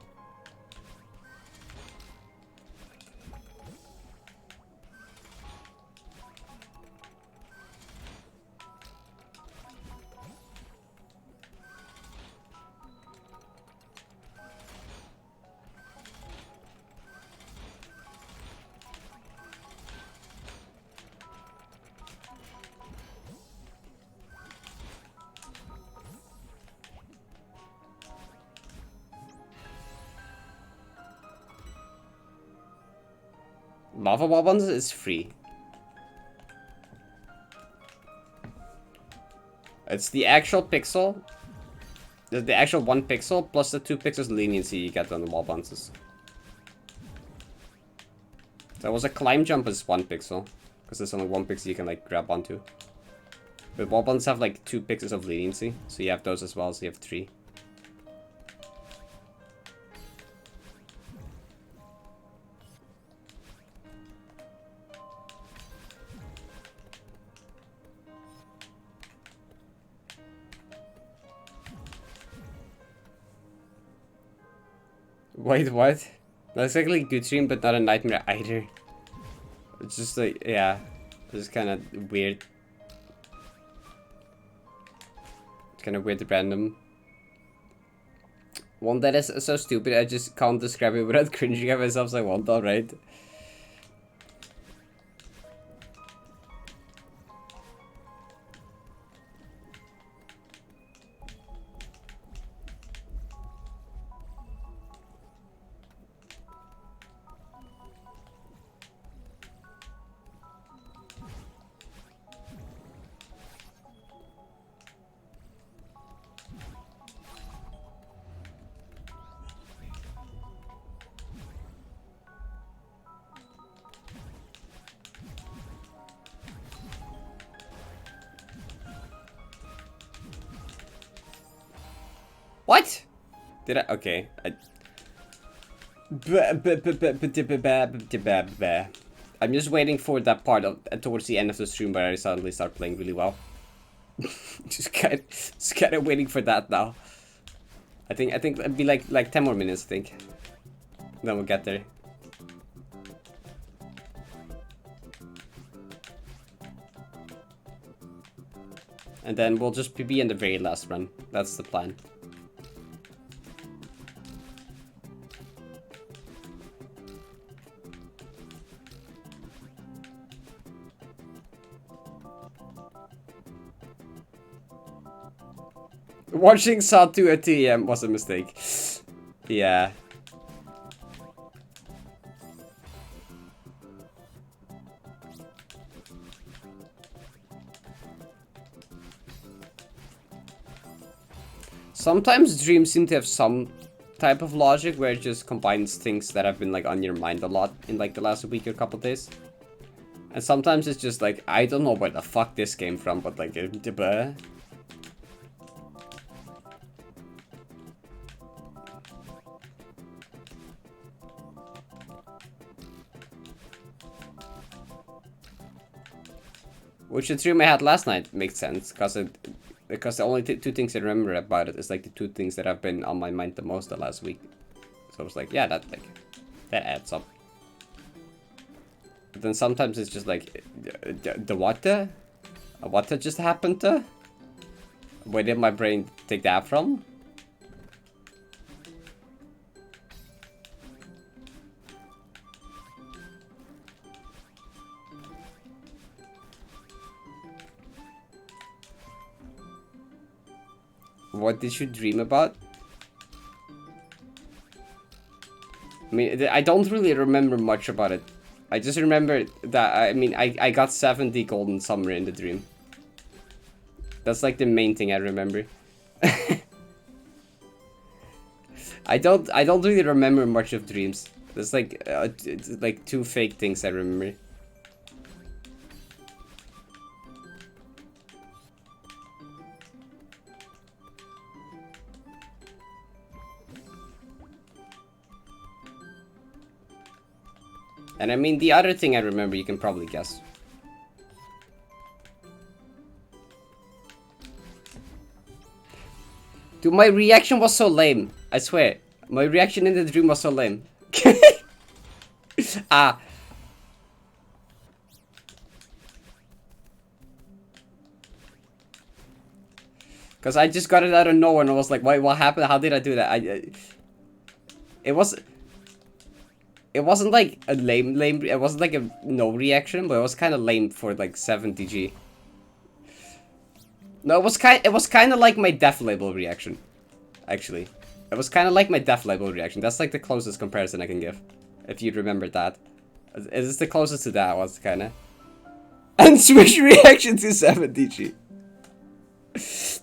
Lava Bobbins is free. It's the actual pixel. The actual 1 pixel plus the 2 pixels leniency you get on the wall bounces. There was a climb jump is 1 pixel. Because there's only 1 pixel you can like grab onto. But wall bounces have like 2 pixels of leniency. So you have those as well, so you have 3. Wait, what? That's actually a good dream, but not a nightmare either. It's just like, yeah. It's kind of weird. It's kind of weird and random. One that is so stupid, I just can't describe it without cringing at myself, so I won't, alright? What? Did I? Okay. I'm just waiting for that part of towards the end of the stream where I suddenly start playing really well. just kind of waiting for that now. I think it'd be like 10 more minutes. I think. Then we'll get there. And then we'll just be in the very last run. That's the plan. Watching Saw 2 at 2 AM was a mistake. Yeah. Sometimes dreams seem to have some type of logic where it just combines things that have been like on your mind a lot in like the last week or couple days. And sometimes it's just like, I don't know where the fuck this came from, but like, which the dream I had last night makes sense, because the only two things I remember about it is like the two things that have been on my mind the most the last week. So I was like, yeah, that adds up. But then sometimes it's just like, what just happened to? Where did my brain take that from? What did you dream about? I mean, I don't really remember much about it. I just remember that, I mean, I got 70 golden summer in the dream. That's like the main thing I remember. I don't really remember much of dreams. There's like two fake things I remember. And I mean, the other thing I remember, you can probably guess. Dude, my reaction was so lame. I swear. My reaction in the dream was so lame. Ah. Because I just got it out of nowhere and I was like, wait, what happened? How did I do that? It wasn't like a lame, it wasn't like a no reaction, but it was kind of lame for like 70G. No, it was kind of like my def label reaction, actually. It was kind of like my def label reaction. That's like the closest comparison I can give, if you remember that. It is the closest to that was kind of. And switch reaction to 70G.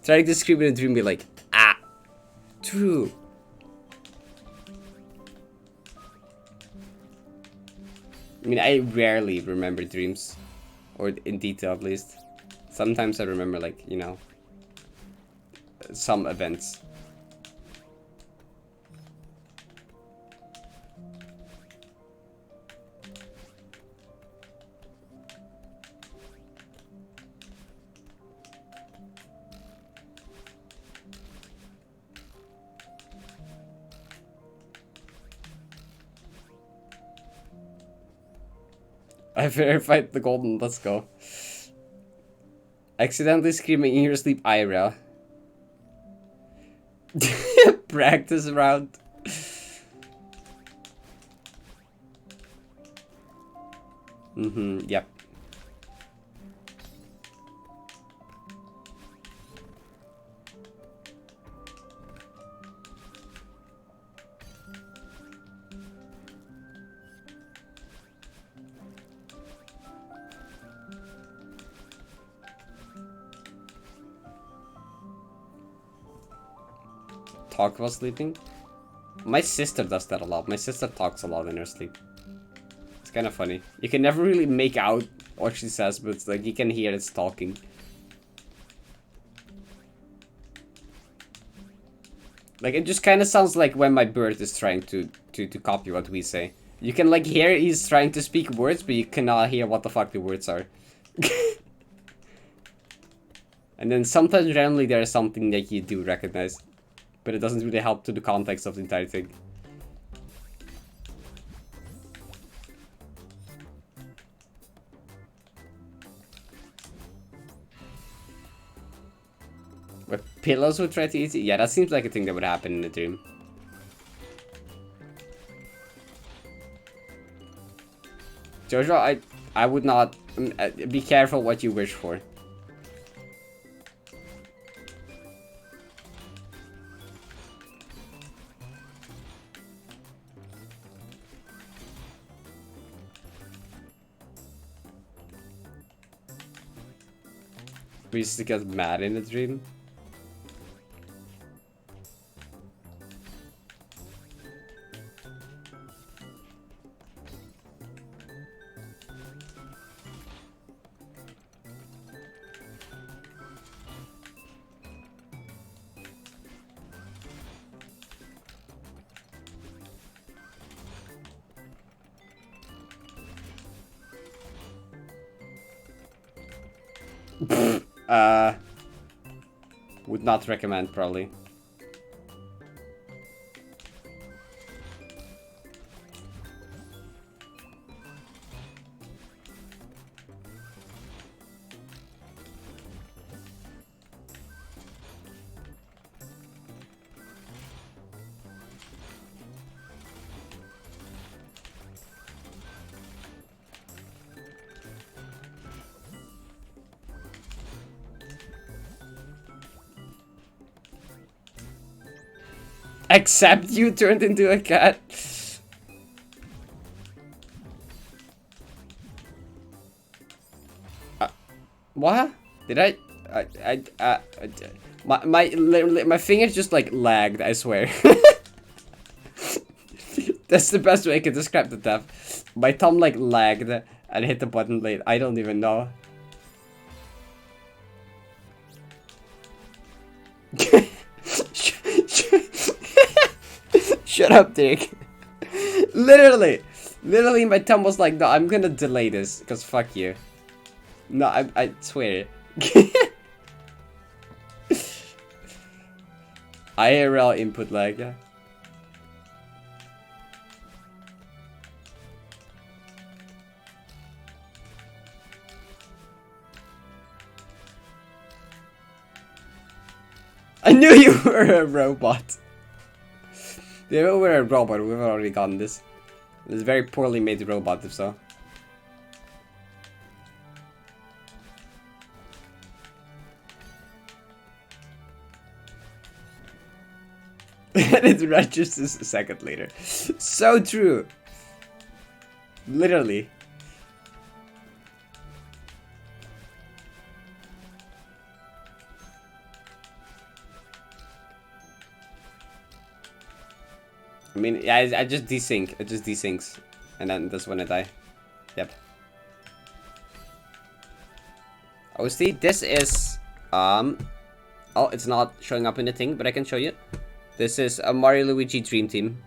Trying to scream in a dream, be like, ah, true. I mean, I rarely remember dreams, or in detail at least. Sometimes I remember, like, you know, some events. I verified the golden, let's go. Accidentally screaming in your sleep, Ira. Practice round. Yep. Talk while sleeping? My sister does that a lot. My sister talks a lot in her sleep. It's kind of funny. You can never really make out what she says, but it's like you can hear it's talking. Like, it just kind of sounds like when my bird is trying to copy what we say. You can like hear he's trying to speak words, but you cannot hear what the fuck the words are. And then sometimes randomly there is something that you do recognize. But it doesn't really help to the context of the entire thing. Where pillows would try to eat you? Yeah, that seems like a thing that would happen in a dream. Jojo, I would not... be careful what you wish for. We used to get mad in a dream. Would not recommend, probably. Except you turned into a cat. What? Did my fingers just like lagged, I swear. That's the best way I can describe the death. My thumb like lagged and hit the button late. I don't even know. Shut up, Dick. Literally my thumb was like, no, I'm gonna delay this, because fuck you. No, I swear. IRL input lag. I knew you were a robot. If you were a robot, we've already gotten this. It's a very poorly made robot, if so. And it registers a second later. So true. Literally. I mean, yeah, I just desync. It just desyncs. And then that's when I die. Yep. Oh, see, this is... Oh, it's not showing up in the thing, but I can show you. This is a Mario Luigi Dream Team.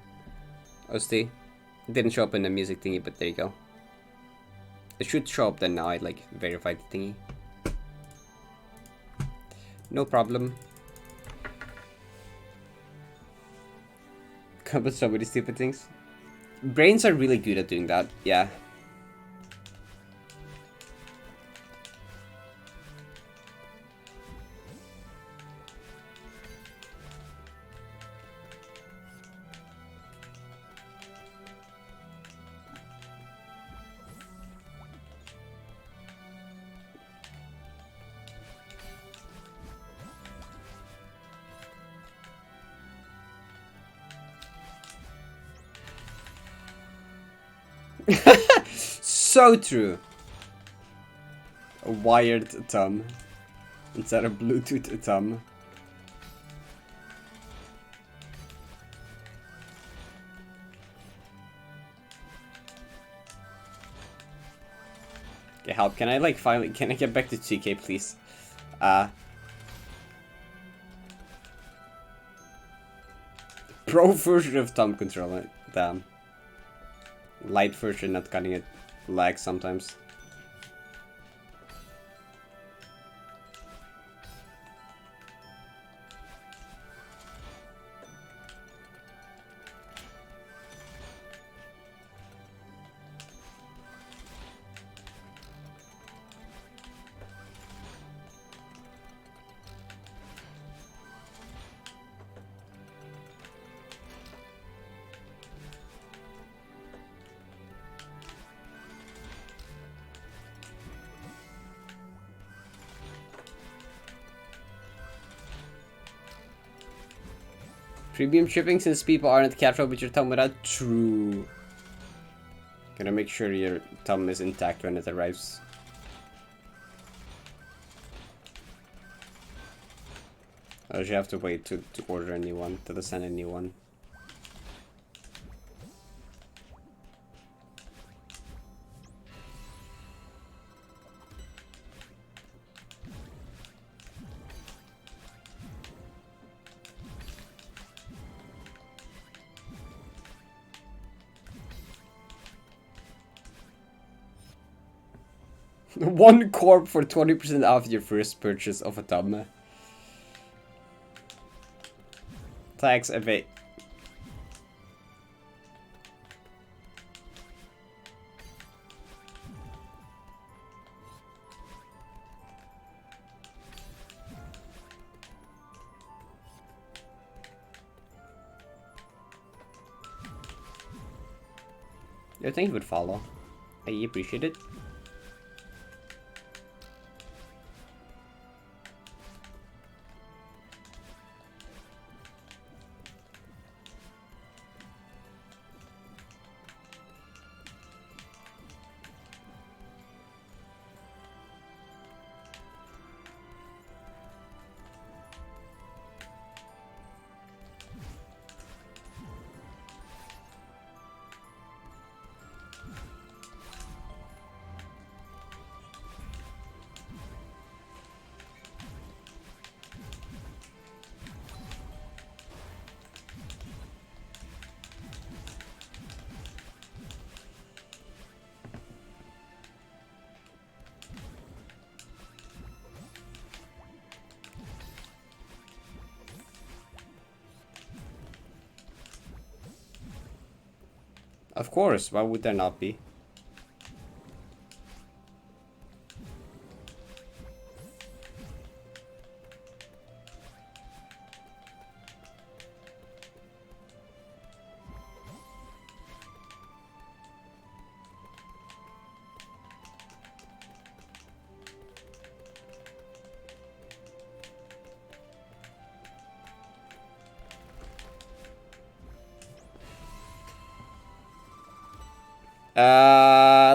OST. It didn't show up in the music thingy, but there you go. It should show up then now I like verified the thingy. No problem. Come with so many stupid things. Brains are really good at doing that, yeah. So true. A wired thumb instead of Bluetooth thumb. Okay, help. Can I like finally, can I get back to TK, please? Pro version of thumb controller. Damn. Light version not cutting it. Lag sometimes. Premium shipping since people aren't casual with your thumb without. True. Gotta make sure your thumb is intact when it arrives. Or you have to wait to order a new one, to send a new one. One corp for 20% off your first purchase of a thumb. Tax evade. I think he would follow. I appreciate it. Of course, why would there not be?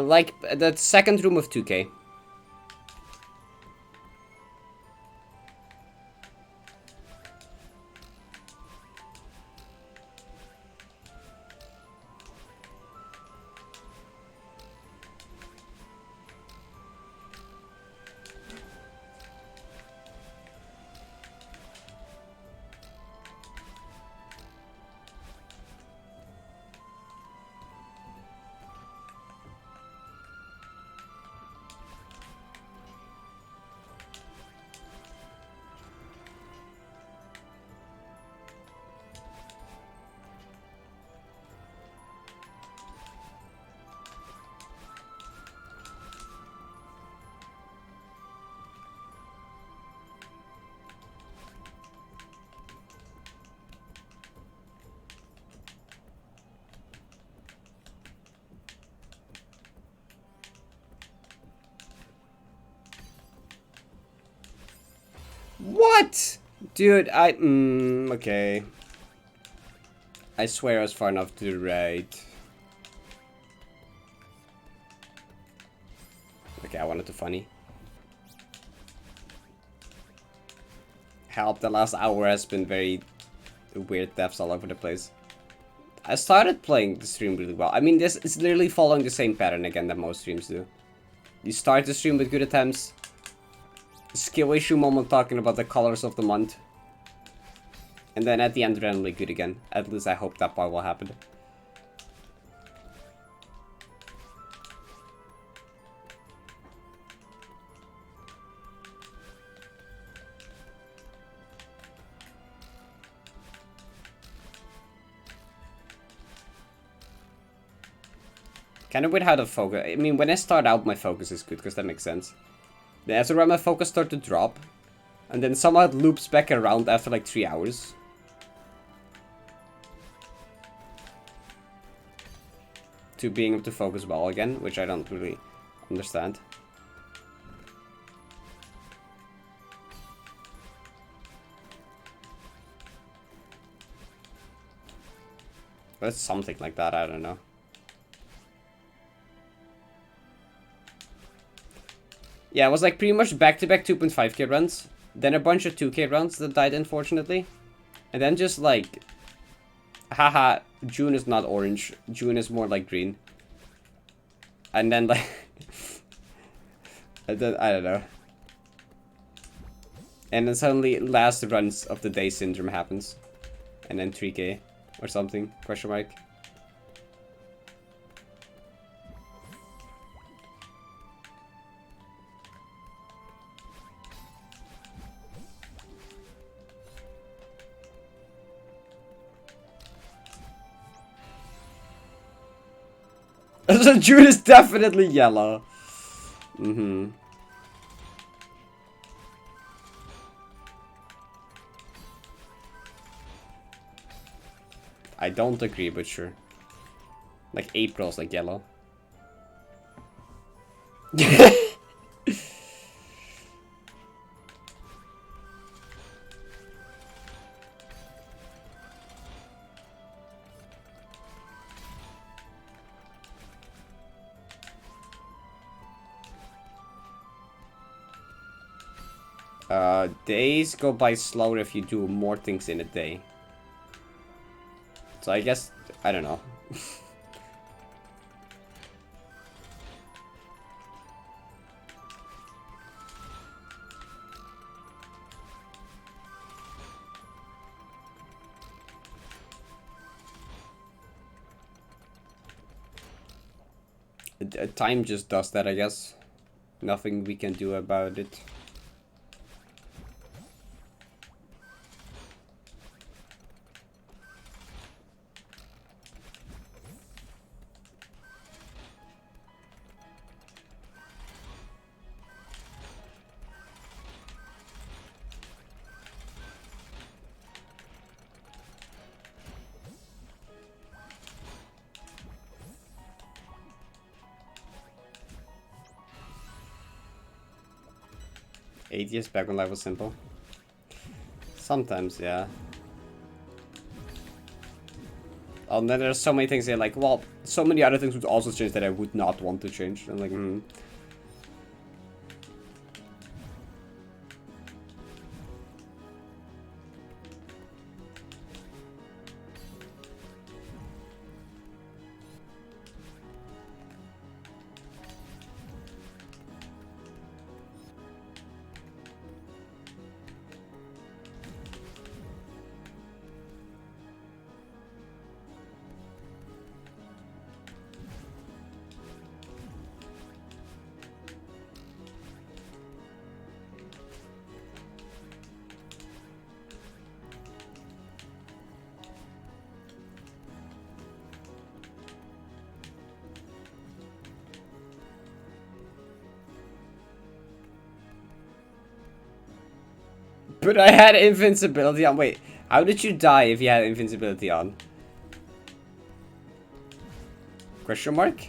Like the second room of 2K. What? Dude, okay. I swear I was far enough to the right. Okay, I wanted to funny. Help, the last hour has been very weird deaths all over the place. I started playing the stream really well. I mean, this is literally following the same pattern again that most streams do. You start the stream with good attempts. Skill issue moment talking about the colors of the month. And then at the end randomly good again. At least I hope that part will happen. Kind of weird how the focus... I mean, when I start out, my focus is good, because that makes sense. Then after around, my focus starts to drop. And then somehow it loops back around after like 3 hours. To being able to focus well again, which I don't really understand. But it's something like that, I don't know. Yeah, it was like pretty much back-to-back 2.5k runs. Then a bunch of 2k runs that died, unfortunately. And then just like... Haha, June is not orange. June is more like green. And then like... I don't know. And then suddenly last runs of the day syndrome happens. And then 3k or something, question mark. So June is definitely yellow. Mm-hmm. I don't agree, but sure. Like April's like yellow. Days go by slower if you do more things in a day. So I guess, I don't know. Time just does that, I guess. Nothing we can do about it. Years back when life was simple. Sometimes, yeah. And then there's so many things that like, well, so many other things would also change that I would not want to change. I'm like, But I had invincibility on. Wait, how did you die if you had invincibility on? Question mark?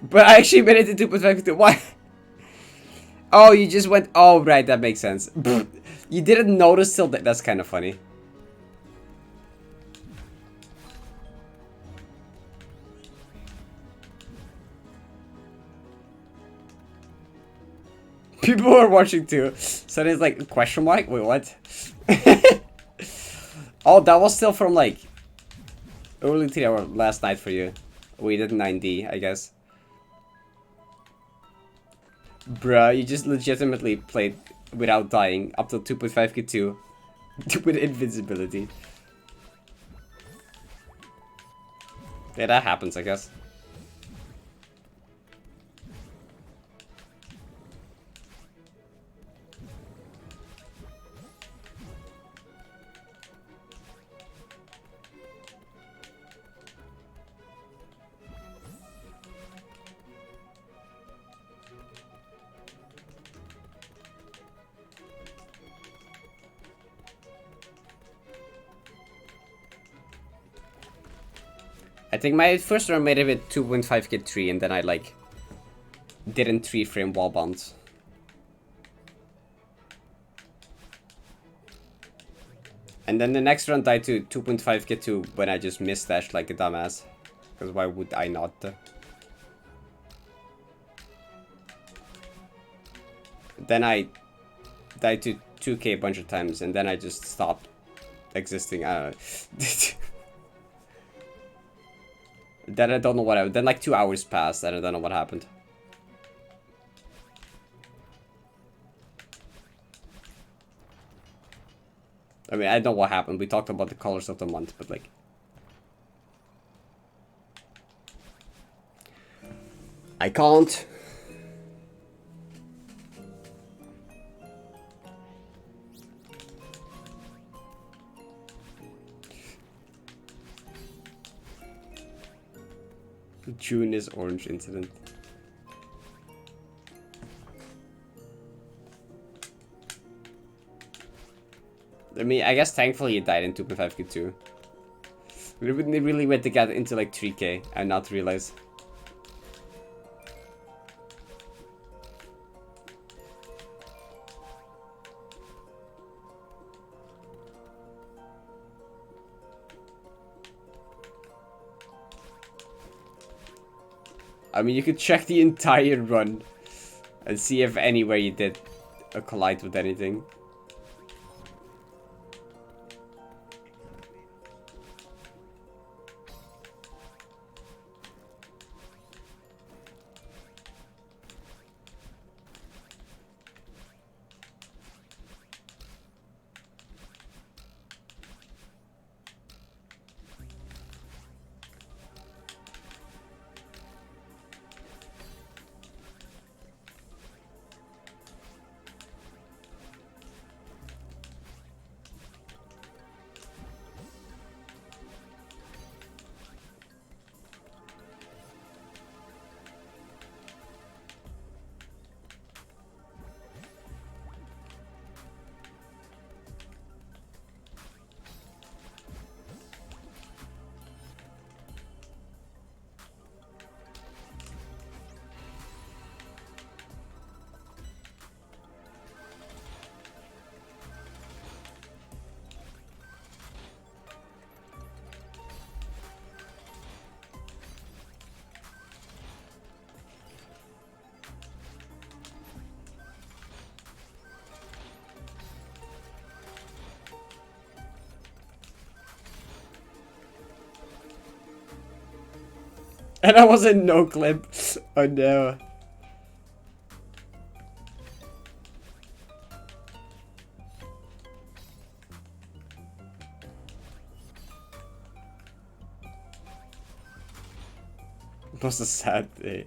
But I actually made it to 2.5. Why? Oh, you just went. Oh, right, that makes sense. You didn't notice till that. That's kind of funny. People are watching too. So there's like question mark. Wait, what? Oh, that was still from like early 3 hour last night for you. We did 9D, I guess. Bruh, you just legitimately played without dying up to 2.5k2 with invincibility. Yeah, that happens, I guess. I think my first run made it with 2.5k3 and then I like didn't 3-frame wall bounce. And then the next run died to 2.5 Kit 2 when I just missed-dashed like a dumbass. Because why would I not? Then I died to 2K a bunch of times, and then I just stopped existing. I don't know. Then I don't know what happened. Then like 2 hours passed, and I don't know what happened. I mean, I don't know what happened. We talked about the colors of the month, but like... I can't. June is orange incident. I mean, I guess thankfully it died in 2.5K too. We really went to get into like 3K and not realize. I mean, you could check the entire run and see if anywhere you did a collide with anything. And I was in no clip. Oh no. It was a sad day.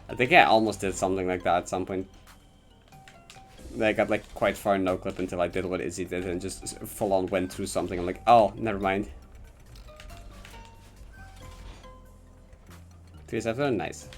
I think I almost did something like that at some point. I got like quite far in no clip until I did what Izzy did and just full on went through something. I'm like, oh, never mind. 3-7, nice.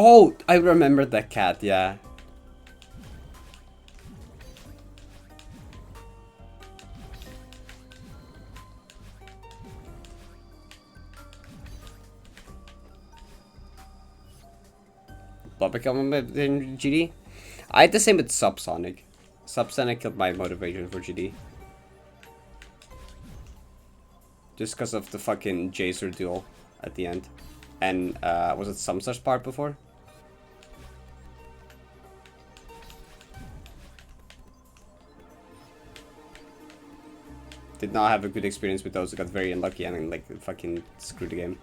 Oh, I remember that cat, yeah. Become in GD? I had the same with Subsonic. Subsonic killed my motivation for GD. Just because of the fucking Jacer duel at the end. And, was it Sumser's part before? Did not have a good experience with those who got very unlucky and like fucking screwed the game.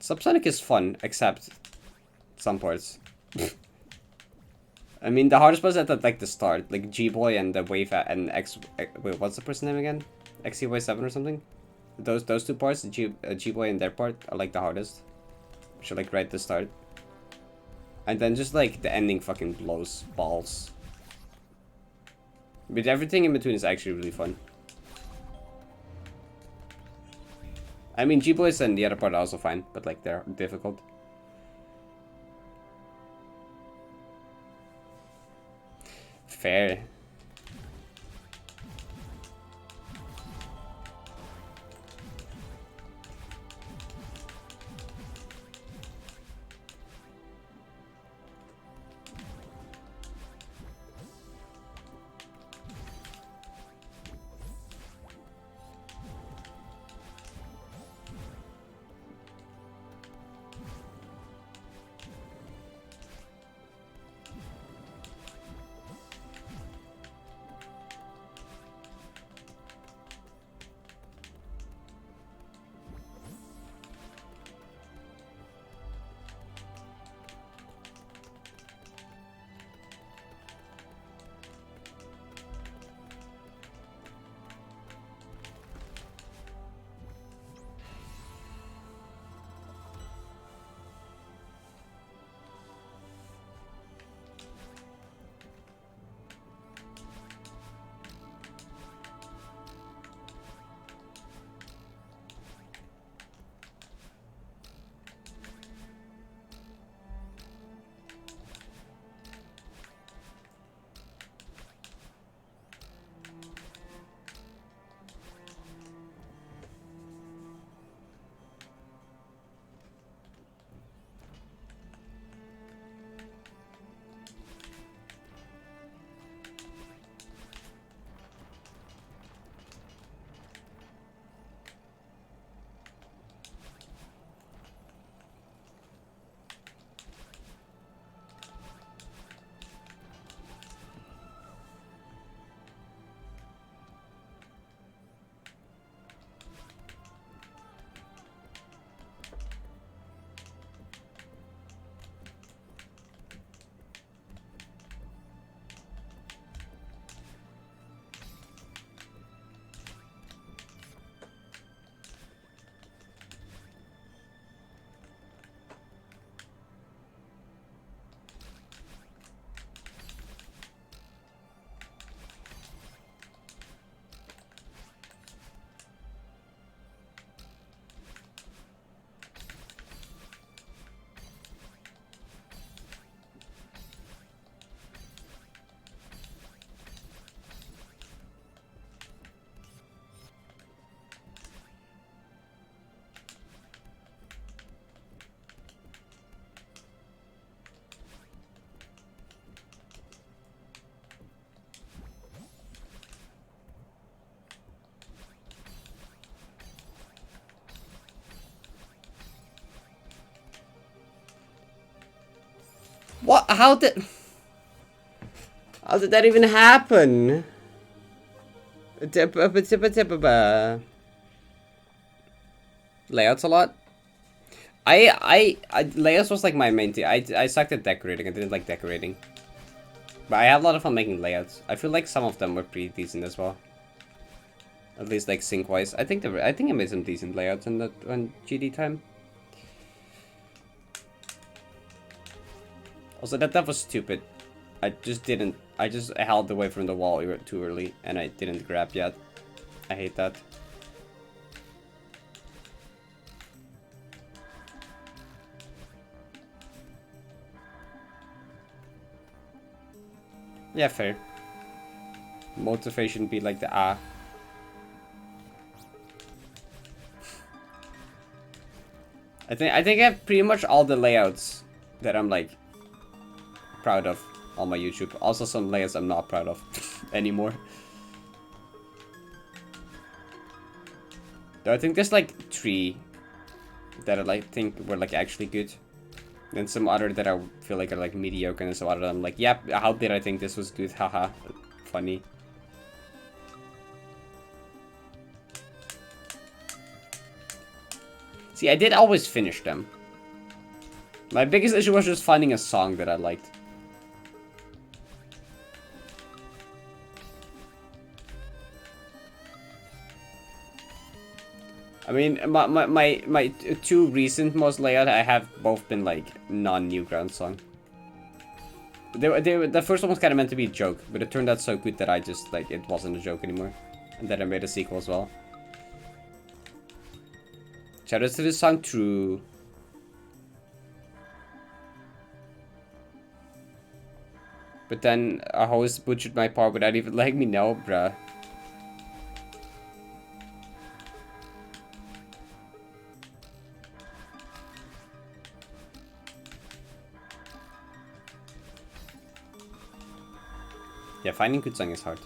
Subsonic is fun, except some parts. I mean, the hardest was at like the start, like G-Boy and the Wave and X. Wait, what's the person name again? XCY7 or something? Those two parts, G-Boy and their part, are like the hardest. Should like right at the start. And then just like the ending fucking blows balls. But everything in between is actually really fun. I mean, G-Boys and the other part are also fine, but like they're difficult. Fair. What? How did that even happen? Layouts a lot. Layouts was like my main thing. I sucked at decorating. I didn't like decorating. But I had a lot of fun making layouts. I feel like some of them were pretty decent as well. At least like sync wise. I think I made some decent layouts in that on GD time. Also, that was stupid. I just held away from the wall too early, and I didn't grab yet. I hate that. Yeah, fair. Motivation be like the ah. I think I have pretty much all the layouts that I'm like proud of on my YouTube. Also some layouts I'm not proud of anymore. Though I think there's like 3 that I like think were like actually good. And some other that I feel like are like mediocre, and some other I'm like, yep, how did I think this was good? Haha. Funny. See, I did always finish them. My biggest issue was just finding a song that I liked. I mean, my two recent most layout I have both been like non-Newgrounds song. The first one was kind of meant to be a joke, but it turned out so good that I just like it wasn't a joke anymore, and then I made a sequel as well. Shout out to this song, True. But then a host butchered my part without even letting me know, bruh. Yeah, finding good song is hard.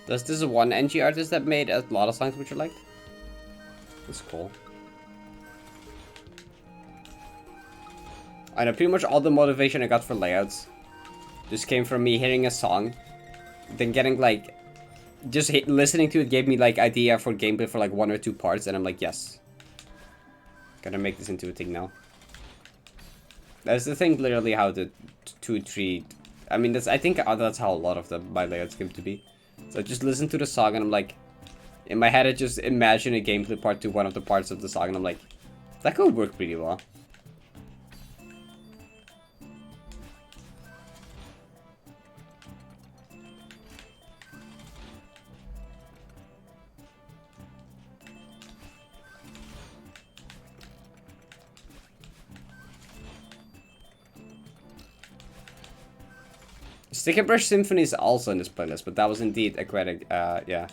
This is one NG artist that made a lot of songs which I liked. That's cool. I know pretty much all the motivation I got for layouts just came from me hearing a song, then getting like, just listening to it gave me like idea for gameplay for like 1 or 2 parts, and I'm like, yes, gotta make this into a thing now. That's the thing, literally how the 2, 3. I mean, I think that's how a lot of my layouts came to be. So I just listen to the song and I'm like, in my head I just imagine a gameplay part to one of the parts of the song and I'm like, that could work pretty well. Stick and Brush Symphony is also in this playlist, but that was indeed a credit, yeah.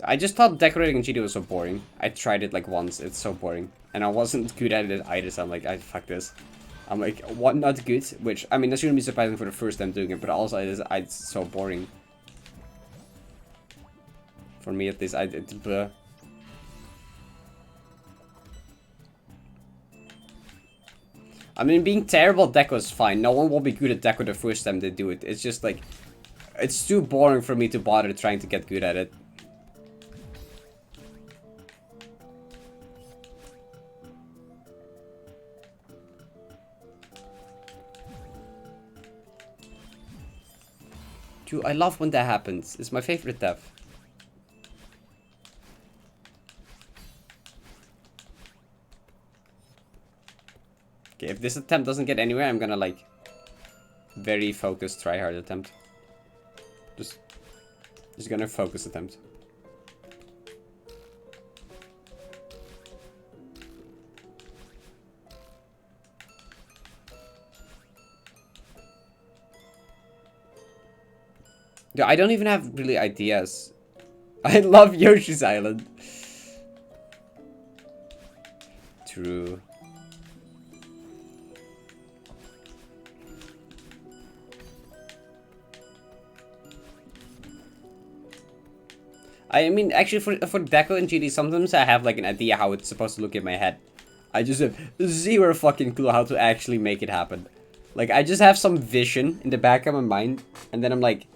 I just thought decorating in GD was so boring. I tried it like once, it's so boring. And I wasn't good at it either, so I'm like, fuck this. I'm like, what, not good? Which, I mean, that shouldn't be surprising for the first time doing it, but also it's so boring. For me at least, it's bleh. I mean, being terrible at deco is fine. No one will be good at deco the first time they do it. It's just like, it's too boring for me to bother trying to get good at it. Dude, I love when that happens. It's my favorite death. Okay, if this attempt doesn't get anywhere, I'm gonna like very focused try hard attempt. Just gonna focus attempt. Yeah, I don't even have really ideas. I love Yoshi's Island. True. I mean, actually, for deco and GD, sometimes I have like an idea how it's supposed to look in my head. I just have zero fucking clue how to actually make it happen. Like, I just have some vision in the back of my mind, and then I'm like,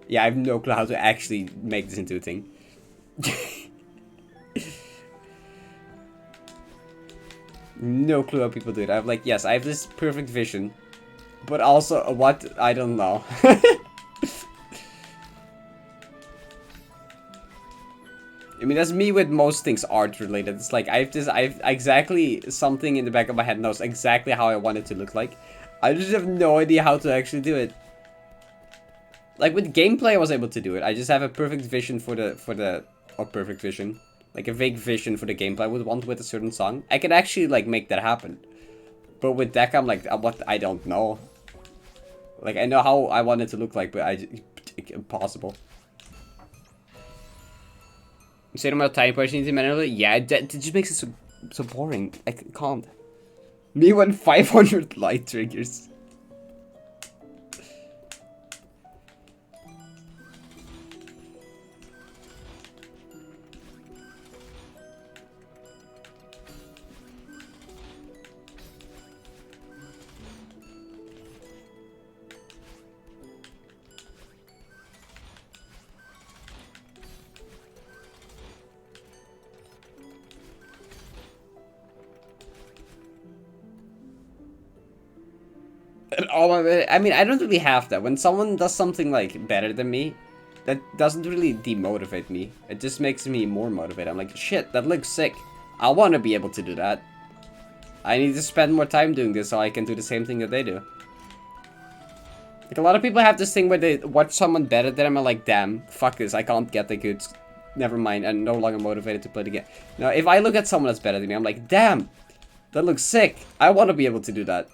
yeah, I have no clue how to actually make this into a thing. No clue how people do it. I'm like, yes, I have this perfect vision, but also what? I don't know. I mean, that's me with most things art related. It's like I've exactly something in the back of my head knows exactly how I want it to look like. I just have no idea how to actually do it. Like with gameplay, I was able to do it. I just have a perfect vision perfect vision, like a vague vision for the gameplay I would want with a certain song. I can actually like make that happen. But with deck, I'm like, what? I don't know. Like I know how I want it to look like, but impossible. Same amount of time points you need to manually? Yeah, that just makes it so boring. I can't. Me when 500 light triggers. I mean, I don't really have that. When someone does something like better than me, that doesn't really demotivate me. It just makes me more motivated. I'm like, shit, that looks sick. I want to be able to do that. I need to spend more time doing this so I can do the same thing that they do. Like, a lot of people have this thing where they watch someone better than them and like, damn, fuck this, I can't get the goods. Never mind, I'm no longer motivated to play the game. Now, if I look at someone that's better than me, I'm like, damn, that looks sick. I want to be able to do that.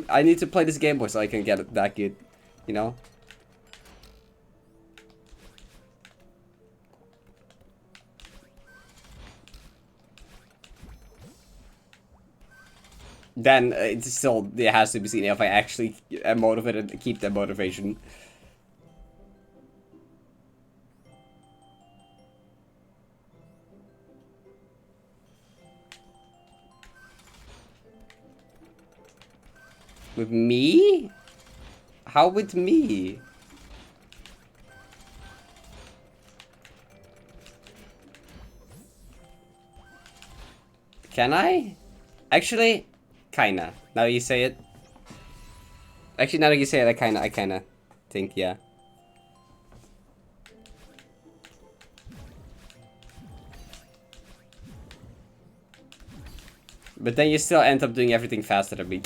I need to play this Game Boy so I can get it that good, you know? Then it has to be seen if I actually am motivated to keep that motivation. With me? How with me? Can I? Actually, kinda. Now you say it. Actually, now that you say it, I kinda think, yeah. But then you still end up doing everything faster than me.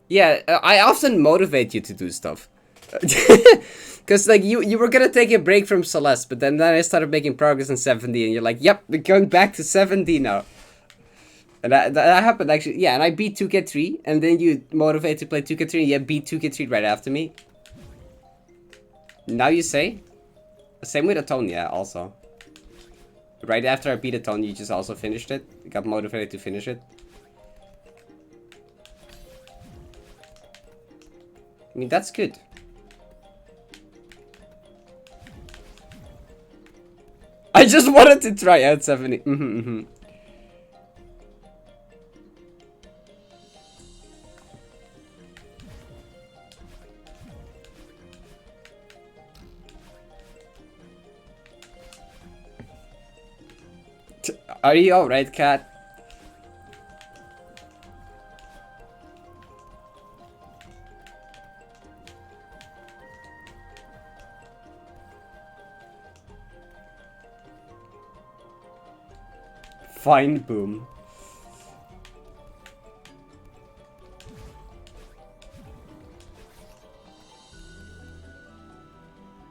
Yeah, I often motivate you to do stuff. Because, like, you were gonna take a break from Celeste, but then I started making progress in 70, and you're like, yep, we're going back to 70 now. And that happened, actually. Yeah, and I beat 2K3, and then you motivate to play 2K3, and you beat 2K3 right after me. Now you say? Same with Atone, yeah, also. Right after I beat Atone, you just also finished it. You got motivated to finish it. I mean, that's good. I just wanted to try out 70. Are you alright, cat? Fine, boom.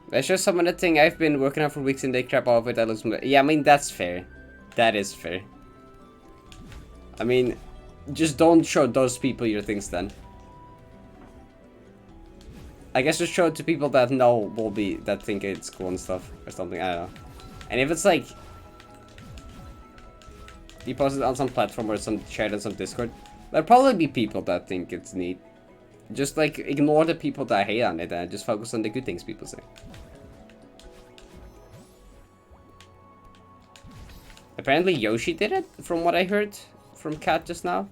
That's just some of the thing I've been working on for weeks and they crap all of it. Yeah, I mean, that's fair. That is fair. I mean, just don't show those people your things then. I guess just show it to people that that think it's cool and stuff or something. I don't know. And if it's like you post it on some platform or some chat on some Discord, there'll probably be people that think it's neat. Just like ignore the people that hate on it and just focus on the good things people say. Apparently Yoshi did it, from what I heard from Kat just now.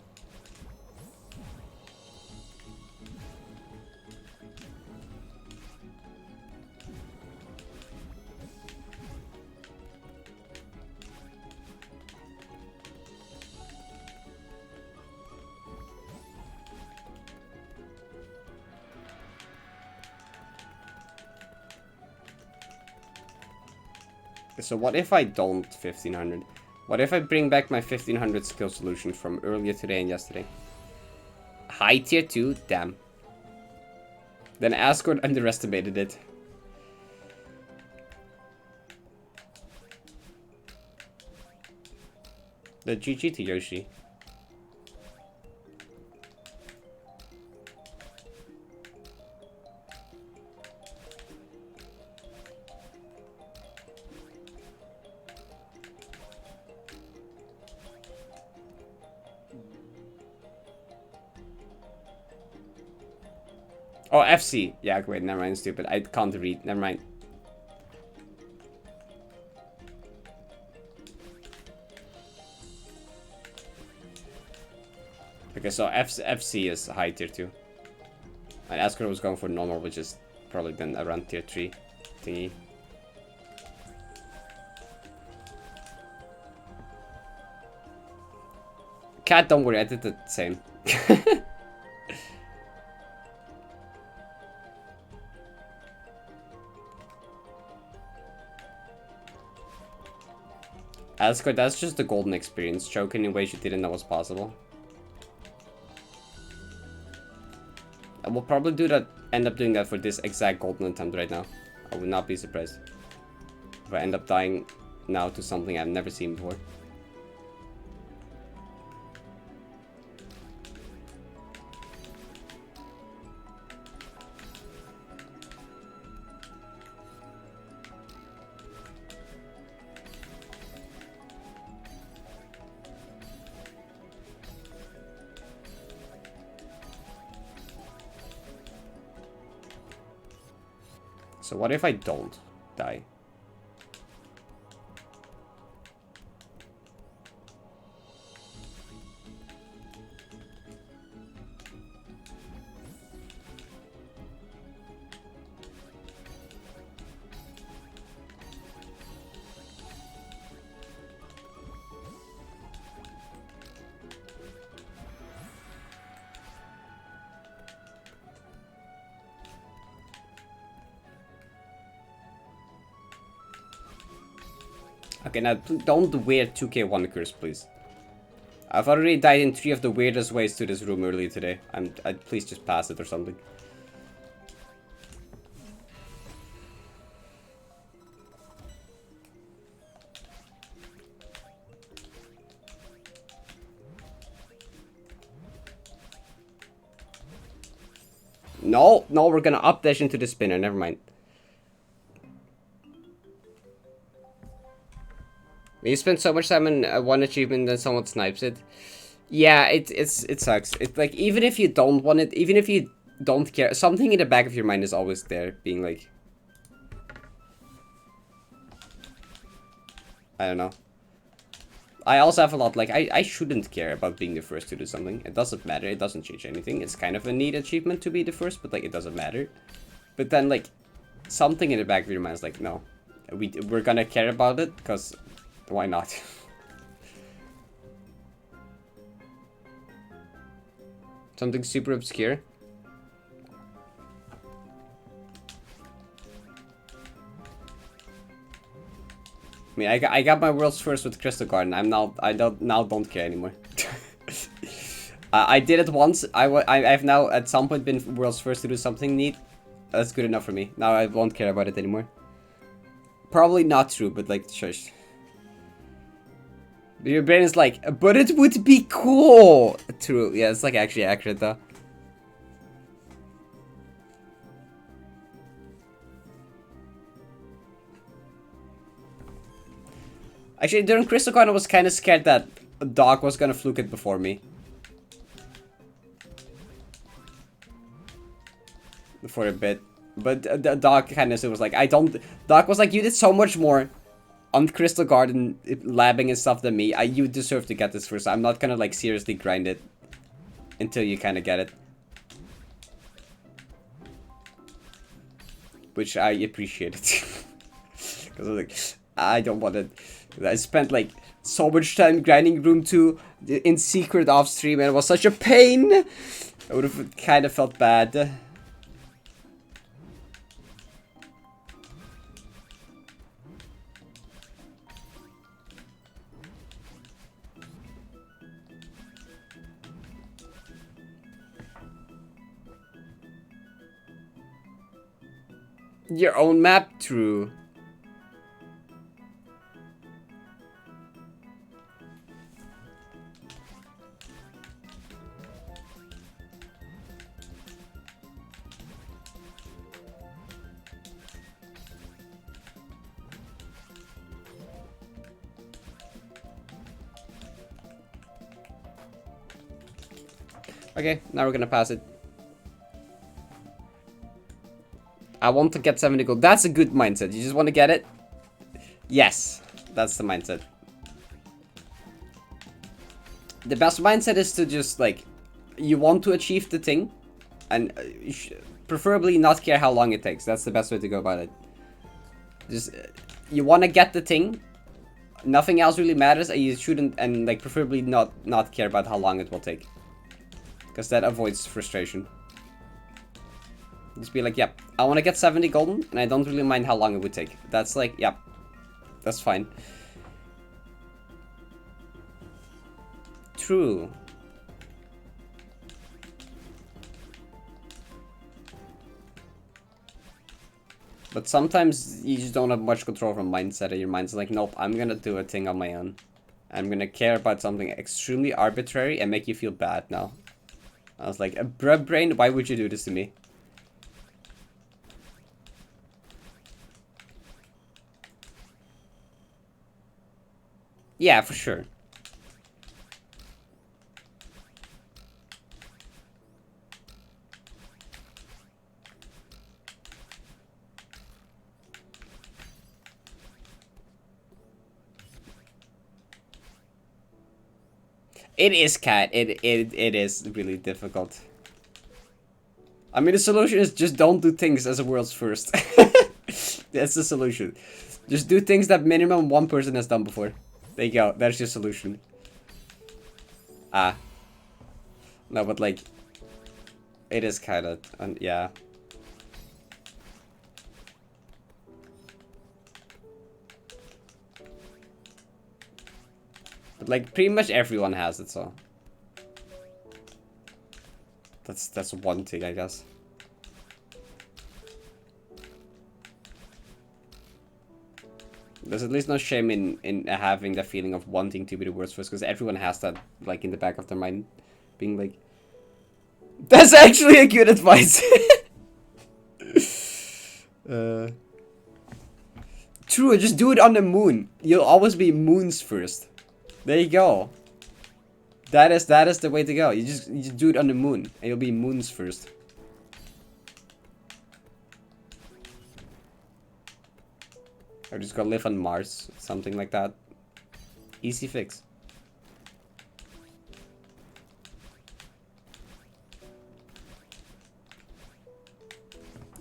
So what if I don't 1500? What if I bring back my 1500 skill solution from earlier today and yesterday? High tier 2? Damn. Then Asgard underestimated it. The GG to Yoshi. Oh, FC. Yeah, wait, never mind, stupid. I can't read. Never mind. Okay, so FC is high tier 2. And Escort was going for normal, which is probably then around tier 3 thingy. Cat, don't worry, I did the same. Escort, that's just the golden experience. Choking in ways you didn't know was possible. I will probably do that, end up doing that for this exact golden attempt right now. I would not be surprised if I end up dying now to something I've never seen before. So what if I don't die? Okay, now don't wear 2k1 curse, please. I've already died in 3 of the weirdest ways to this room earlier today. I'd please just pass it or something. No, no, we're gonna up dash into the spinner. Never mind. You spend so much time in one achievement, then someone snipes it. Yeah, it sucks. It's like, even if you don't want it, even if you don't care, something in the back of your mind is always there, being like, I don't know. I also have a lot, like, I shouldn't care about being the first to do something. It doesn't matter. It doesn't change anything. It's kind of a neat achievement to be the first, but, like, it doesn't matter. But then, like, something in the back of your mind is like, no. We're gonna care about it, because why not? Something super obscure. I mean, I got my world's first with Crystal Garden. I don't care anymore. I did it once. I've now at some point been world's first to do something neat. That's good enough for me. Now I won't care about it anymore. Probably not true, but like, shush. Your brain is like, but it would be cool. True. Yeah, it's like actually accurate though. Actually, during Crystal Con, I was kind of scared that Doc was gonna fluke it before me. For a bit. But Doc kind of was like, Doc was like, you did so much more on Crystal Garden labbing and stuff than me. You deserve to get this first. I'm not gonna like seriously grind it until you kind of get it. Which I appreciated. Because I was like, I don't want it. I spent like so much time grinding room 2 in secret off stream and it was such a pain. I would have kind of felt bad. Your own map, true. Okay, now we're gonna pass it. I want to get 70 gold. That's a good mindset. You just want to get it? Yes, that's the mindset. The best mindset is to just, like, you want to achieve the thing, and preferably not care how long it takes. That's the best way to go about it. Just, you want to get the thing, nothing else really matters, and you shouldn't, and, like, preferably not care about how long it will take. Because that avoids frustration. Just be like, yep, I want to get 70 golden, and I don't really mind how long it would take. That's like, yep, that's fine. True. But sometimes you just don't have much control from mindset, and your mind's like, nope, I'm gonna do a thing on my own. I'm gonna care about something extremely arbitrary and make you feel bad now. I was like, bruh brain, why would you do this to me? Yeah, for sure. It is, Cat. It is really difficult. I mean, the solution is just don't do things as a world's first. That's the solution. Just do things that minimum one person has done before. There you go. That's your solution. Ah. No, but like, it is kind of, yeah. But like, pretty much everyone has it, so. That's one thing, I guess. There's at least no shame in having the feeling of wanting to be the world's first, because everyone has that, like, in the back of their mind, being like, that's actually a good advice. True, just do it on the moon. You'll always be moons first. There you go. That is the way to go. You just do it on the moon, and you'll be moons first. Or just go live on Mars, something like that. Easy fix.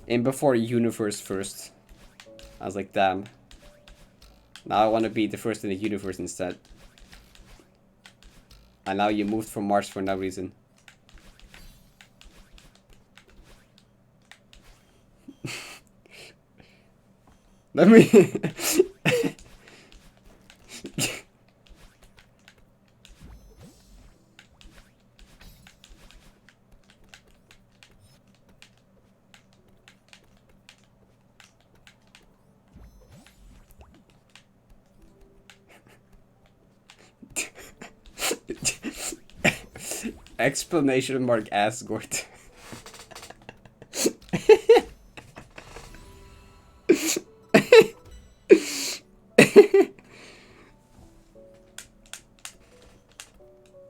And before universe first. I was like, damn. Now I want to be the first in the universe instead. And now you moved from Mars for no reason. Let me... Explanation mark Asgard.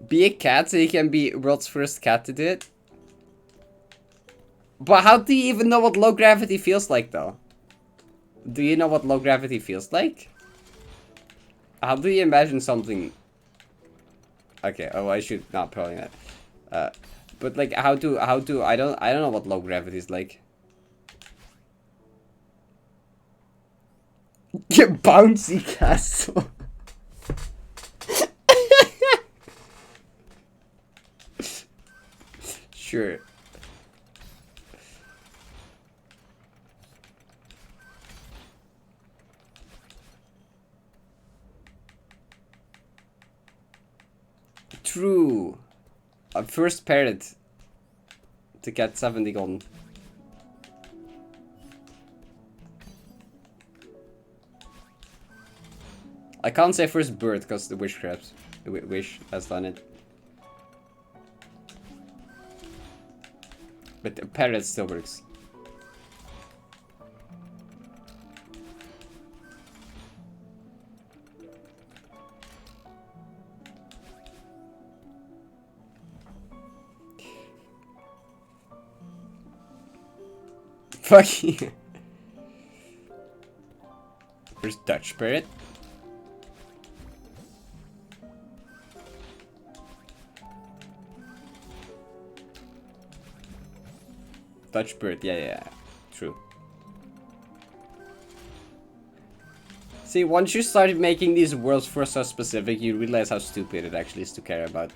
Be a cat so you can be world's first cat to do it. But how do you even know what low gravity feels like, though? Do you know what low gravity feels like? How do you imagine something... Okay, oh, I should not probably not. But like, how do I don't know what low gravity is like. Your bouncy castle. Sure. True. A first Parrot to get 70 golden. I can't say first bird because the wish has done it. But the Parrot still works. Fuck you. There's Dutch Parrot. Dutch Parrot, yeah. True. See, once you started making these worlds for so specific, you realize how stupid it actually is to care about.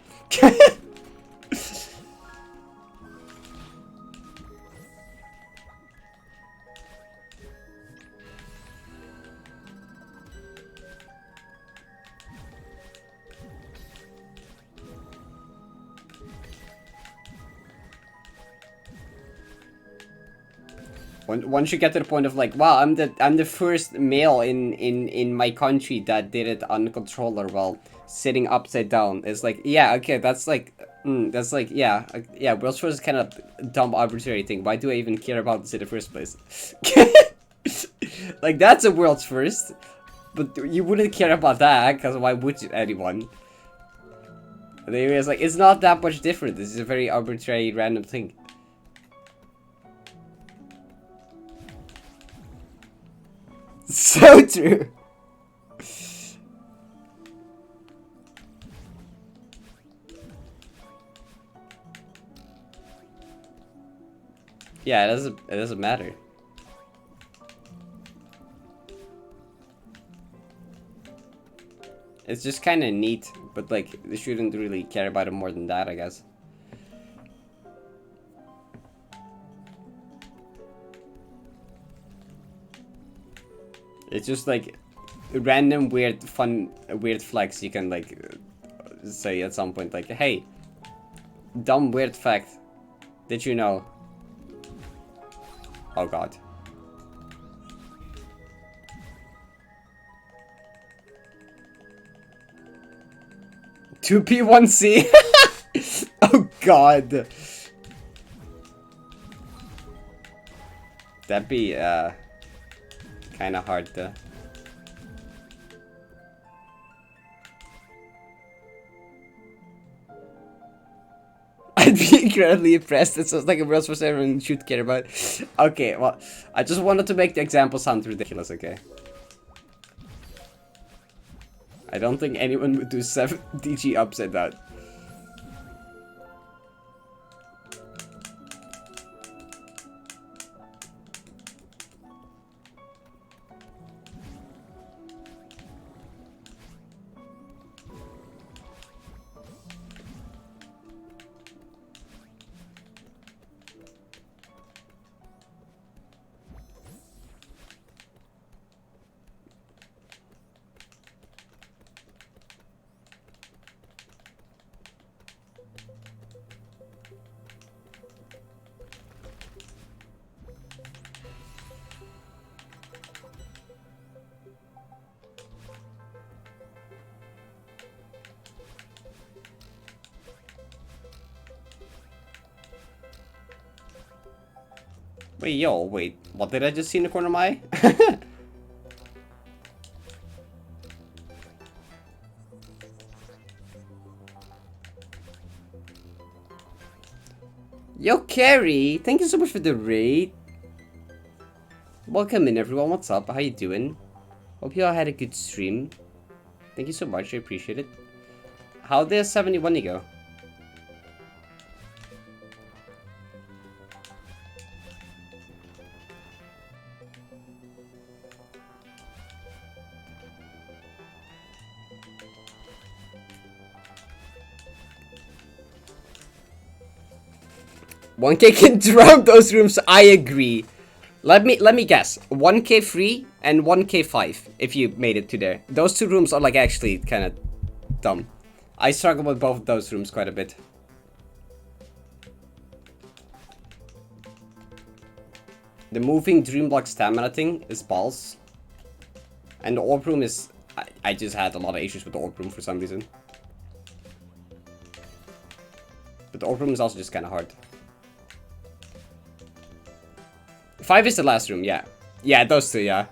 Once you get to the point of like, wow, I'm the first male in my country that did it on the controller while sitting upside down. It's like, yeah, okay, that's like, yeah. World's first is kind of dumb, arbitrary thing. Why do I even care about this in the first place? Like, that's a world's first, but you wouldn't care about that because why would anyone? And then it's like, it's not that much different. This is a very arbitrary, random thing. So true. Yeah, it doesn't matter. It's just kind of neat, but like they shouldn't really care about it more than that, I guess. It's just like random weird flex you can like say at some point, like, hey, dumb weird fact, did you know? Oh god. 2P1C. Oh god. That'd be kind of hard to. I'd be incredibly impressed. It sounds like a world for everyone should care about. Okay, well, I just wanted to make the example sound ridiculous, okay? I don't think anyone would do 7 DG upside down. Wait, what did I just see in the corner of my eye? Yo, Carrie, thank you so much for the raid. Welcome in, everyone. What's up? How you doing? Hope you all had a good stream. Thank you so much. I appreciate it. How did 71 go? $1K can drown those rooms. I agree. Let me guess. 1K free and 1K 5 if you made it to there. Those two rooms are like actually kind of dumb. I struggle with both of those rooms quite a bit. The moving dream block stamina thing is balls. And the orb room is... I just had a lot of issues with the orb room for some reason. But the orb room is also just kind of hard. 5 is the last room, yeah. Yeah, those two, yeah.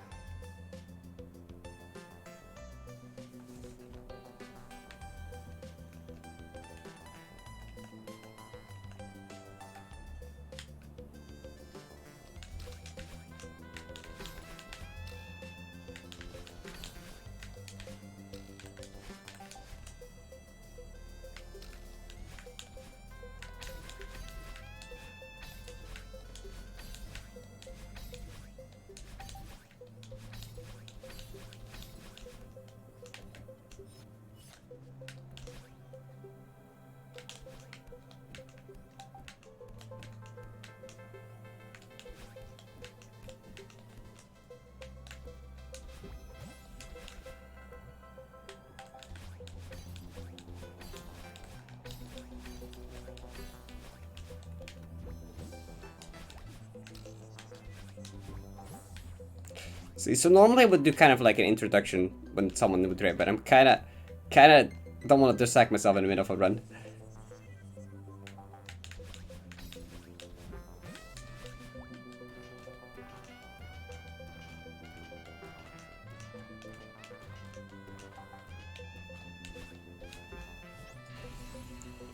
See, so normally I would do kind of like an introduction when someone would raid, but I'm kind of don't want to distract myself in the middle of a run.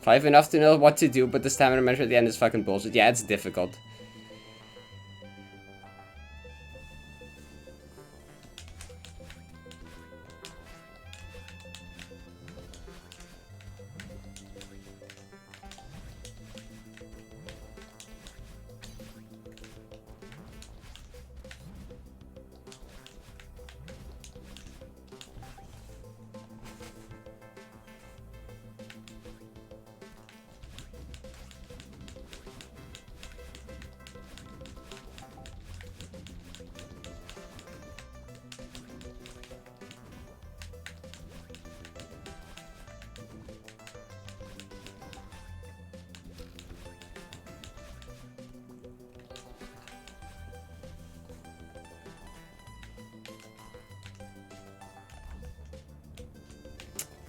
Five enough to know what to do, but the stamina measure at the end is fucking bullshit. Yeah, it's difficult.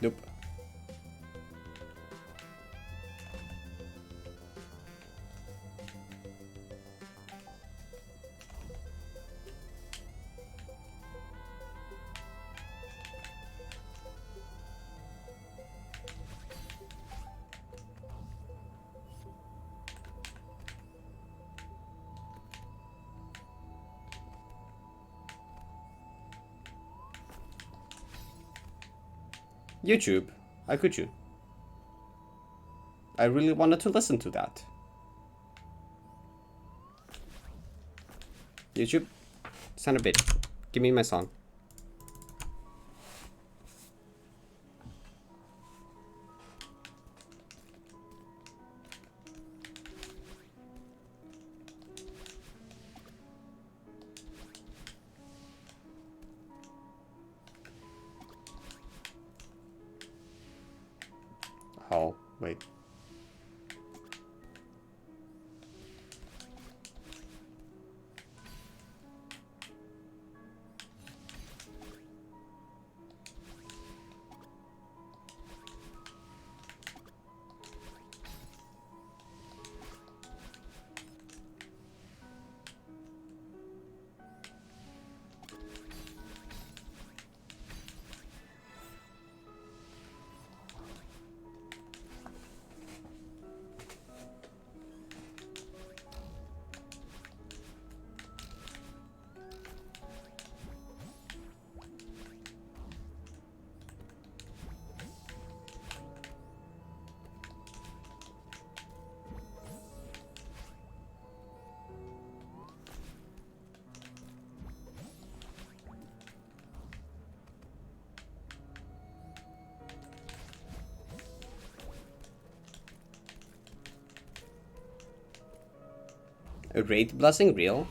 Nope. YouTube. How could you? I really wanted to listen to that. YouTube, son of a bitch. Give me my song. Oh, wait. A raid blessing real?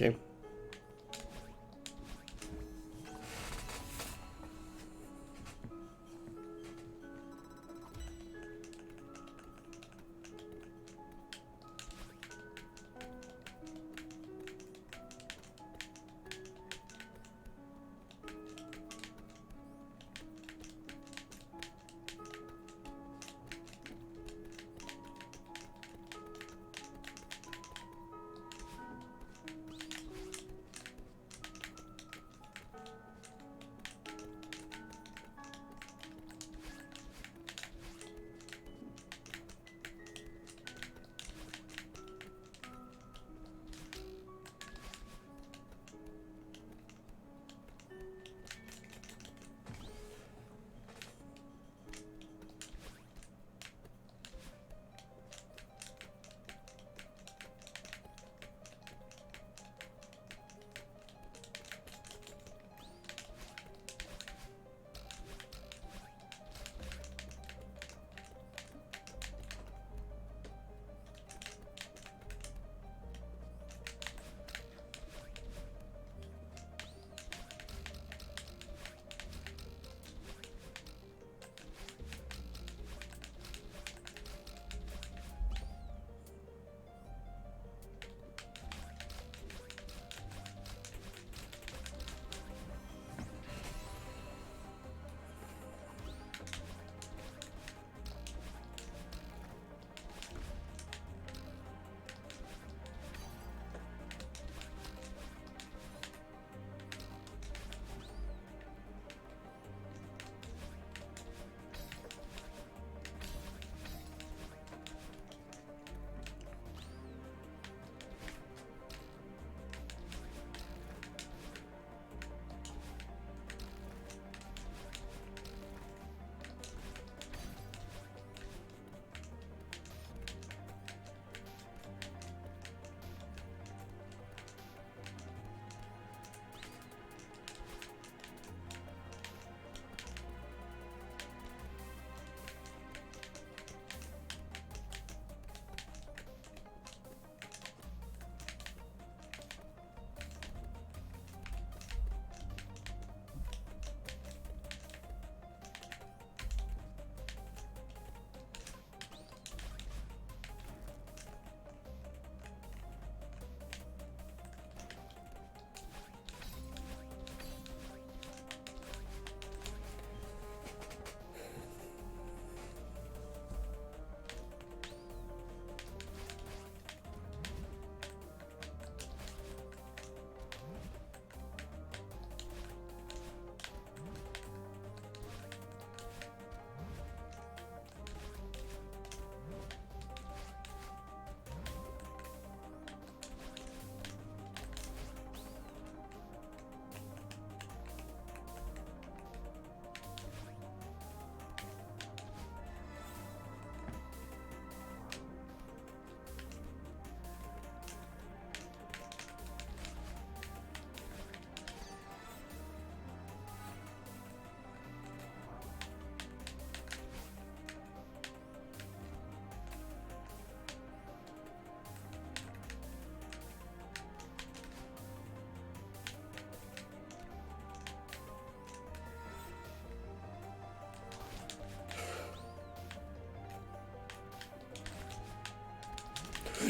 Okay.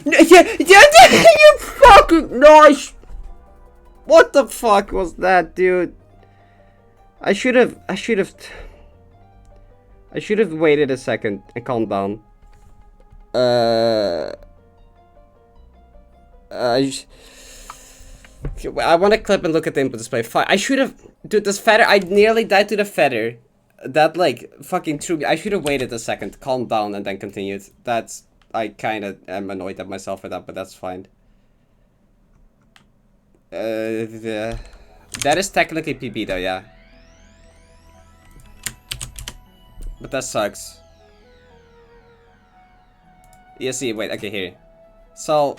Yeah, you fucking nice. What the fuck was that, dude? I should have waited a second and calmed down. I want to clip and look at the input display. Fuck, I should have, dude. This feather, I nearly died to the feather. That like fucking threw me. I should have waited a second, calmed down, and then continued. That's, I kind of am annoyed at myself for that, but that's fine. That is technically PB though, yeah. But that sucks. Yeah, see, wait, okay, here. So.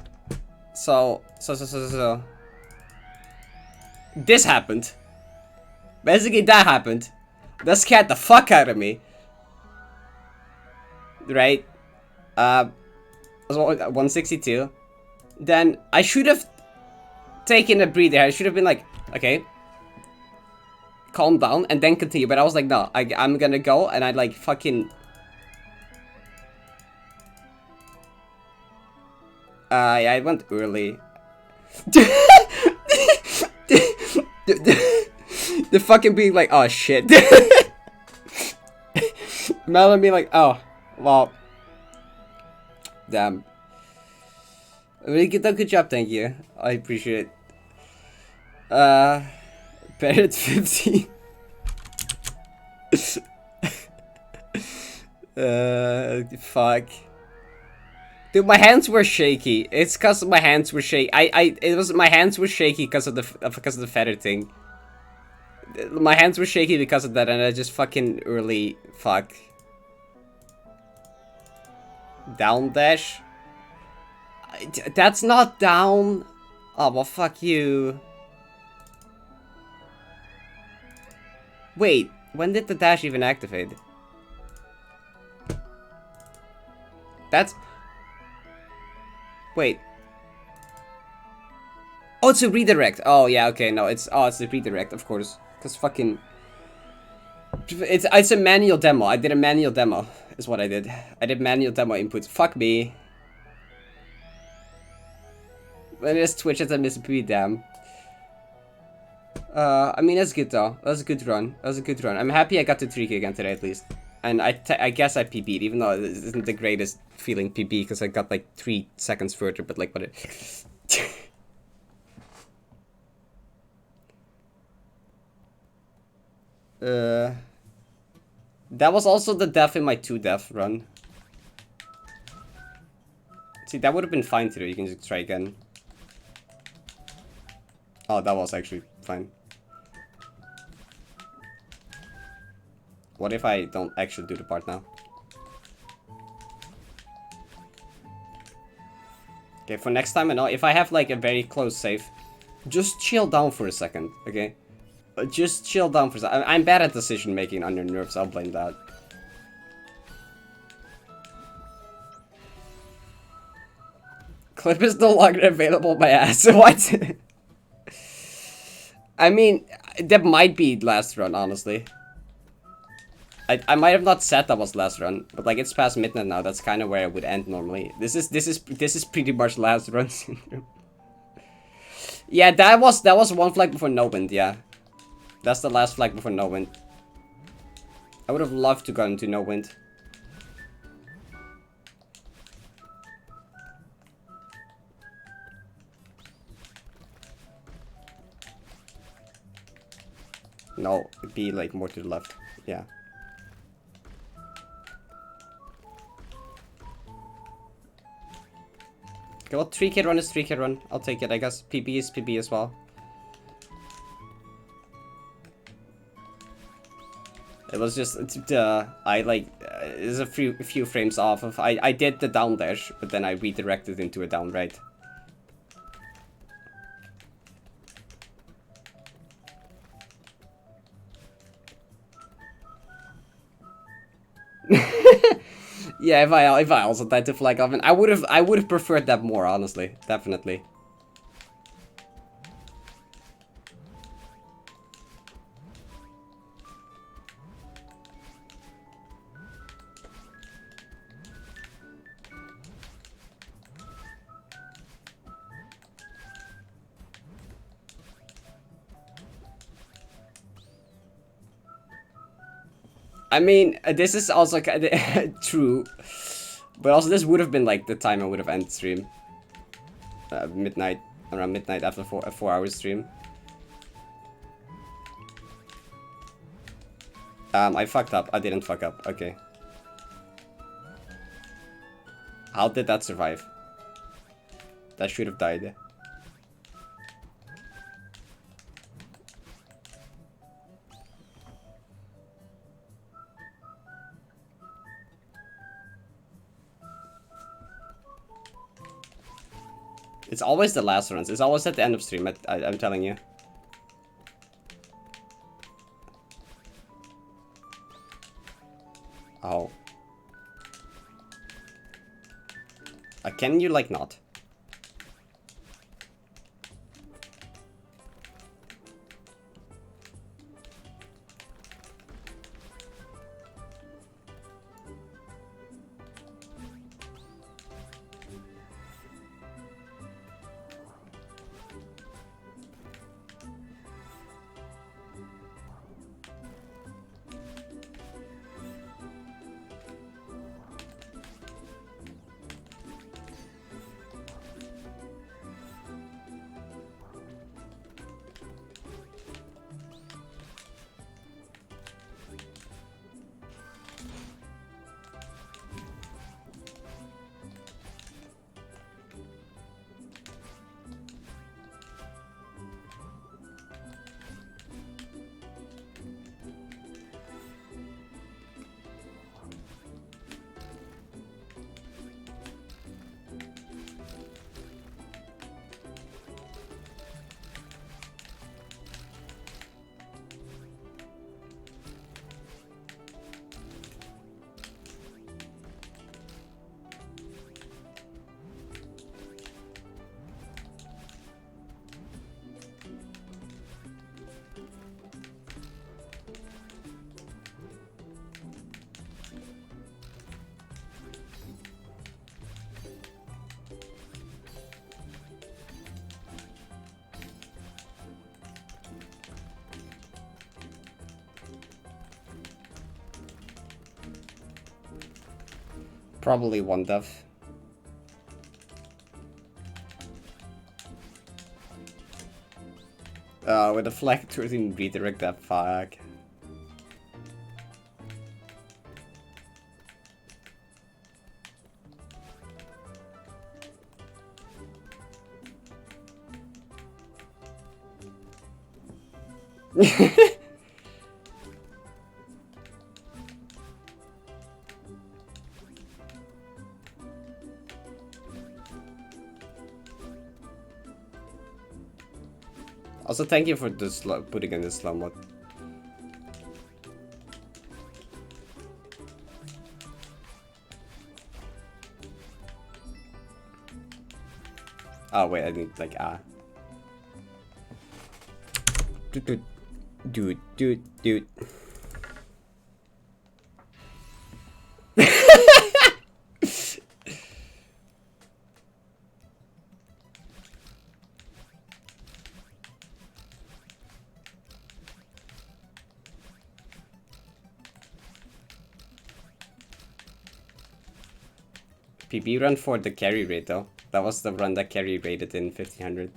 This happened. Basically, that happened. That scared the fuck out of me. Right? 162. Then I should have taken a breather. I should have been like, okay, calm down and then continue. But I was like, no, I'm gonna go, and I like fucking. Yeah, I went early. The fucking being like, oh shit. Melon being like, oh, well, damn. Really good job, thank you. I appreciate it. Parrot 15. Fuck. Dude, my hands were shaky. It's cause my hands were shaky. My hands were shaky because of the feather thing. My hands were shaky because of that, and I just fucking early fuck. Down dash. That's not down. Oh well, fuck you. Wait, when did the dash even activate? That's. Wait. Oh, it's a redirect. Oh yeah, okay, no, it's a redirect, of course. Cause fucking. It's a manual demo. I did a manual demo, is what I did. I did manual demo inputs. Fuck me. Let me just Twitch as a Mississippi, damn. I mean, that's good though. That was a good run. That was a good run. I'm happy I got to 3K again today at least. And I guess I PB'd, even though it isn't the greatest feeling PB, because I got like 3 seconds further, but like, what it... That was also the death in my 2 death run. See, that would have been fine to do. You can just try again. Oh, that was actually fine. What if I don't actually do the part now? Okay, for next time, I know if I have like a very close save, just chill down for a second, okay? Just chill down for a second. I'm bad at decision making on your nerves, I'll blame that. Clip is no longer available, my ass. What? I mean, that might be last run, honestly. I might have not said that was last run, but like it's past midnight now. That's kind of where it would end normally. This is pretty much last run syndrome. Yeah, that was one flag before no wind. Yeah, that's the last flag before no wind. I would have loved to go into no wind. No, it'd be like more to the left. Yeah. Okay, well, 3K run is 3K run. I'll take it, I guess. PB is PB as well. It was just, I like, there's a few frames off of, I did the down dash, but then I redirected into a down right. Yeah, if I also tried to flag off, and I would have preferred that more, honestly, definitely. I mean, this is also true, but also this would have been like the time I would have ended stream. Midnight, around midnight after a 4-hour stream. I fucked up. I didn't fuck up. Okay. How did that survive? That should have died. It's always the last runs. It's always at the end of stream, I'm telling you. Oh. Can you, like, not? Probably one dev. With a flag 13 redirect that fuck. Also, thank you for this putting in the slow mode. Oh wait, I need like dude. PB run for the carry rate though. That was the run that carry rated in 1500.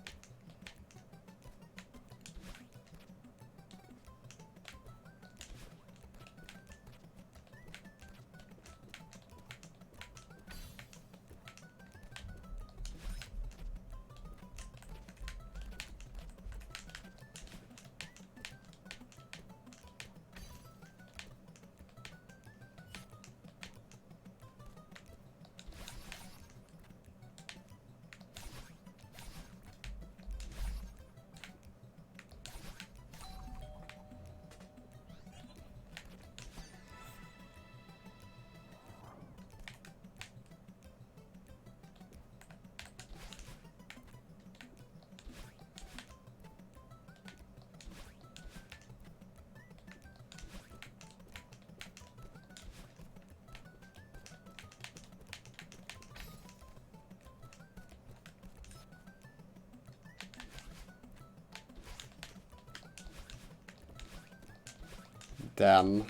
Damn.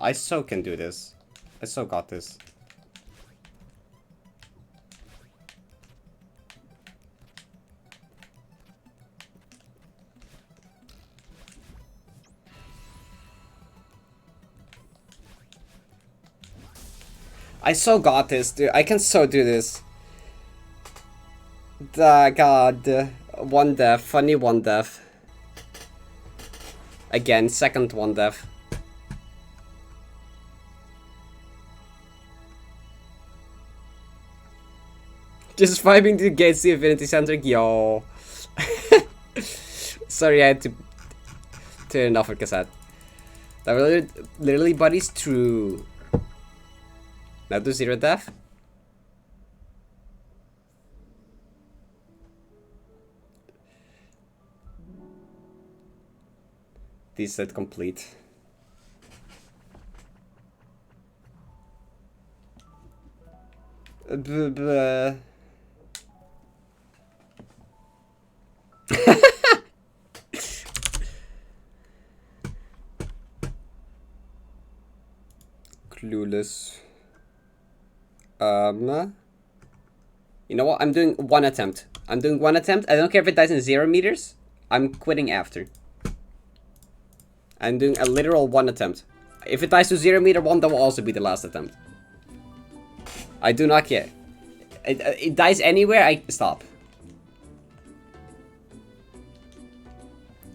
I so can do this. I so got this. I so got this, dude. I can so do this. God. One death. Funny one death. Again, second one death. Just vibing to Gates the Infinity Center, yo. Sorry, I had to turn it off for cassette. That literally, buddies, true. Now do zero death. This set complete. Clueless. You know what? I'm doing one attempt. I don't care if it dies in 0 meters. I'm quitting after. I'm doing a literal one attempt. If it dies to 0 meter 1, that will also be the last attempt. I do not care. It dies anywhere, I stop.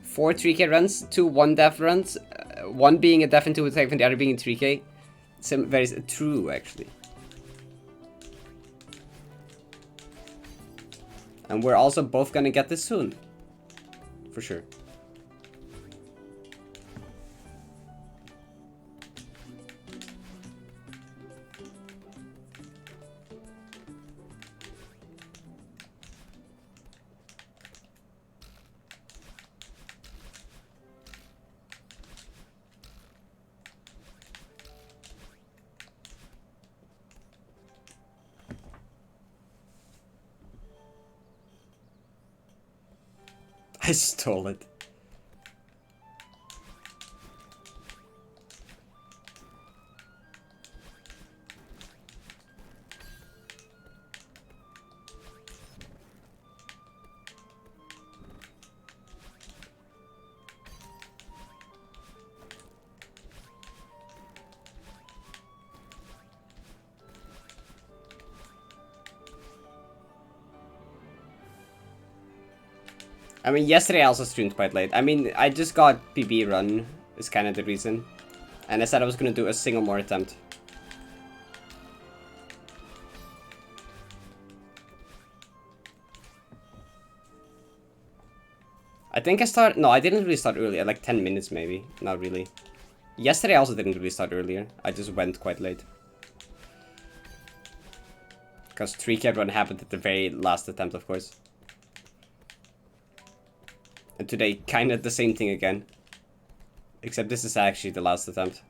4 3k runs, 2 1 death runs, 1 being a death and 2 attack, and the other being in 3k. Very true, actually. And we're also both gonna get this soon. For sure. I stole it. I mean, yesterday I also streamed quite late. I mean, I just got PB run is kind of the reason. And I said I was going to do a single more attempt. I think I started... No, I didn't really start earlier. Like 10 minutes maybe. Not really. Yesterday I also didn't really start earlier. I just went quite late. Because 3K run happened at the very last attempt, of course. And today, kind of the same thing again. Except this is actually the last attempt.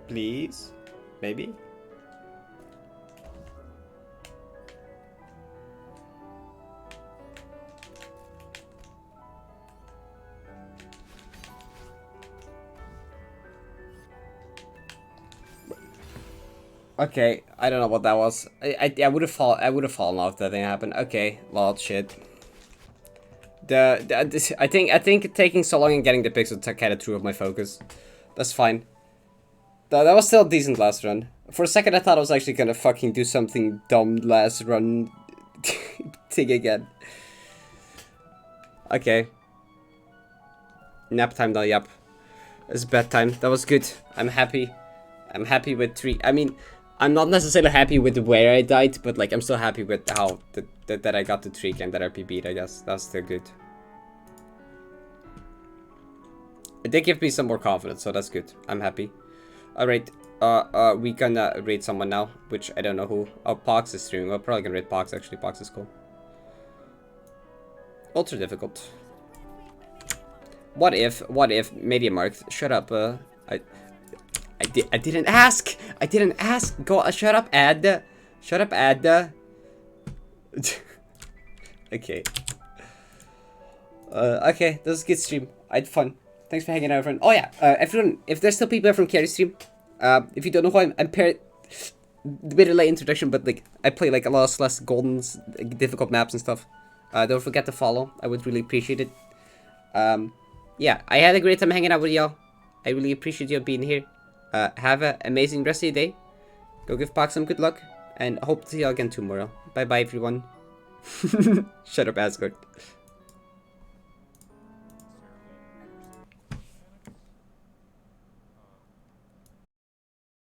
Please? Maybe? Okay, I don't know what that was. I would have fallen off if that thing happened. Okay, well, shit. I think taking so long and getting the pixel kind of threw up my focus. That's fine. That was still a decent last run. For a second, I thought I was actually gonna fucking do something dumb last run thing again. Okay. Nap time now, yep. It's bedtime. That was good. I'm happy. I'm happy with 3. I mean, I'm not necessarily happy with where I died, but like I'm still happy with how that I got the 3 and that RP beat, I guess. That's still good. It did give me some more confidence, so that's good. I'm happy. Alright, we gonna raid someone now, which I don't know who. Oh, Pox is streaming. We're probably gonna raid Pox, actually. Pox is cool. Ultra difficult. What if Media Markt, shut up, I didn't ask! I didn't ask! Go, shut up, ad! Shut up, ad! Okay. Okay, this is a good stream. I had fun. Thanks for hanging out, friend. Oh yeah, everyone, if there's still people from Carry Stream, if you don't know who I'm Parrot. A bit of a late introduction, but like I play like a lot of Celeste Golden's difficult maps and stuff. Don't forget to follow. I would really appreciate it. Yeah, I had a great time hanging out with y'all. I really appreciate you being here. Have an amazing rest of your day. Go give Pac some good luck, and hope to see y'all again tomorrow. Bye bye, everyone. Shut up, Asgard.